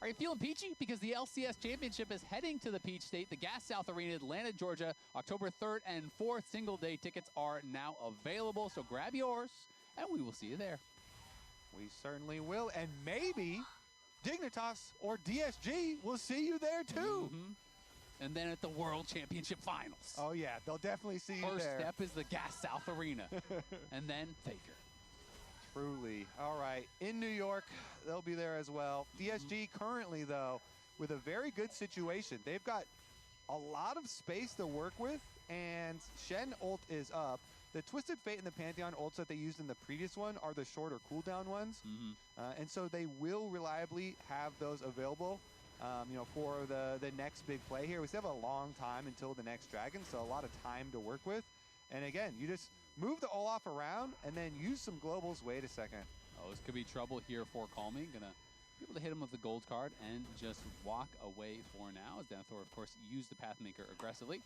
Are you feeling peachy? Because the LCS Championship is heading to the Peach State, the Gas South Arena, Atlanta, Georgia, October 3rd and 4th. Single-day tickets are now available, so grab yours, and we will see you there. We certainly will, and maybe Dignitas or DSG will see you there too. And then at the World Championship Finals. Oh yeah, they'll definitely see you there. First step is the Gas South Arena, and then Faker. Truly. All right, in New York, they'll be there as well. DSG currently, though, with a very good situation. They've got a lot of space to work with, and Shen ult is up. The Twisted Fate and the Pantheon ults that they used in the previous one are the shorter cooldown ones. And so they will reliably have those available, for the next big play here. We still have a long time until the next dragon, so a lot of time to work with. And again, you just move the Olaf around and then use some globals. Wait a second. Oh, this could be trouble here for Calmy. Gonna be able to hit him with the gold card and just walk away for now, as Denethor, of course, used the Pathmaker aggressively.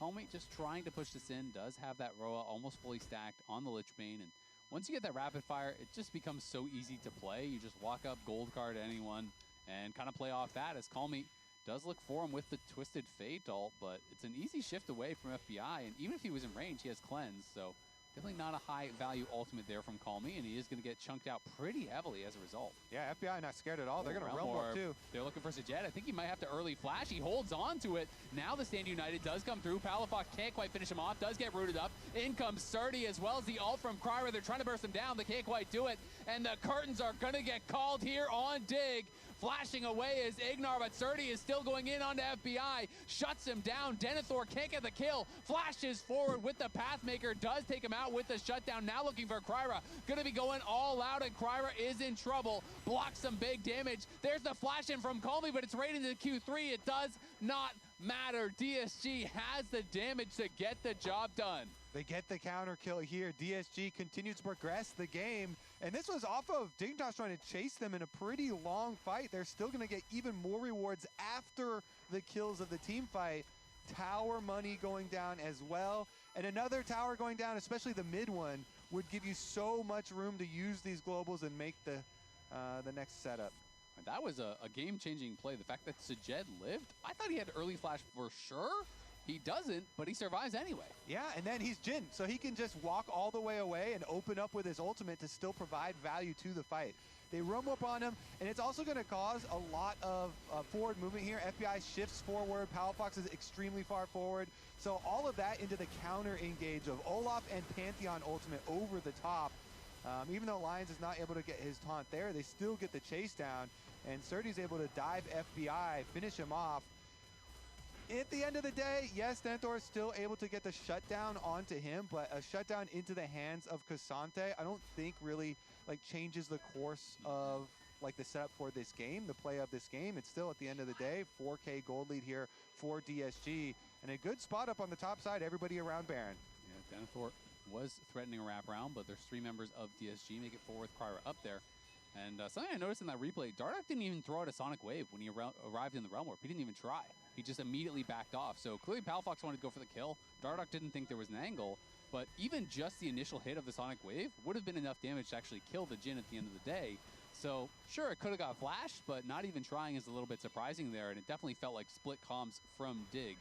Calmy just trying to push this in, does have that Roa almost fully stacked on the Lich Bane, and once you get that rapid fire, it just becomes so easy to play. You just walk up, gold card anyone, and kind of play off that, as Calmy does look for him with the Twisted Fate ult, but it's an easy shift away from FBI, and even if he was in range, he has Cleanse, so definitely not a high value ultimate there from Calmy, and he is going to get chunked out pretty heavily as a result. Yeah, FBI not scared at all. They're going to realm warp too. They're looking for Sajet. I think he might have to early flash. He holds on to it. Now the Stand United does come through. Palafox can't quite finish him off. Does get rooted up. In comes Surdy as well as the ult from Kryra. They're trying to burst him down. They can't quite do it. And the curtains are going to get called here on Dig. Flashing away is Ignar, but Surdy is still going in onto FBI. Shuts him down. Denethor can't get the kill. Flashes forward with the Pathmaker. Does take him out with the shutdown. Now looking for Kryra. Gonna be going all out, and Kryra is in trouble. Blocks some big damage. There's the flash in from Calmy, but it's right into Q3. It does not matter. DSG has the damage to get the job done. They get the counter kill here. DSG continues to progress the game. And this was off of Dignitas trying to chase them in a pretty long fight. They're still going to get even more rewards after the kills of the team fight. Tower money going down as well. And another tower going down, especially the mid one, would give you so much room to use these globals and make the next setup. That was a game-changing play. The fact that Sajet lived, I thought he had early flash for sure. He doesn't, but he survives anyway. Yeah, and then he's Jhin, so he can just walk all the way away and open up with his ultimate to still provide value to the fight. They roam up on him, and it's also going to cause a lot of forward movement here. FBI shifts forward. Palafox is extremely far forward. So all of that into the counter engage of Olaf and Pantheon ultimate over the top. Even though Lions is not able to get his taunt there, they still get the chase down, and Surdy's able to dive FBI, finish him off. At the end of the day, yes, Denethor is still able to get the shutdown onto him, but a shutdown into the hands of Cassante, I don't think really changes the course of the setup for this game, the play of this game. It's still, at the end of the day, 4K gold lead here for DSG, and a good spot up on the top side, everybody around Baron. Yeah, Denethor was threatening a wraparound, but there's 3 members of DSG make it forward with Kryra up there. And something I noticed in that replay, Dardoch didn't even throw out a Sonic Wave when he arrived in the Realm Warp. He didn't even try. He just immediately backed off. So clearly Palafox wanted to go for the kill. Dardoch didn't think there was an angle, but even just the initial hit of the Sonic Wave would have been enough damage to actually kill the Jhin at the end of the day. So sure, it could have got flashed, but not even trying is a little bit surprising there, and it definitely felt like split comms from Dig.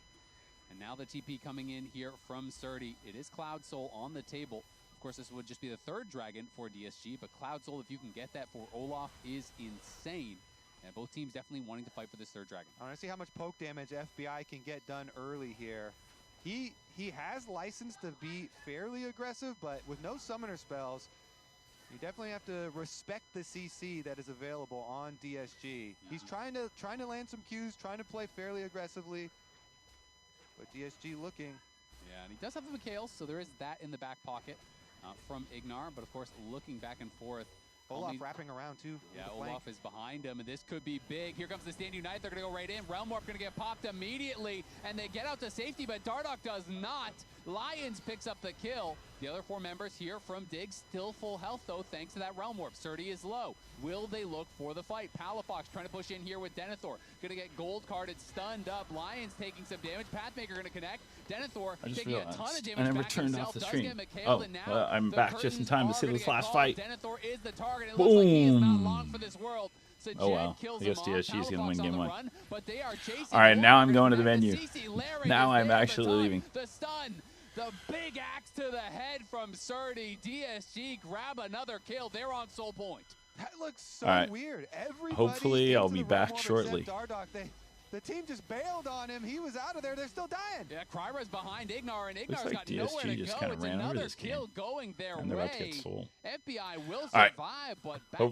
And now the TP coming in here from Surdy. It is Cloud Soul on the table. Of course, this would just be the 3rd dragon for DSG, but Cloud Soul, if you can get that for Olaf, is insane. And both teams definitely wanting to fight for this 3rd dragon. I want to see how much poke damage FBI can get done early here. He has license to be fairly aggressive, but with no summoner spells, you definitely have to respect the CC that is available on DSG. He's trying to land some Qs, trying to play fairly aggressively. but DSG looking. Yeah, and he does have the McHales, so there is that in the back pocket from Ignar, but of course looking back and forth. Olaf wrapping around too. Yeah, Olaf is behind him, and this could be big. Here comes the Stand Unite. They're going to go right in. Realm Warp going to get popped immediately, and they get out to safety, but Dardoch does not. Lions picks up the kill. The other 4 members here from Dig still full health, though, thanks to that Realm Warp. Surdy is low. Will they look for the fight? Palafox trying to push in here with Denethor. Going to get gold carded, stunned up. Lions taking some damage. Pathmaker going to connect. Denethor taking a ton of damage I never back turned himself. off the Does stream. get McHale, Oh, and now I'm the back just in time to see curtains this are last gonna fight. get called. Denethor is the target. It looks like he is not long Boom. for this world. So Oh well, kills I guess him off. DSG is going to win Palafox on game the 1. run, but they are chasing All right, now I'm going to the forward. venue. CC Laring Now is I'm there at the actually time. leaving. The stun, the big axe to the head from Surdy. DSG grab another kill. They're on Soul Point. That looks so All right. weird. Everybody Hopefully I'll into be the back realm of shortly. except Dardoch. The team just bailed on him. He was out of there. They're still dying. Yeah, Kryra's behind Ignar, and Looks Ignar's like got nowhere DSG to just go. kinda It's ran over another this kill game. going their And they're about to way. get Soul. FBI will All right. survive, but back Hopefully